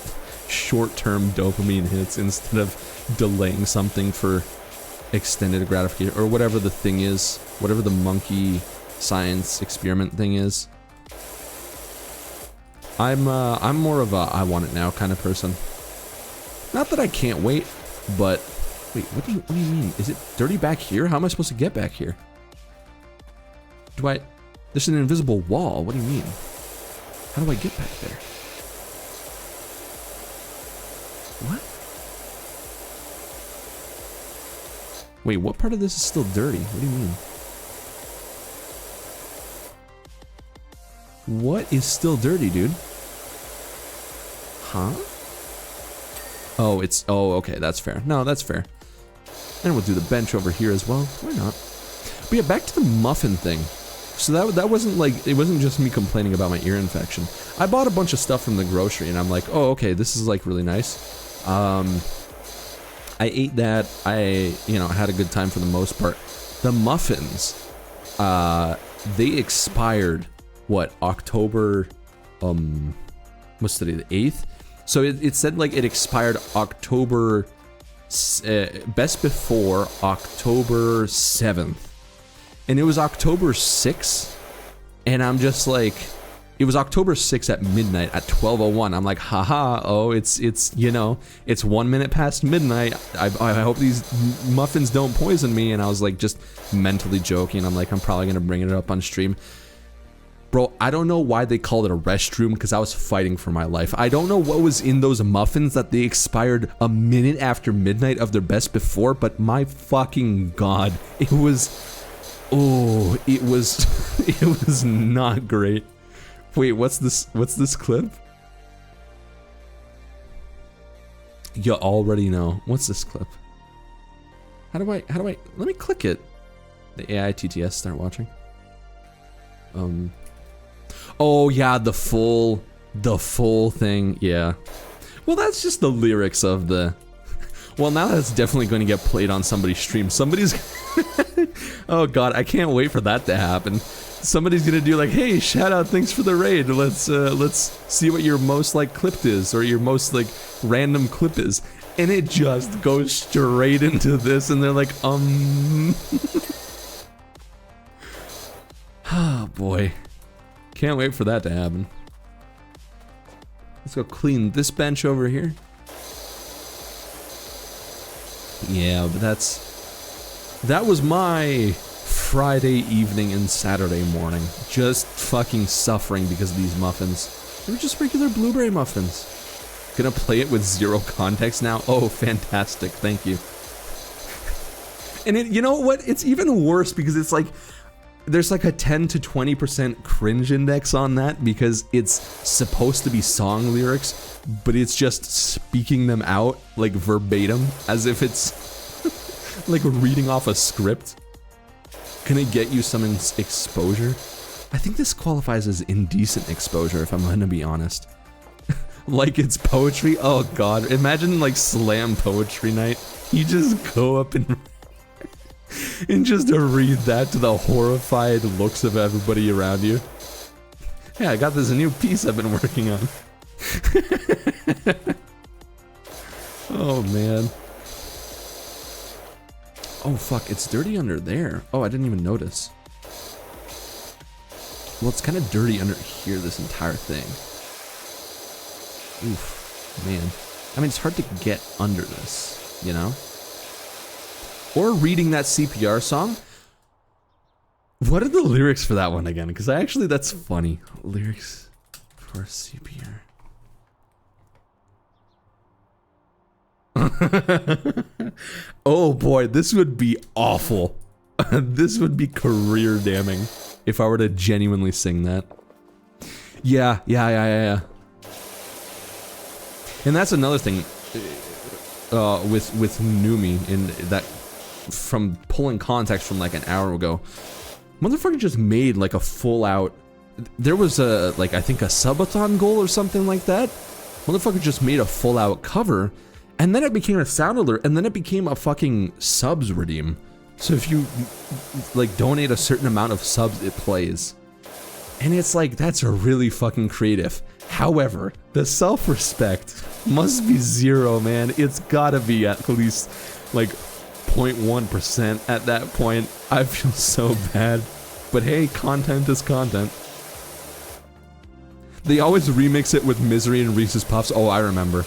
Speaker 1: short-term dopamine hits instead of delaying something for extended gratification, or whatever the thing is, whatever the monkey science experiment thing is. I'm more of a I want it now kind of person. Not that I can't wait, but wait, what do you mean? Is it dirty back here? How am I supposed to get back here? There's an invisible wall. What do you mean? How do I get back there? What? Wait, what part of this is still dirty? What do you mean? What is still dirty, dude? Huh? Oh, okay, that's fair. No, that's fair. And we'll do the bench over here as well. Why not? But yeah, back to the muffin thing. So that wasn't like, it wasn't just me complaining about my ear infection. I bought a bunch of stuff from the grocery and I'm like, oh, okay, this is like really nice. I ate that. I had a good time for the most part. The muffins, they expired, what, October, what's today, the 8th? So it said like it expired October, best before October 7th. And it was October 6th, and I'm just like, it was October 6th at midnight at 12:01. I'm like, haha, oh, it's 1 minute past midnight. I hope these muffins don't poison me. And I was like, just mentally joking. I'm like, I'm probably gonna bring it up on stream. Bro, I don't know why they called it a restroom, because I was fighting for my life. I don't know what was in those muffins that they expired a minute after midnight of their best before, but my fucking god, it was not great. Wait, what's this clip? You already know. What's this clip? How do I, let me click it. The AI TTS start watching. Oh yeah, the full thing, yeah. Well, that's just the lyrics of the... Well, now that's definitely going to get played on somebody's stream. Somebody's... Oh god, I can't wait for that to happen. Somebody's gonna do like, hey, shout out, thanks for the raid. Let's see what your most like clipped is, or your most like random clip is. And it just goes straight into this, and they're like, Oh boy. Can't wait for that to happen. Let's go clean this bench over here. Yeah, but that was my Friday evening and Saturday morning. Just fucking suffering because of these muffins. They were just regular blueberry muffins. Gonna play it with zero context now? Oh, fantastic, thank you. And you know what? It's even worse because it's like, there's like a 10 to 20% cringe index on that because it's supposed to be song lyrics, but it's just speaking them out like verbatim as if it's like reading off a script. Can it get you some exposure? I think this qualifies as indecent exposure if I'm gonna be honest. Like it's poetry? Oh god, imagine like slam poetry night. You just go up and just read that to the horrified looks of everybody around you. Yeah, I got this new piece I've been working on. Oh man. Oh fuck, it's dirty under there. Oh, I didn't even notice. Well, it's kind of dirty under here, this entire thing. Oof, man. I mean, it's hard to get under this, you know? Or reading that CPR song. What are the lyrics for that one again? Because that's funny. Lyrics for CPR. Oh boy, this would be awful. This would be career damning if I were to genuinely sing that. Yeah. And that's another thing with Numi in that, from pulling context from like an hour ago, motherfucker just made like a full out. There was a like I think a subathon goal or something like that. Motherfucker just made a full out cover. And then it became a sound alert, and then it became a fucking subs redeem. So if you, like, donate a certain amount of subs, it plays. And it's like, that's really fucking creative. However, the self-respect must be zero, man. It's gotta be at least, like, 0.1% at that point. I feel so bad. But hey, content is content. They always remix it with Misery and Reese's Puffs. Oh, I remember.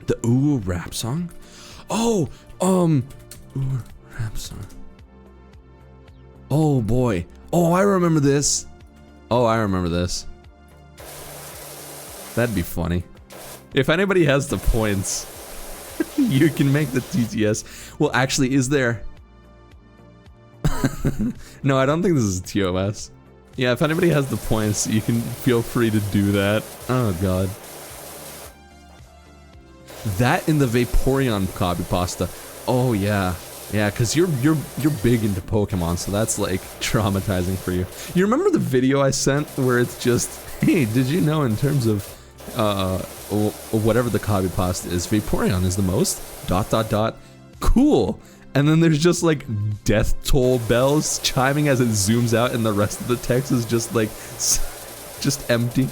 Speaker 1: The Ooh rap song? Oh, Ooh rap song. Oh boy. Oh, I remember this. That'd be funny. If anybody has the points, you can make the TTS. Well, actually, is there? No, I don't think this is TOS. Yeah, if anybody has the points, you can feel free to do that. Oh god. That in the Vaporeon copy pasta. Oh yeah. Yeah, cause you're big into Pokemon, so that's like traumatizing for you. You remember the video I sent where it's just, hey, did you know in terms of whatever the copy pasta is, Vaporeon is the most ... cool. And then there's just like death toll bells chiming as it zooms out, and the rest of the text is just like just empty.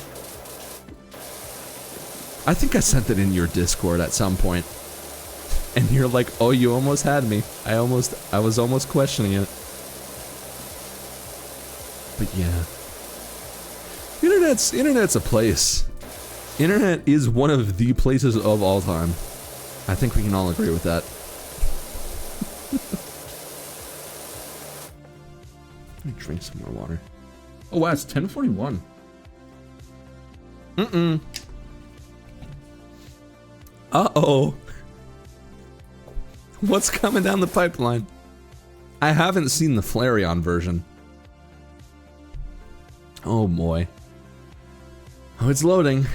Speaker 1: I think I sent it in your Discord at some point. And you're like, oh, you almost had me. I was almost questioning it. But yeah. Internet's a place. Internet is one of the places of all time. I think we can all agree with that. Let me drink some more water. Oh wow, it's 10:41. Uh-oh. What's coming down the pipeline? I haven't seen the Flareon version. Oh boy. Oh, it's loading.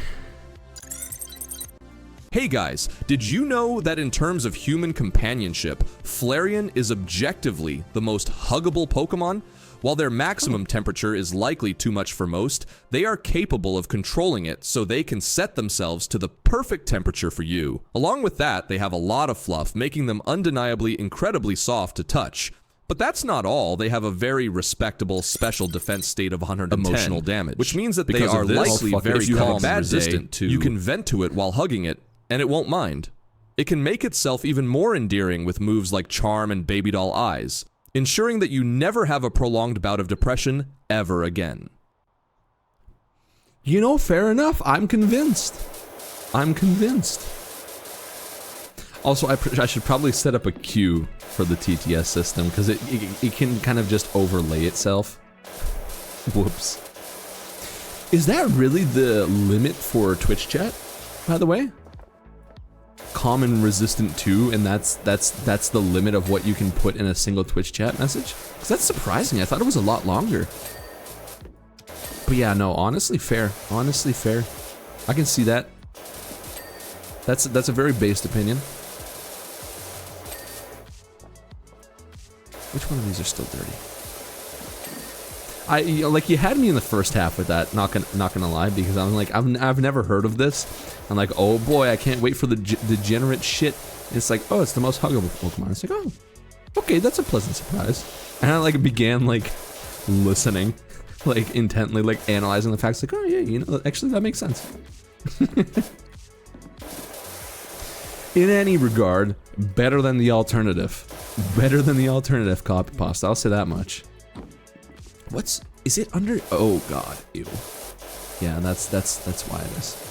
Speaker 2: Hey guys, did you know that in terms of human companionship, Flareon is objectively the most huggable Pokemon? While their maximum temperature is likely too much for most, they are capable of controlling it so they can set themselves to the perfect temperature for you. Along with that, they have a lot of fluff, making them undeniably incredibly soft to touch. But that's not all. They have a very respectable special defense state of 110 emotional damage, which means that they are likely very calm and resistant to. You can vent to it while hugging it, and it won't mind. It can make itself even more endearing with moves like Charm and Baby Doll Eyes, ensuring that you never have a prolonged bout of depression ever again.
Speaker 1: You know, fair enough. I'm convinced. I'm convinced. Also, I should probably set up a queue for the TTS system, because it can kind of just overlay itself. Whoops. Is that really the limit for Twitch chat, by the way? Common resistant 2, and that's the limit of what you can put in a single Twitch chat message? Because that's surprising. I thought it was a lot longer. But yeah, no, honestly fair. Honestly fair. I can see that. That's a very based opinion. Which one of these are still dirty? Like, you had me in the first half with that, not gonna lie, because I'm like, I've never heard of this. I'm like, oh boy, I can't wait for the degenerate shit. And it's like, oh, it's the most huggable Pokemon. It's like, oh, okay, that's a pleasant surprise. And I like began like listening, like intently, like analyzing the facts. Like, oh yeah, you know, actually that makes sense. In any regard, better than the alternative. Better than the alternative copy pasta. I'll say that much. Is it under? Oh god, ew. Yeah, that's why it is.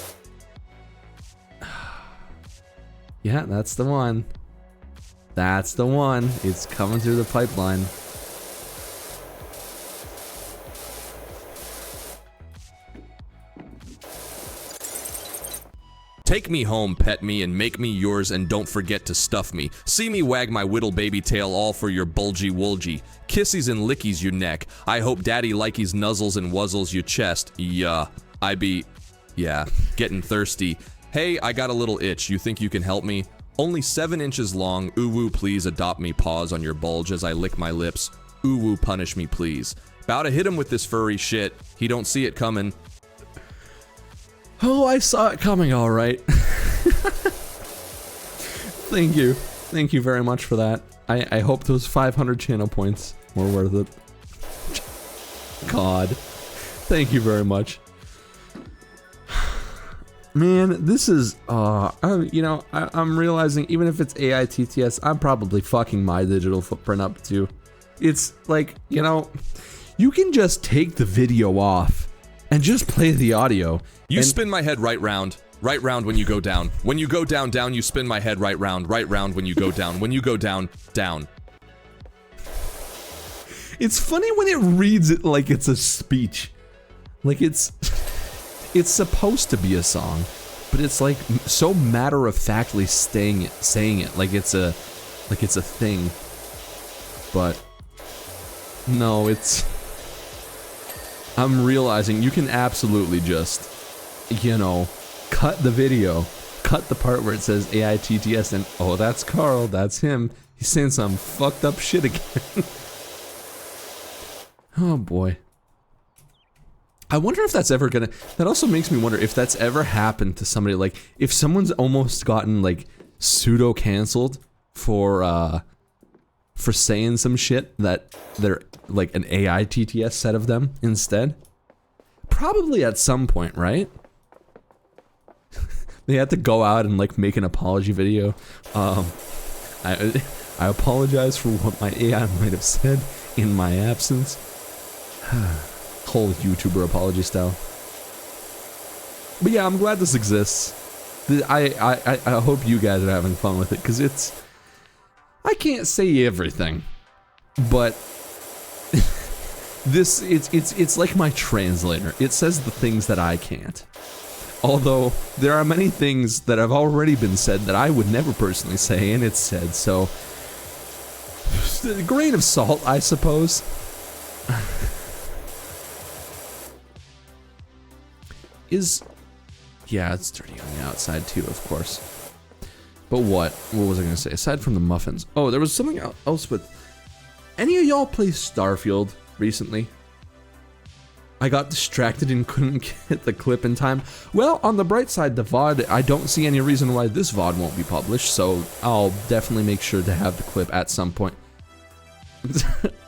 Speaker 1: Yeah, that's the one. That's the one. It's coming through the pipeline.
Speaker 2: Take me home, pet me, and make me yours, and don't forget to stuff me. See me wag my whittle baby tail, all for your bulgy woolgy. Kissies and lickies your neck. I hope daddy likies nuzzles and wuzzles your chest. Yeah, getting thirsty. Hey, I got a little itch. You think you can help me? Only 7 inches long. Ooh woo, please adopt me. Pause on your bulge as I lick my lips. Ooh woo, punish me, please. Bout to hit him with this furry shit. He don't see it coming.
Speaker 1: Oh, I saw it coming, all right. Thank you. Thank you very much for that. I hope those 500 channel points were worth it. God. Thank you very much. Man, this is, you know, I'm realizing even if it's AITTS, I'm probably fucking my digital footprint up too. It's like, you know, you can just take the video off and just play the audio.
Speaker 2: You spin my head right round when you go down. When you go down, down, you spin my head right round when you go down. When you go down, down.
Speaker 1: It's funny when it reads it like it's a speech. Like it's supposed to be a song, but it's like so matter-of-factly saying it like it's a thing. But no, I'm realizing you can absolutely just, you know, cut the video, cut the part where it says AITTS, and oh, that's Carl, that's him. He's saying some fucked up shit again. Oh boy. I wonder if that's ever gonna, that also makes me wonder if that's ever happened to somebody, like, if someone's almost gotten, like, pseudo-canceled for saying some shit that they're, like, an AITTS said of them instead. Probably at some point, right? They had to go out and, like, make an apology video. I apologize for what my AI might have said in my absence. Whole YouTuber apology style. But yeah, I'm glad this exists. I hope you guys are having fun with it, because it's, I can't say everything, but it's like my translator. It says the things that I can't. Although there are many things that have already been said that I would never personally say, and it's said, so a grain of salt, I suppose. Yeah, it's dirty on the outside too, of course. But what? What was I gonna say? Aside from the muffins. Oh, there was something else with... Any of y'all play Starfield recently? I got distracted and couldn't get the clip in time. Well, on the bright side, the VOD, I don't see any reason why this VOD won't be published, so I'll definitely make sure to have the clip at some point.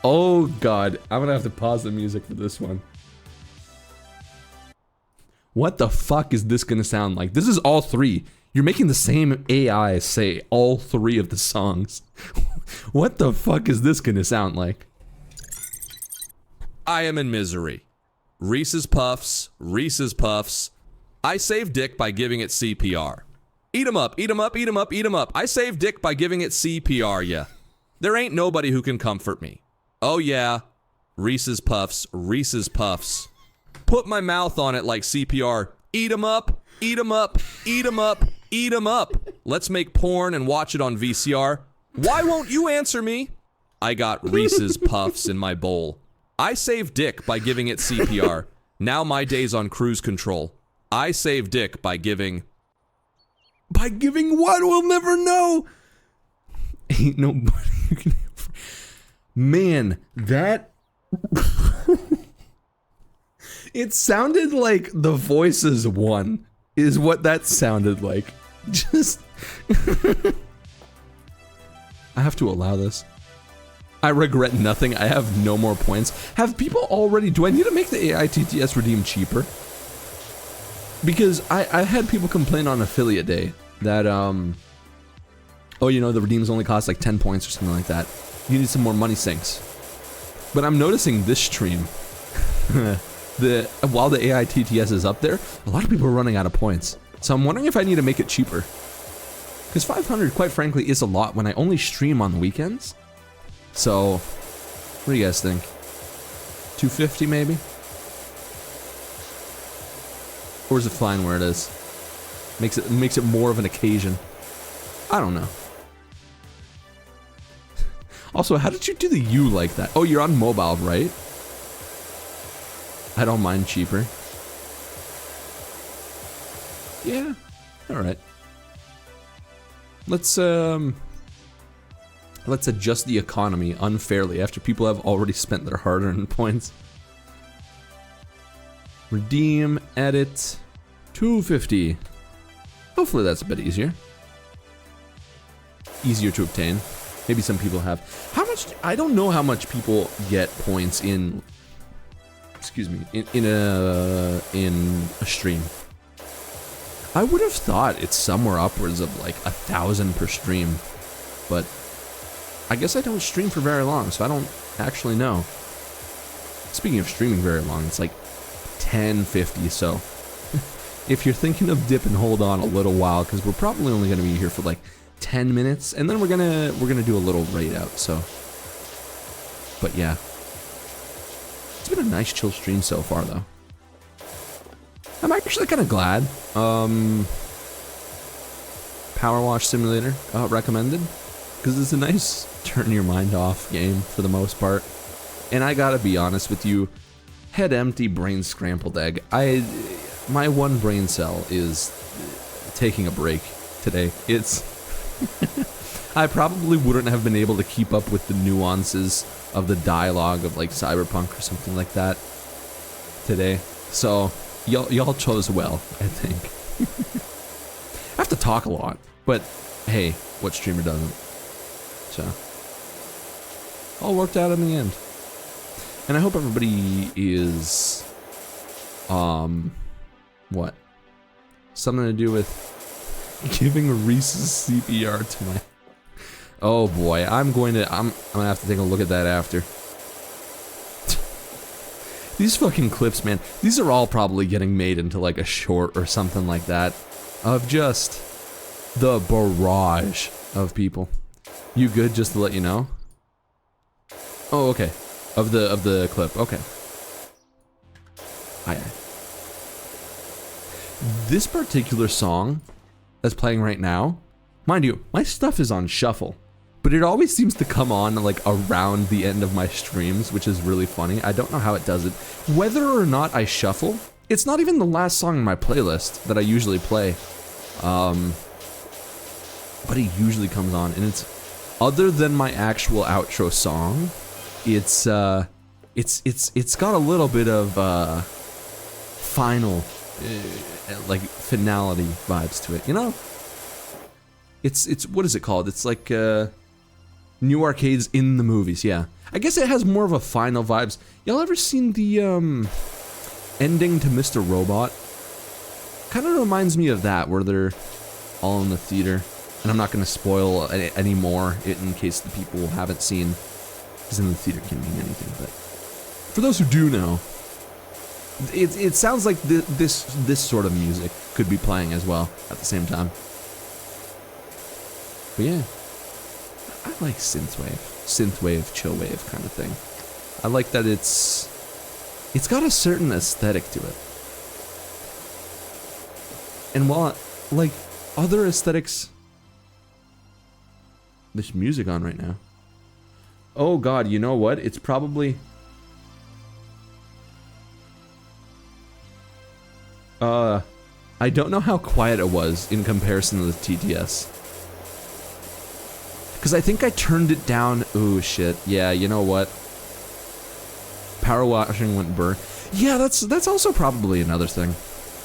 Speaker 1: Oh god, I'm gonna have to pause the music for this one. What the fuck is this gonna sound like? This is all three. You're making the same AI say all three of the songs. What the fuck is this gonna sound like?
Speaker 2: I am in misery. Reese's Puffs, Reese's Puffs. I saved Dick by giving it CPR. Eat 'em up, eat 'em up, eat 'em up, eat 'em up. I saved Dick by giving it CPR, yeah. There ain't nobody who can comfort me. Oh yeah, Reese's Puffs, Reese's Puffs. Put my mouth on it like CPR. Eat 'em up, eat 'em up, eat 'em up, eat 'em up. Let's make porn and watch it on VCR. Why won't you answer me? I got Reese's Puffs in my bowl. I saved Dick by giving it CPR. Now my day's on cruise control. I saved Dick by giving...
Speaker 1: By giving what? We'll never know! Ain't nobody who can... Man, that... It sounded like The Voices one, is what that sounded like. Just... I have to allow this. I regret nothing. I have no more points. Have people already... Do I need to make the AITTS redeem cheaper? Because I had people complain on affiliate day that, oh, you know, the redeems only cost like 10 points or something like that. You need some more money sinks. But I'm noticing this stream, while the AITTS is up there, a lot of people are running out of points. So I'm wondering if I need to make it cheaper. Because 500, quite frankly, is a lot when I only stream on the weekends. So, what do you guys think? 250 maybe? Or is it fine where it is? Makes it more of an occasion. I don't know. Also, how did you do the U like that? Oh, you're on mobile, right? I don't mind cheaper. Yeah. Alright. Let's adjust the economy unfairly after people have already spent their hard-earned points. Redeem, edit, 250. Hopefully that's a bit easier. Easier to obtain. Maybe some people have. How much? I don't know how much people get points in. Excuse me. In a stream. I would have thought it's somewhere upwards of like 1,000 per stream, but I guess I don't stream for very long, so I don't actually know. Speaking of streaming very long, it's like 10:50, so if you're thinking of dipping, hold on a little while, because we're probably only going to be here for like 10 minutes, and then we're gonna do a little raid out, so. But yeah. It's been a nice chill stream so far, though. I'm actually kind of glad. Powerwash Simulator got recommended, because it's a nice turn your mind off game for the most part. And I gotta be honest with you, head empty, brain scrambled egg. My one brain cell is taking a break today. It's I probably wouldn't have been able to keep up with the nuances of the dialogue of like Cyberpunk or something like that today. So y'all chose well, I think. I have to talk a lot, but hey, what streamer doesn't? So all worked out in the end. And I hope everybody is what? Something to do with giving Reese's CPR to my... Oh boy, I'm gonna have to take a look at that after. These fucking clips, man, these are all probably getting made into like a short or something like that of just the barrage of people. You good, just to let you know? Oh, okay. Of the clip, okay. Aye. This particular song that's playing right now, mind you, my stuff is on shuffle, but it always seems to come on like around the end of my streams, which is really funny. I don't know how it does it. Whether or not I shuffle, it's not even the last song in my playlist that I usually play. but it usually comes on, and it's, other than my actual outro song, it's got a little bit of final, like finality vibes to it, you know? It's what is it called? It's like new arcades in the movies, yeah. I guess it has more of a final vibes. Y'all ever seen the ending to Mr. Robot? Kind of reminds me of that, where they're all in the theater. And I'm not going to spoil any more in case the people haven't seen, because in the theater can mean anything. But for those who do know, it sounds like this sort of music could be playing as well at the same time. But yeah, I like synthwave, chillwave kind of thing. I like that it's got a certain aesthetic to it. And while, like, other aesthetics... There's music on right now. Oh god, you know what? It's probably... I don't know how quiet it was in comparison to the TTS. Because I think I turned it down... Ooh, shit. Yeah, you know what? Power washing went burr. Yeah, that's also probably another thing.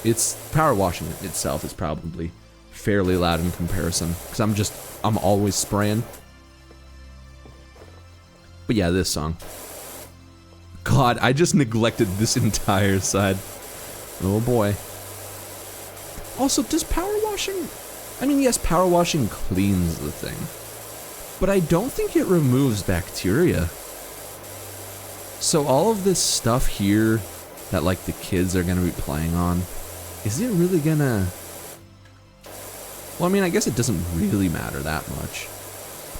Speaker 1: It's... Power washing itself is probably fairly loud in comparison. Because I'm always spraying. But yeah, this song. God, I just neglected this entire side. Oh boy. Also, does power washing... I mean, yes, power washing cleans the thing. But I don't think it removes bacteria. So all of this stuff here that, like, the kids are gonna be playing on, is it really gonna... Well, I mean, I guess it doesn't really matter that much.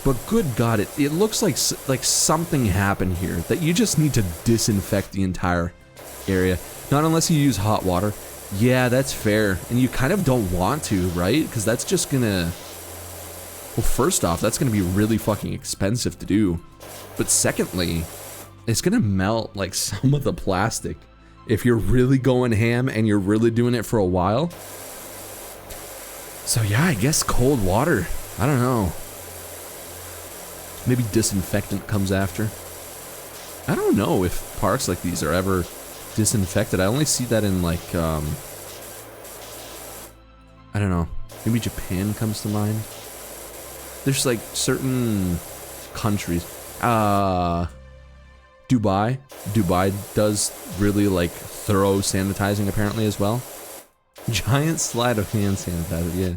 Speaker 1: But good God, it looks like something happened here that you just need to disinfect the entire area. Not unless you use hot water. Yeah, that's fair. And you kind of don't want to, right? Because that's just gonna... Well, first off, that's gonna be really fucking expensive to do. But secondly, it's gonna melt, like, some of the plastic. If you're really going ham and you're really doing it for a while. So yeah, I guess cold water. I don't know. Maybe disinfectant comes after. I don't know if parks like these are ever disinfected. I only see that in, like, I don't know. Maybe Japan comes to mind. There's, like, certain countries. Dubai. Dubai does really, like, thorough sanitizing apparently as well. Giant slide of hand sanitizer, yeah.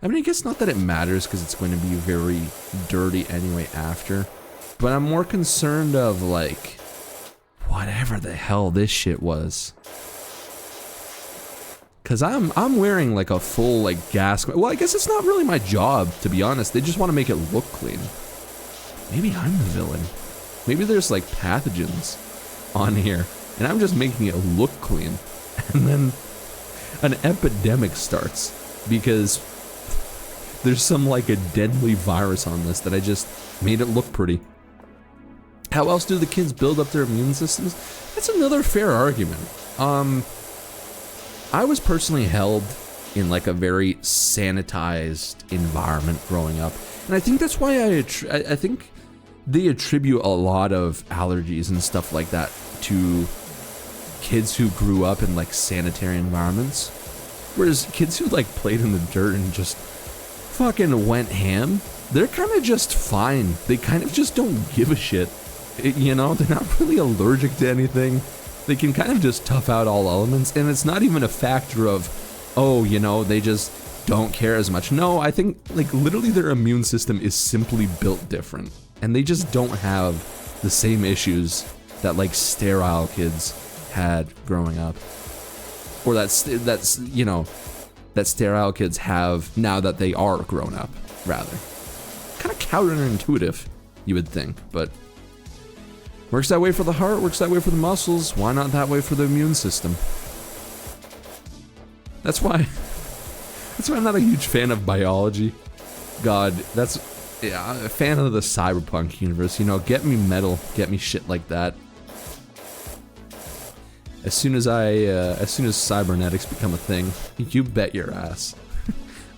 Speaker 1: I mean, I guess not that it matters because it's going to be very dirty anyway after. But I'm more concerned of, like, whatever the hell this shit was. Because I'm wearing, like, a full, like, gas... Well, I guess it's not really my job, to be honest. They just want to make it look clean. Maybe I'm the villain. Maybe there's, like, pathogens on here. And I'm just making it look clean. And then an epidemic starts. Because there's some, like, a deadly virus on this that I just made it look pretty. How else do the kids build up their immune systems? That's another fair argument. I was personally held in, like, a very sanitized environment growing up. And I think that's why I think they attribute a lot of allergies and stuff like that to kids who grew up in, like, sanitary environments. Whereas kids who, like, played in the dirt and just fucking went ham, they're kind of just fine. They kind of just don't give a shit. You know, they're not really allergic to anything. They can kind of just tough out all elements, and it's not even a factor of, oh, you know, they just don't care as much. No, I think, like, literally their immune system is simply built different, and they just don't have the same issues that, like, sterile kids had growing up. Or that's you know, that sterile kids have now that they are grown up, rather. Kind of counterintuitive, you would think, but works that way for the heart, works that way for the muscles, why not that way for the immune system? That's why I'm not a huge fan of biology. God, yeah, a fan of the cyberpunk universe, you know, get me metal, get me shit like that. As soon as cybernetics become a thing, you bet your ass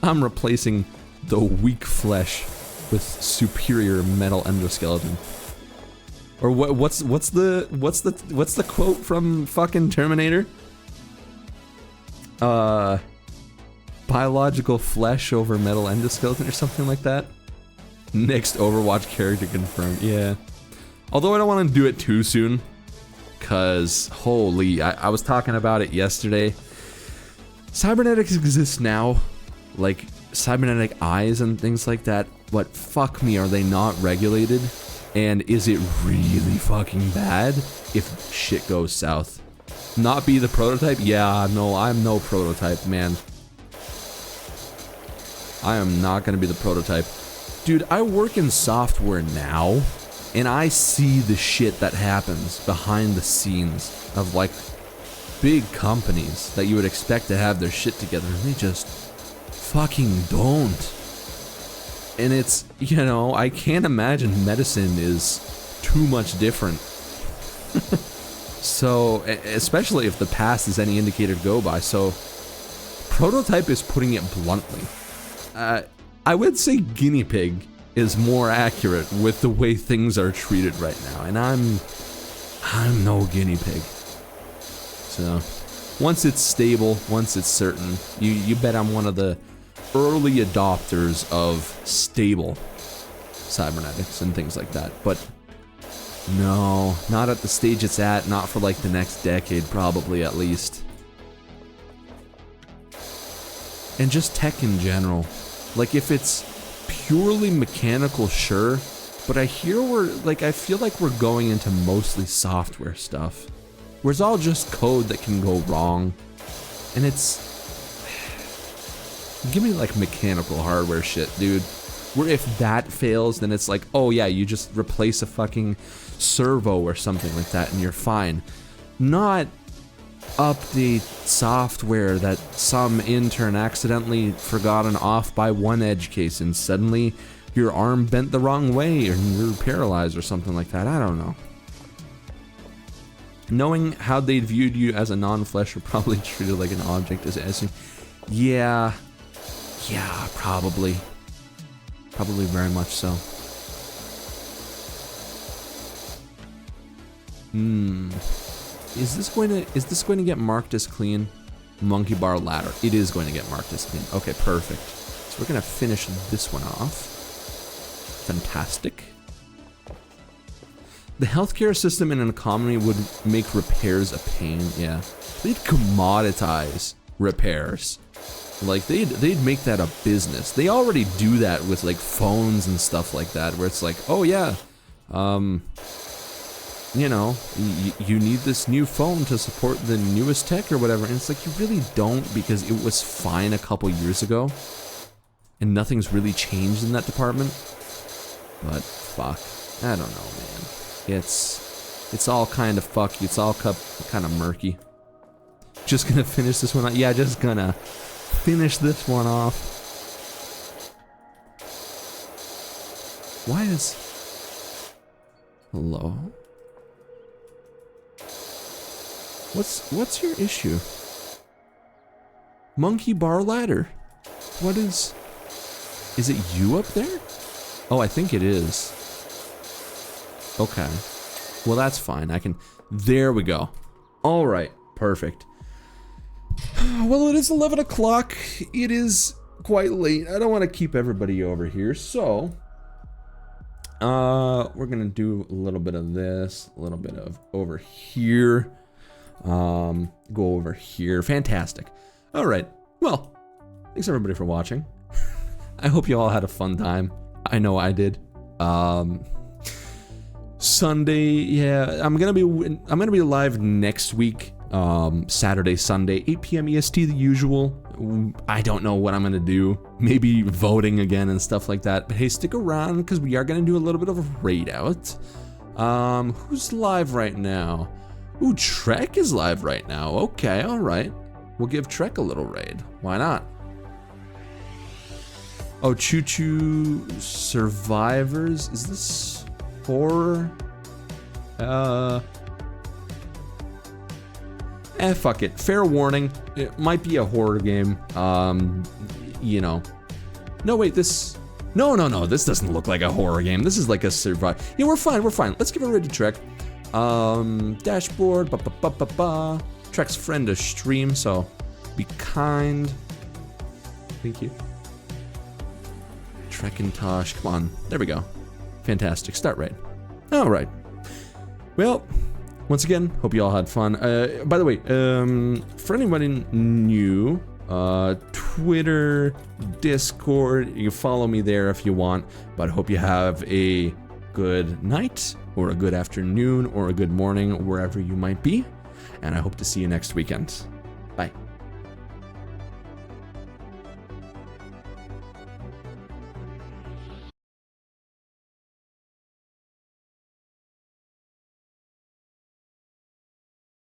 Speaker 1: I'm replacing the weak flesh with superior metal endoskeleton. Or what's the quote from fucking Terminator? Biological flesh over metal endoskeleton or something like that. Next Overwatch character confirmed. Yeah. Although I don't want to do it too soon, cause holy, I was talking about it yesterday. Cybernetics exists now, like cybernetic eyes and things like that, but fuck me, are they not regulated? And is it really fucking bad if shit goes south? Not be the prototype? Yeah, no, I'm no prototype, man. I am not gonna be the prototype. Dude, I work in software now, and I see the shit that happens behind the scenes of like big companies that you would expect to have their shit together, and they just fucking don't. And it's, you know, I can't imagine medicine is too much different. So, especially if the past is any indicator to go by. So, prototype is putting it bluntly. I would say guinea pig is more accurate with the way things are treated right now, and I'm no guinea pig. So, once it's stable, once it's certain, you bet I'm one of the early adopters of stable cybernetics and things like that. But no, not at the stage it's at, not for like the next decade probably at least. And just tech in general. Like if it's purely mechanical, sure, but I hear I feel like we're going into mostly software stuff, where it's all just code that can go wrong, and it's, give me like mechanical hardware shit, dude, where if that fails, then it's like, oh yeah, you just replace a fucking servo or something like that and you're fine. Not update software that some intern accidentally forgot an off by one edge case and suddenly your arm bent the wrong way or you're paralyzed or something like that. I don't know. Knowing how they viewed you as a non-flesh or probably treated like an object as yeah, probably very much so. Is this going to get marked as clean? Monkey bar ladder. It is going to get marked as clean. Okay, perfect. So we're gonna finish this one off. Fantastic. The healthcare system in an economy would make repairs a pain. Yeah, they'd commoditize repairs. Like they'd make that a business. They already do that with like phones and stuff like that, where it's like, oh yeah, you know, you need this new phone to support the newest tech or whatever. And it's like, you really don't, because it was fine a couple years ago and nothing's really changed in that department. But fuck, I don't know, man. It's all kind of fucky. It's all kind of murky. Just gonna finish this one. Yeah, just gonna finish this one off. Why is... Hello? What's your issue? Monkey bar ladder. What is it you up there? Oh, I think it is. Okay. Well, that's fine. I can... There we go. All right. Perfect. Well, it is 11 o'clock. It is quite late. I don't want to keep everybody over here, so... we're gonna do a little bit of this, a little bit of over here. Go over here. Fantastic. All right. Well, thanks everybody for watching. I hope you all had a fun time. I know I did. Sunday, yeah, I'm gonna be live next week. Saturday, Sunday, 8 p.m. EST, the usual. I don't know what I'm gonna do. Maybe voting again and stuff like that. But hey, stick around because we are gonna do a little bit of a raid out. Who's live right now? Ooh, Trek is live right now. Okay, all right. We'll give Trek a little raid. Why not? Oh, Choo Choo Survivors. Is this horror? Fuck it. Fair warning. It might be a horror game. you know. No, wait, this... No, this doesn't look like a horror game. This is like a survival. Yeah, we're fine. Let's give it a ready Trek. Dashboard, Trek's friend a stream, so be kind. Thank you. Trekintosh, come on. There we go. Fantastic. Start right. All right. Well, once again, hope you all had fun. By the way, for anybody new, Twitter, Discord, you can follow me there if you want, but I hope you have a good night or a good afternoon or a good morning wherever you might be, and I hope to see you next weekend. Bye.